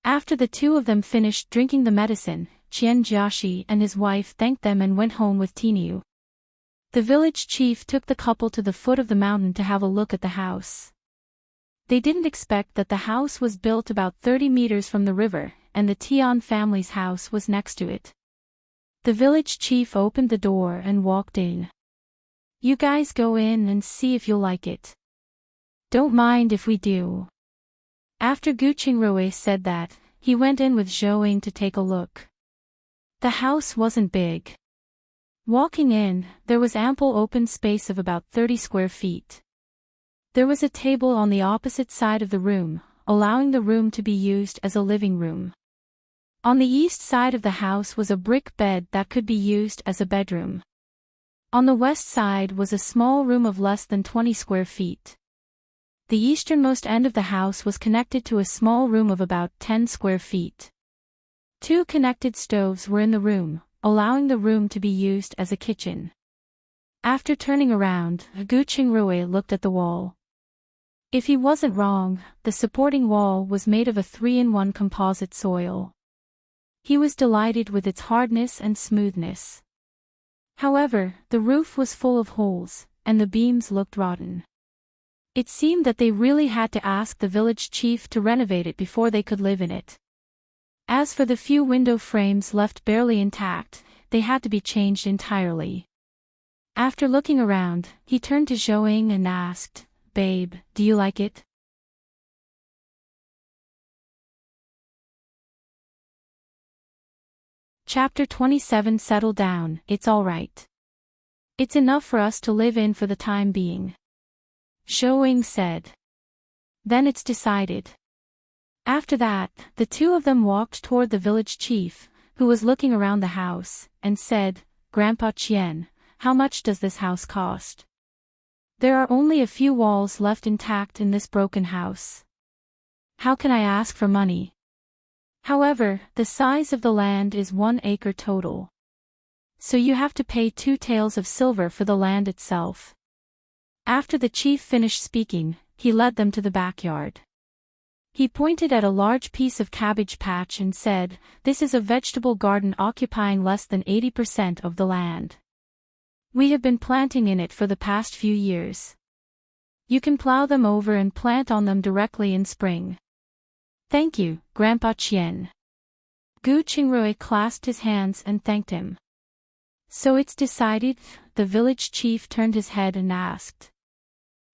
After the two of them finished drinking the medicine, Qian Jiaxi and his wife thanked them and went home with Tinu. The village chief took the couple to the foot of the mountain to have a look at the house. They didn't expect that the house was built about 30 meters from the river, and the Tian family's house was next to it. The village chief opened the door and walked in. "You guys go in and see if you'll like it. Don't mind if we do." After Gu Qingrui said that, he went in with Zhou to take a look. The house wasn't big. Walking in, there was ample open space of about 30 square feet. There was a table on the opposite side of the room, allowing the room to be used as a living room. On the east side of the house was a brick bed that could be used as a bedroom. On the west side was a small room of less than 20 square feet. The easternmost end of the house was connected to a small room of about 10 square feet. 2 connected stoves were in the room, allowing the room to be used as a kitchen. After turning around, Gu Qingrui looked at the wall. If he wasn't wrong, the supporting wall was made of a 3-in-1 composite soil. He was delighted with its hardness and smoothness. However, the roof was full of holes, and the beams looked rotten. It seemed that they really had to ask the village chief to renovate it before they could live in it. As for the few window frames left barely intact, they had to be changed entirely. After looking around, he turned to Zhou and asked, "Babe, do you like it?" Chapter 27. Settle down, it's all right. It's enough for us to live in for the time being, Zhou said. Then it's decided. After that, the two of them walked toward the village chief, who was looking around the house, and said, "Grandpa Qian, how much does this house cost? There are only a few walls left intact in this broken house. How can I ask for money? However, the size of the land is 1 acre total. So you have to pay 2 taels of silver for the land itself." After the chief finished speaking, he led them to the backyard. He pointed at a large piece of cabbage patch and said, "This is a vegetable garden occupying less than 80% of the land. We have been planting in it for the past few years. You can plow them over and plant on them directly in spring." "Thank you, Grandpa Qian." Gu Qingrui clasped his hands and thanked him. "So it's decided?" The village chief turned his head and asked.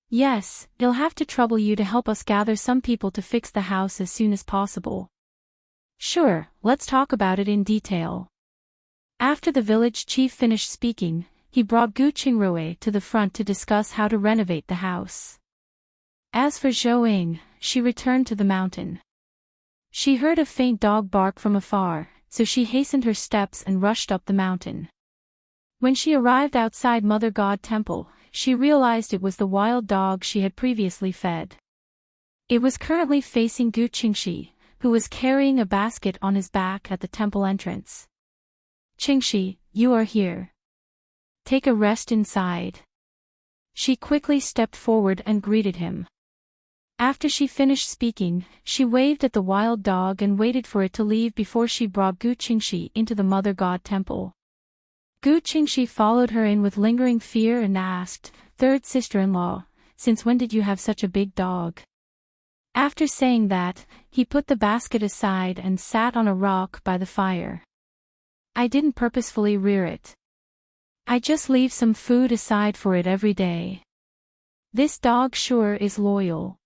"Yes, it'll have to trouble you to help us gather some people to fix the house as soon as possible." "Sure, let's talk about it in detail." After the village chief finished speaking, he brought Gu Qingrui to the front to discuss how to renovate the house. As for Zhou, she returned to the mountain. She heard a faint dog bark from afar, so she hastened her steps and rushed up the mountain. When she arrived outside Mother God Temple, she realized it was the wild dog she had previously fed. It was currently facing Gu Qingxi, who was carrying a basket on his back at the temple entrance. "Qingxi, you are here. Take a rest inside." She quickly stepped forward and greeted him. After she finished speaking, she waved at the wild dog and waited for it to leave before she brought Gu Qingxi into the Mother God Temple. Gu Qingxi followed her in with lingering fear and asked, "Third sister-in-law, since when did you have such a big dog?" After saying that, he put the basket aside and sat on a rock by the fire. "I didn't purposefully rear it. I just leave some food aside for it every day. This dog sure is loyal,"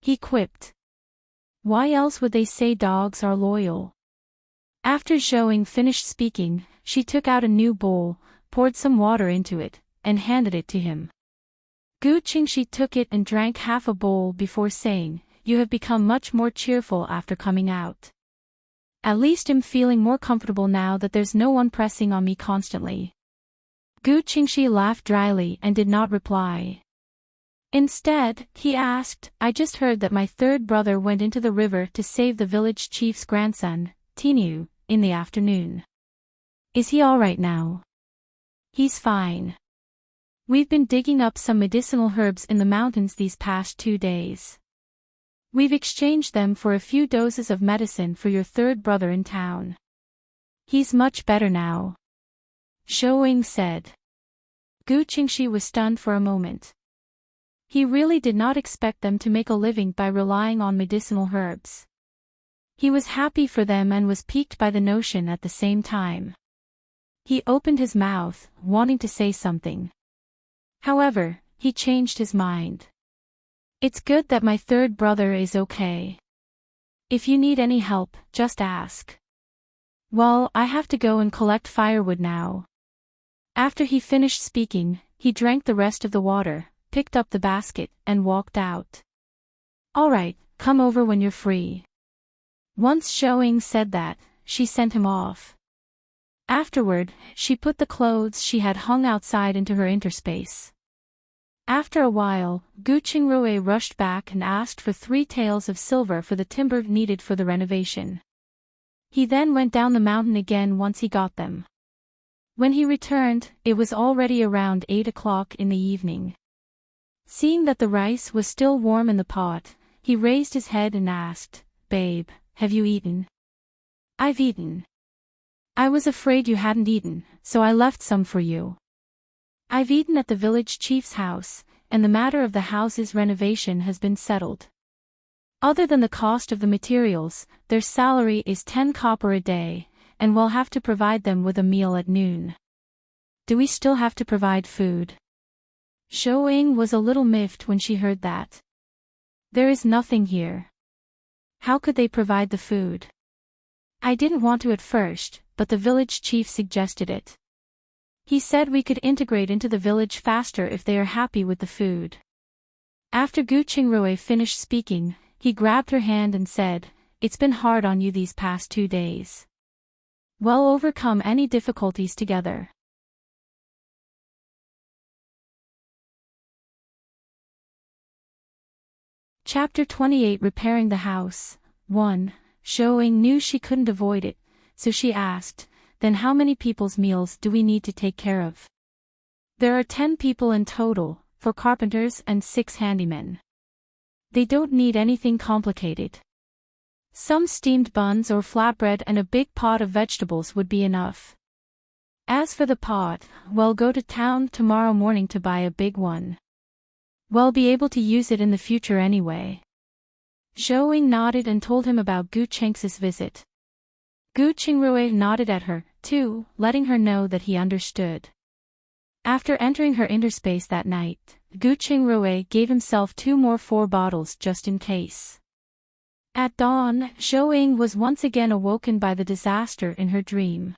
he quipped. Why else would they say dogs are loyal? After Zhou finished speaking, she took out a new bowl, poured some water into it, and handed it to him. Gu Qingxi took it and drank half a bowl before saying, "You have become much more cheerful after coming out. At least I'm feeling more comfortable now that there's no one pressing on me constantly." Gu Qingxi laughed dryly and did not reply. Instead, he asked, "I just heard that my third brother went into the river to save the village chief's grandson, Tinu, in the afternoon. Is he all right now?" "He's fine. We've been digging up some medicinal herbs in the mountains these past 2 days. We've exchanged them for a few doses of medicine for your third brother in town. He's much better now," Zhou said. Gu Qingxi was stunned for a moment. He really did not expect them to make a living by relying on medicinal herbs. He was happy for them and was piqued by the notion at the same time. He opened his mouth, wanting to say something. However, he changed his mind. "It's good that my third brother is okay. If you need any help, just ask. Well, I have to go and collect firewood now." After he finished speaking, he drank the rest of the water, picked up the basket, and walked out. "All right, come over when you're free." Once Showing said that, she sent him off. Afterward, she put the clothes she had hung outside into her interspace. After a while, Gu Qingrui rushed back and asked for 3 taels of silver for the timber needed for the renovation. He then went down the mountain again once he got them. When he returned, it was already around 8 o'clock in the evening. Seeing that the rice was still warm in the pot, he raised his head and asked, "Babe, have you eaten?" "I've eaten. I was afraid you hadn't eaten, so I left some for you. I've eaten at the village chief's house, and the matter of the house's renovation has been settled. Other than the cost of the materials, their salary is 10 copper a day, and we'll have to provide them with a meal at noon." "Do we still have to provide food?" Showing was a little miffed when she heard that. "There is nothing here. How could they provide the food?" "I didn't want to at first, but the village chief suggested it. He said we could integrate into the village faster if they are happy with the food." After Gu Qingrui finished speaking, he grabbed her hand and said, "It's been hard on you these past 2 days. We'll overcome any difficulties together." Chapter 28 Repairing the House 1. Showing knew she couldn't avoid it, so she asked, "Then how many people's meals do we need to take care of?" "There are 10 people in total, 4 carpenters and 6 handymen. They don't need anything complicated. Some steamed buns or flatbread and a big pot of vegetables would be enough. As for the pot, we'll go to town tomorrow morning to buy a big one. We'll be able to use it in the future anyway." Showing nodded and told him about Gu Cheng's visit. Gu Qingrui nodded at her, too, letting her know that he understood. After entering her interspace that night, Gu Qingrui gave himself 2 more 4 bottles just in case. At dawn, Showing was once again awoken by the disaster in her dream.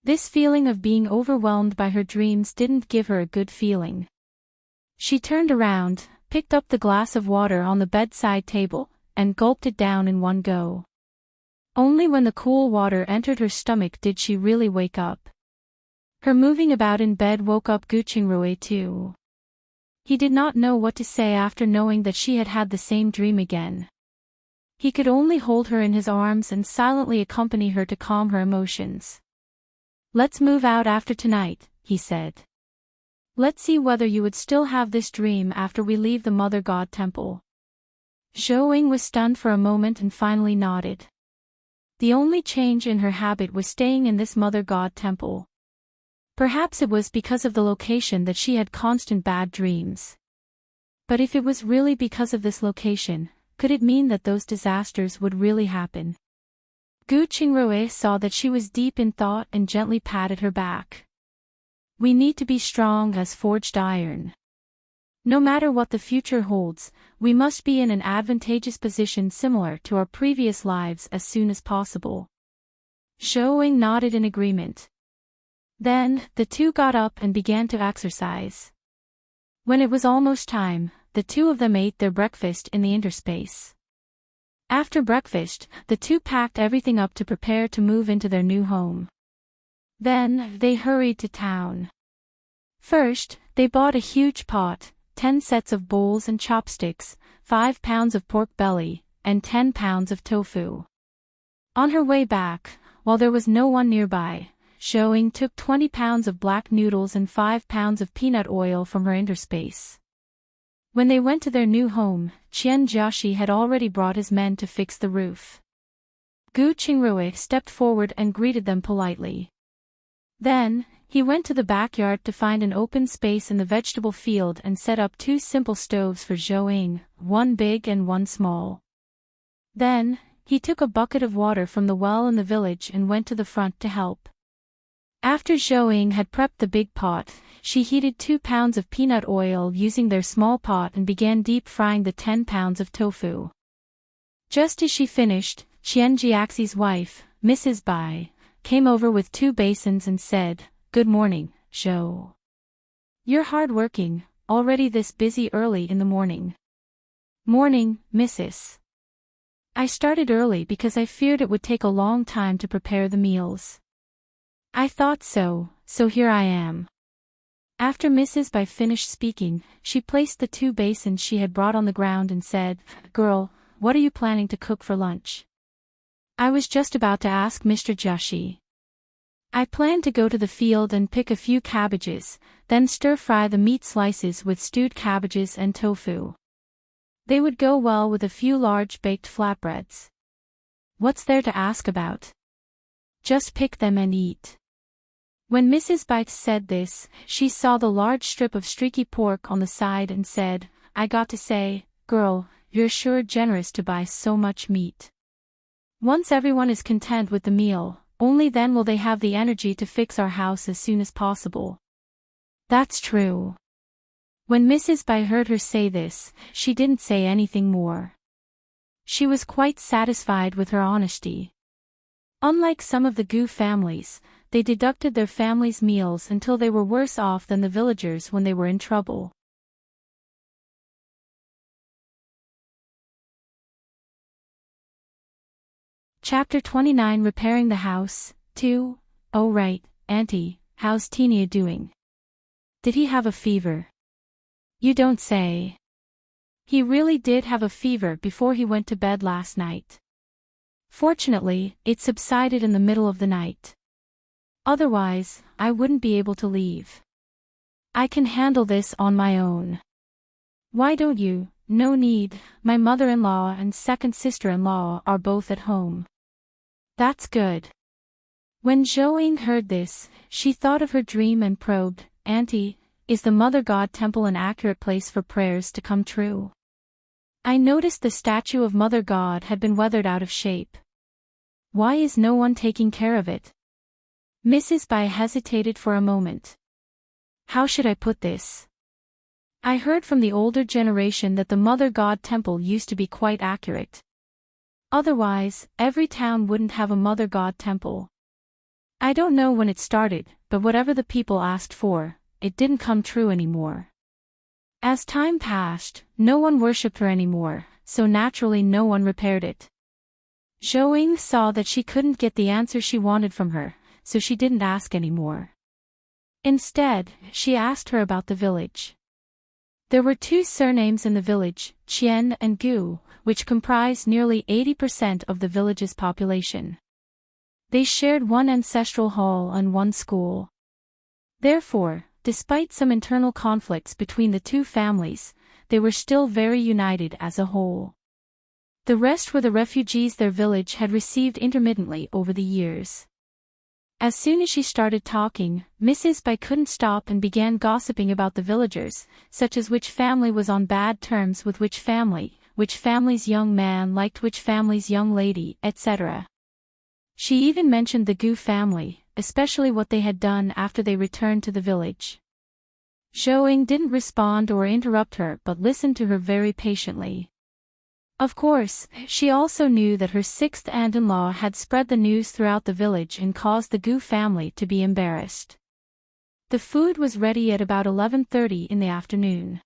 This feeling of being overwhelmed by her dreams didn't give her a good feeling. She turned around, picked up the glass of water on the bedside table, and gulped it down in one go. Only when the cool water entered her stomach did she really wake up. Her moving about in bed woke up Gu Qingrui too. He did not know what to say after knowing that she had had the same dream again. He could only hold her in his arms and silently accompany her to calm her emotions. "Let's move out after tonight," he said. "Let's see whether you would still have this dream after we leave the Mother God Temple." Showing was stunned for a moment and finally nodded. The only change in her habit was staying in this Mother God Temple. Perhaps it was because of the location that she had constant bad dreams. But if it was really because of this location, could it mean that those disasters would really happen? Gu Qingrui saw that she was deep in thought and gently patted her back. "We need to be strong as forged iron. No matter what the future holds, we must be in an advantageous position similar to our previous lives as soon as possible." Showing nodded in agreement. Then, the 2 got up and began to exercise. When it was almost time, the 2 of them ate their breakfast in the interspace. After breakfast, the 2 packed everything up to prepare to move into their new home. Then, they hurried to town. First, they bought a huge pot, 10 sets of bowls and chopsticks, 5 pounds of pork belly, and 10 pounds of tofu. On her way back, while there was no one nearby, Showing took 20 pounds of black noodles and 5 pounds of peanut oil from her interspace. When they went to their new home, Qian Jiaxi had already brought his men to fix the roof. Gu Qingrui stepped forward and greeted them politely. Then, he went to the backyard to find an open space in the vegetable field and set up 2 simple stoves for Zhou, one big and one small. Then, he took a bucket of water from the well in the village and went to the front to help. After Zhou had prepped the big pot, she heated 2 pounds of peanut oil using their small pot and began deep frying the 10 pounds of tofu. Just as she finished, Qian Jiaxi's wife, Mrs. Bai, came over with 2 basins and said, "Good morning, Zhou. You're hard-working, already this busy early in the morning. Morning, Mrs. I started early because I feared it would take a long time to prepare the meals. I thought so, so here I am. After Mrs. Bai finished speaking, she placed the 2 basins she had brought on the ground and said, "Girl, what are you planning to cook for lunch?" I was just about to ask Mr. Joshi. I planned to go to the field and pick a few cabbages, then stir-fry the meat slices with stewed cabbages and tofu. They would go well with a few large baked flatbreads. What's there to ask about? Just pick them and eat. When Mrs. Bites said this, she saw the large strip of streaky pork on the side and said, "I got to say, girl, you're sure generous to buy so much meat. Once everyone is content with the meal, only then will they have the energy to fix our house as soon as possible." That's true. When Mrs. Bai heard her say this, she didn't say anything more. She was quite satisfied with her honesty. Unlike some of the Gu families, they deducted their family's meals until they were worse off than the villagers when they were in trouble. Chapter 29 Repairing the House, 2. Oh right, Auntie, how's Teenia doing? Did he have a fever? You don't say. He really did have a fever before he went to bed last night. Fortunately, it subsided in the middle of the night. Otherwise, I wouldn't be able to leave. I can handle this on my own. Why don't you? No need, my mother-in-law and second sister-in-law are both at home. That's good. When Zhou heard this, she thought of her dream and probed, "Auntie, is the Mother God Temple an accurate place for prayers to come true?" I noticed the statue of Mother God had been weathered out of shape. Why is no one taking care of it? Mrs. Bai hesitated for a moment. How should I put this? I heard from the older generation that the Mother God Temple used to be quite accurate. Otherwise, every town wouldn't have a Mother God Temple. I don't know when it started, but whatever the people asked for, it didn't come true anymore. As time passed, no one worshipped her anymore, so naturally no one repaired it. Zhou saw that she couldn't get the answer she wanted from her, so she didn't ask anymore. Instead, she asked her about the village. There were 2 surnames in the village, Qian and Gu, which comprised nearly 80% of the village's population. They shared one ancestral hall and one school. Therefore, despite some internal conflicts between the 2 families, they were still very united as a whole. The rest were the refugees their village had received intermittently over the years. As soon as she started talking, Mrs. Bai couldn't stop and began gossiping about the villagers, such as which family was on bad terms with which family's young man liked which family's young lady, etc. She even mentioned the Gu family, especially what they had done after they returned to the village. Zhou didn't respond or interrupt her but listened to her very patiently. Of course, she also knew that her 6th aunt-in-law had spread the news throughout the village and caused the Gu family to be embarrassed. The food was ready at about 11:30 in the afternoon.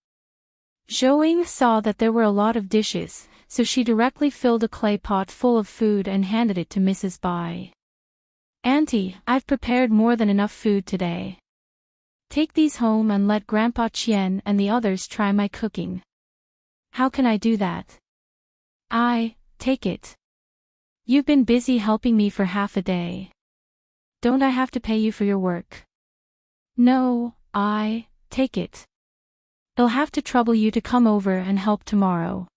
Zhou saw that there were a lot of dishes, so she directly filled a clay pot full of food and handed it to Mrs. Bai. "Auntie, I've prepared more than enough food today. Take these home and let Grandpa Qian and the others try my cooking." "How can I do that?" Take it. You've been busy helping me for half a day. Don't I have to pay you for your work?" "No, take it. I'll have to trouble you to come over and help tomorrow.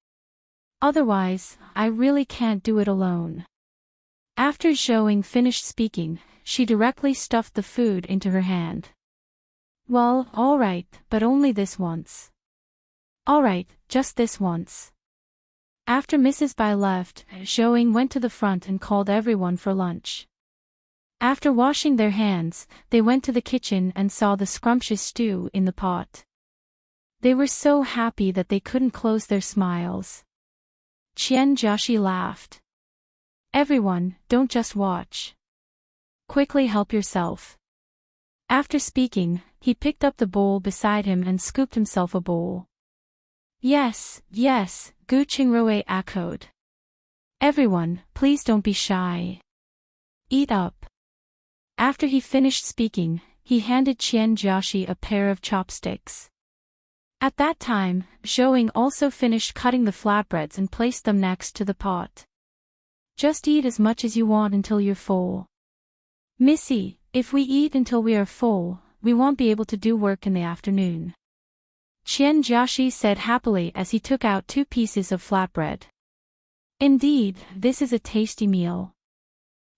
Otherwise, I really can't do it alone." After Zhou finished speaking, she directly stuffed the food into her hand. "Well, all right, but only this once." "All right, just this once." After Mrs. Bai left, Zhou went to the front and called everyone for lunch. After washing their hands, they went to the kitchen and saw the scrumptious stew in the pot. They were so happy that they couldn't close their smiles. Qian Joshi laughed. "Everyone, don't just watch. Quickly help yourself." After speaking, he picked up the bowl beside him and scooped himself a bowl. Yes, yes, Gu Qingrui echoed. Everyone, please don't be shy. Eat up. After he finished speaking, he handed Qian Jiaxi a pair of chopsticks. At that time, Zhou also finished cutting the flatbreads and placed them next to the pot. Just eat as much as you want until you're full. Missy, if we eat until we are full, we won't be able to do work in the afternoon. Qian Jiaxi said happily as he took out 2 pieces of flatbread. Indeed, this is a tasty meal.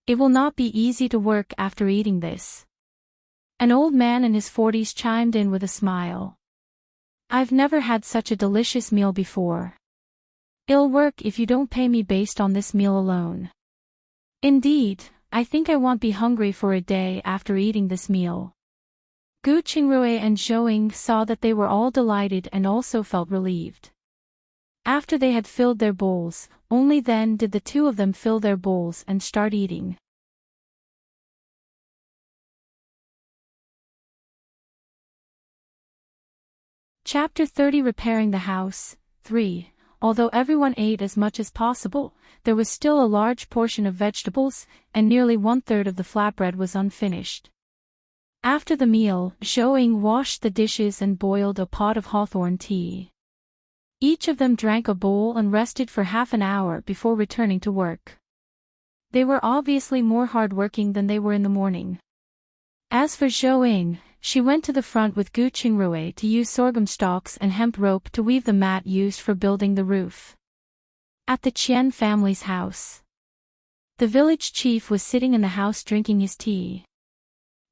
It will not be easy to work after eating this. An old man in his 40s chimed in with a smile. I've never had such a delicious meal before. It'll work if you don't pay me based on this meal alone. Indeed, I think I won't be hungry for a day after eating this meal. Gu Qingrui and Zhou saw that they were all delighted and also felt relieved. After they had filled their bowls, only then did the 2 of them fill their bowls and start eating. Chapter 30 Repairing the House, 3. Although everyone ate as much as possible, there was still a large portion of vegetables, and nearly 1/3 of the flatbread was unfinished. After the meal, Zhou washed the dishes and boiled a pot of hawthorn tea. Each of them drank a bowl and rested for half an hour before returning to work. They were obviously more hard-working than they were in the morning. As for Zhou, she went to the front with Gu Qingrui to use sorghum stalks and hemp rope to weave the mat used for building the roof. At the Qian family's house, the village chief was sitting in the house drinking his tea.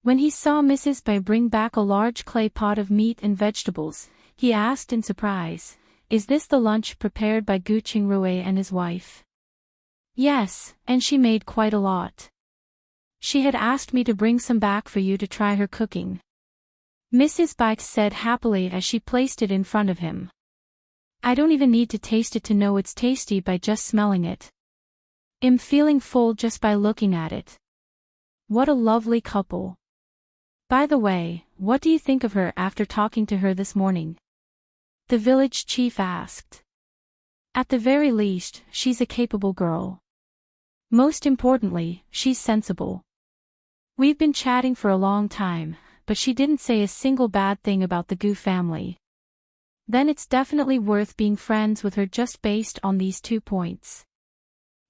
When he saw Mrs. Bai bring back a large clay pot of meat and vegetables, he asked in surprise, "Is this the lunch prepared by Gu Qingrui and his wife?" "Yes, and she made quite a lot. She had asked me to bring some back for you to try her cooking," Mrs. Bai said happily as she placed it in front of him. "I don't even need to taste it to know it's tasty by just smelling it. I'm feeling full just by looking at it. What a lovely couple. By the way, what do you think of her after talking to her this morning?" the village chief asked. "At the very least, she's a capable girl. Most importantly, she's sensible. We've been chatting for a long time, but she didn't say a single bad thing about the Gu family. Then it's definitely worth being friends with her just based on these 2 points.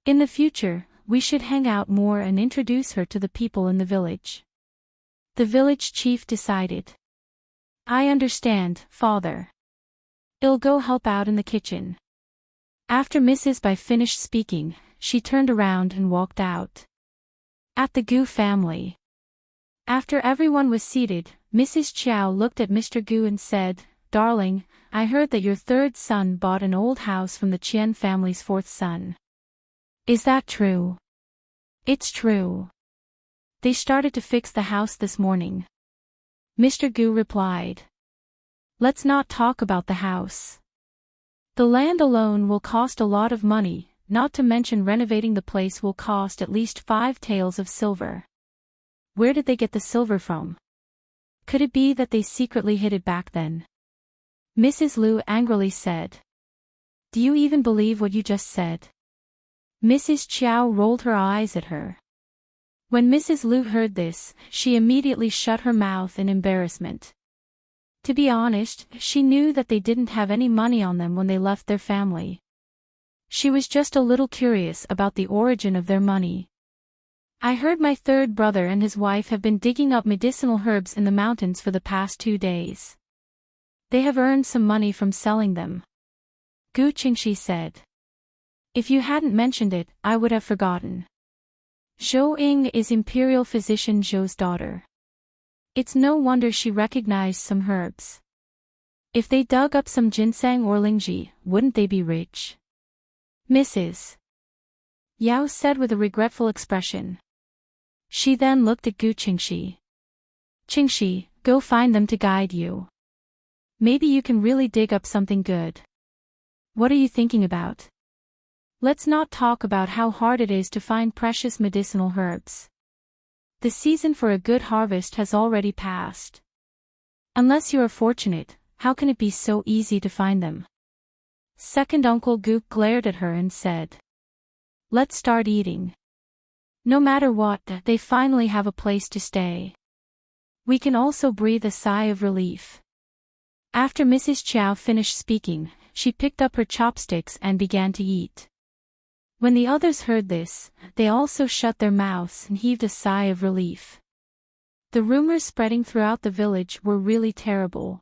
In the future, we should hang out more and introduce her to the people in the village," the village chief decided. "I understand, father. I'll go help out in the kitchen." After Mrs. Bai finished speaking, she turned around and walked out. At the Gu family. After everyone was seated, Mrs. Chiao looked at Mr. Gu and said, "Darling, I heard that your 3rd son bought an old house from the Qian family's 4th son. Is that true?" "It's true. They started to fix the house this morning," Mr. Gu replied. "Let's not talk about the house. The land alone will cost a lot of money, not to mention renovating the place will cost at least 5 taels of silver. Where did they get the silver from? Could it be that they secretly hid it back then?" Mrs. Liu angrily said. "Do you even believe what you just said?" Mrs. Chiao rolled her eyes at her. When Mrs. Liu heard this, she immediately shut her mouth in embarrassment. To be honest, she knew that they didn't have any money on them when they left their family. She was just a little curious about the origin of their money. "I heard my 3rd brother and his wife have been digging up medicinal herbs in the mountains for the past 2 days. They have earned some money from selling them," Gu Qingxi said. "If you hadn't mentioned it, I would have forgotten. Zhou Ying is Imperial Physician Zhou's daughter. It's no wonder she recognized some herbs. If they dug up some ginseng or lingji, wouldn't they be rich?" Mrs. Yao said with a regretful expression. She then looked at Gu Qingxi. "Qingxi, go find them to guide you. Maybe you can really dig up something good. What are you thinking about? Let's not talk about how hard it is to find precious medicinal herbs. The season for a good harvest has already passed. Unless you are fortunate, how can it be so easy to find them? Second Uncle Gook glared at her and said, "Let's start eating. No matter what, they finally have a place to stay. We can also breathe a sigh of relief." After Mrs. Chow finished speaking, she picked up her chopsticks and began to eat. When the others heard this, they also shut their mouths and heaved a sigh of relief. The rumors spreading throughout the village were really terrible.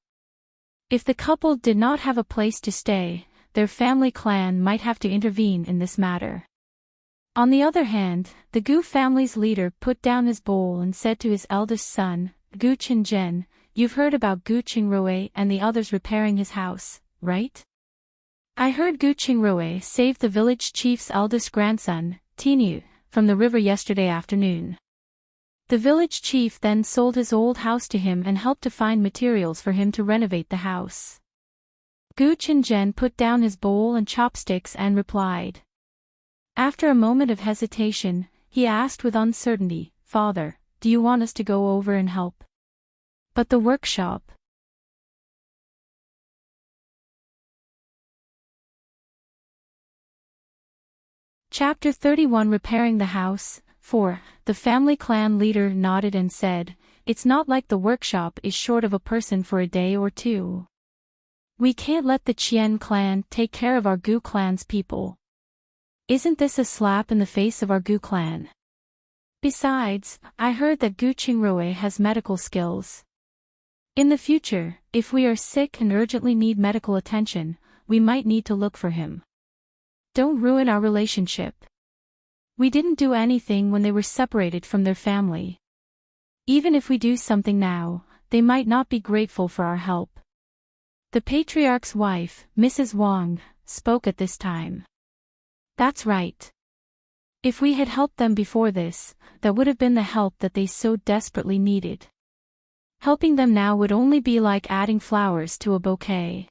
If the couple did not have a place to stay, their family clan might have to intervene in this matter. On the other hand, the Gu family's leader put down his bowl and said to his eldest son, Gu Qingzhen, "You've heard about Gu Qingrui and the others repairing his house, right? I heard Gu Qingrui saved the village chief's eldest grandson, Tinu, from the river yesterday afternoon. The village chief then sold his old house to him and helped to find materials for him to renovate the house." Gu Qingzhen put down his bowl and chopsticks and replied. After a moment of hesitation, he asked with uncertainty, "Father, do you want us to go over and help? But the workshop?" Chapter 31 Repairing the House. 4. The family clan leader nodded and said, "It's not like the workshop is short of a person for a day or two. We can't let the Qian clan take care of our Gu clan's people. Isn't this a slap in the face of our Gu clan? Besides, I heard that Gu Qingrui has medical skills. In the future, if we are sick and urgently need medical attention, we might need to look for him. Don't ruin our relationship. We didn't do anything when they were separated from their family. Even if we do something now, they might not be grateful for our help." The patriarch's wife, Mrs. Wang, spoke at this time. "That's right. If we had helped them before this, that would have been the help that they so desperately needed. Helping them now would only be like adding flowers to a bouquet."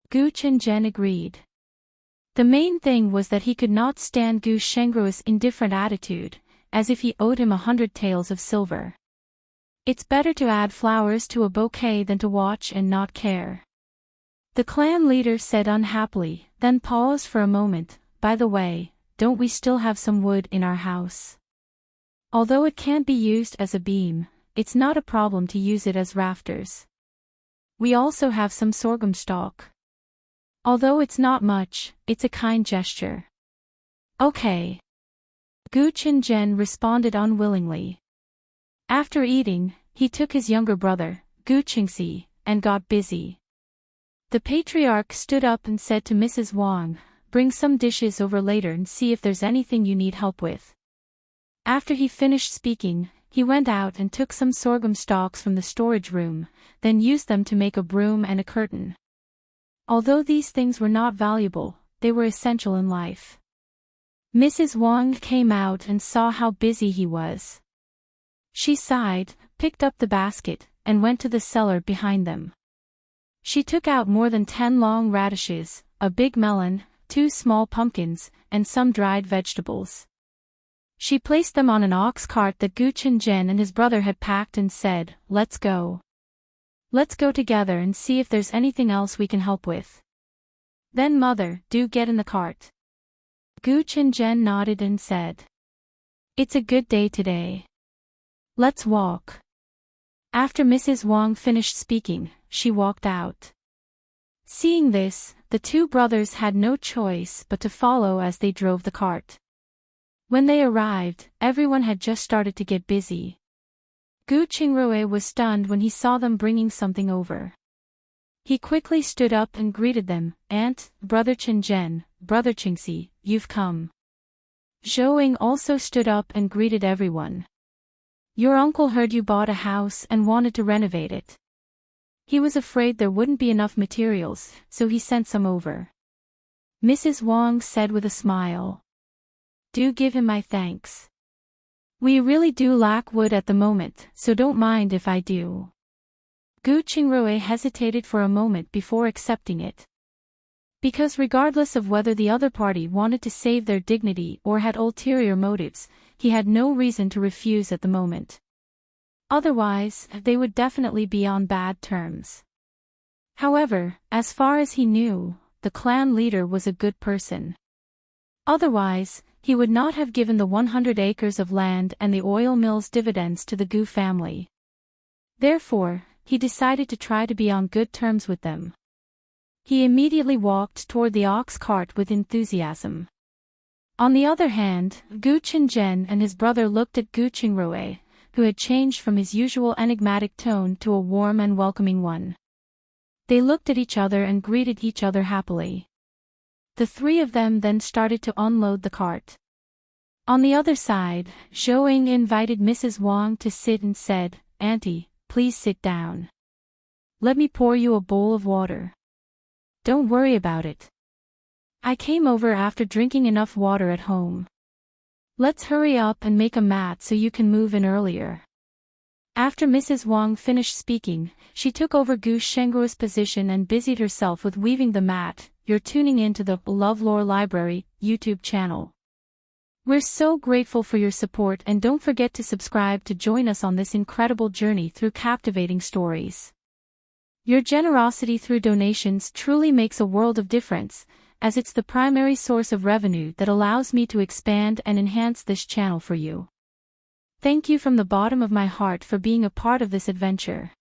Gu Qingzhen agreed. The main thing was that he could not stand Gu Shengrui's indifferent attitude, as if he owed him 100 taels of silver. It's better to add flowers to a bouquet than to watch and not care. The clan leader said unhappily, then paused for a moment. "By the way, don't we still have some wood in our house? Although it can't be used as a beam, it's not a problem to use it as rafters. We also have some sorghum stalk. Although it's not much, it's a kind gesture." "Okay." Gu Qingzhen responded unwillingly. After eating, he took his younger brother, Gu Qingxi, and got busy. The patriarch stood up and said to Mrs. Wang, "Bring some dishes over later and see if there's anything you need help with." After he finished speaking, he went out and took some sorghum stalks from the storage room, then used them to make a broom and a curtain. Although these things were not valuable, they were essential in life. Mrs. Wang came out and saw how busy he was. She sighed, picked up the basket, and went to the cellar behind them. She took out more than 10 long radishes, a big melon, 2 small pumpkins, and some dried vegetables. She placed them on an ox cart that Gu Qingzhen and his brother had packed and said, "Let's go. Let's go together and see if there's anything else we can help with. Then mother, do get in the cart." Gu Qingzhen nodded and said, "It's a good day today. Let's walk." After Mrs. Wang finished speaking, she walked out. Seeing this, the two brothers had no choice but to follow as they drove the cart. When they arrived, everyone had just started to get busy. Gu Qingrui was stunned when he saw them bringing something over. He quickly stood up and greeted them, "Aunt, Brother Qingzhen, Brother Qingxi, you've come." Zhouing also stood up and greeted everyone. "Your uncle heard you bought a house and wanted to renovate it. He was afraid there wouldn't be enough materials, so he sent some over." Mrs. Wang said with a smile. "Do give him my thanks. We really do lack wood at the moment, so don't mind if I do." Gu Qingrui hesitated for a moment before accepting it. Because regardless of whether the other party wanted to save their dignity or had ulterior motives, he had no reason to refuse at the moment. Otherwise, they would definitely be on bad terms. However, as far as he knew, the clan leader was a good person. Otherwise, he would not have given the 100 acres of land and the oil mill's dividends to the Gu family. Therefore, he decided to try to be on good terms with them. He immediately walked toward the ox cart with enthusiasm. On the other hand, Gu Qingzhen and his brother looked at Gu Qingrui, who had changed from his usual enigmatic tone to a warm and welcoming one. They looked at each other and greeted each other happily. The three of them then started to unload the cart. On the other side, Zhou invited Mrs. Wang to sit and said, "Auntie, please sit down. Let me pour you a bowl of water. Don't worry about it. I came over after drinking enough water at home. Let's hurry up and make a mat so you can move in earlier." After Mrs. Wang finished speaking, she took over Gu Shengruo's position and busied herself with weaving the mat. You're tuning into the LoveLore Library YouTube channel. We're so grateful for your support, and don't forget to subscribe to join us on this incredible journey through captivating stories. Your generosity through donations truly makes a world of difference, as it's the primary source of revenue that allows me to expand and enhance this channel for you. Thank you from the bottom of my heart for being a part of this adventure.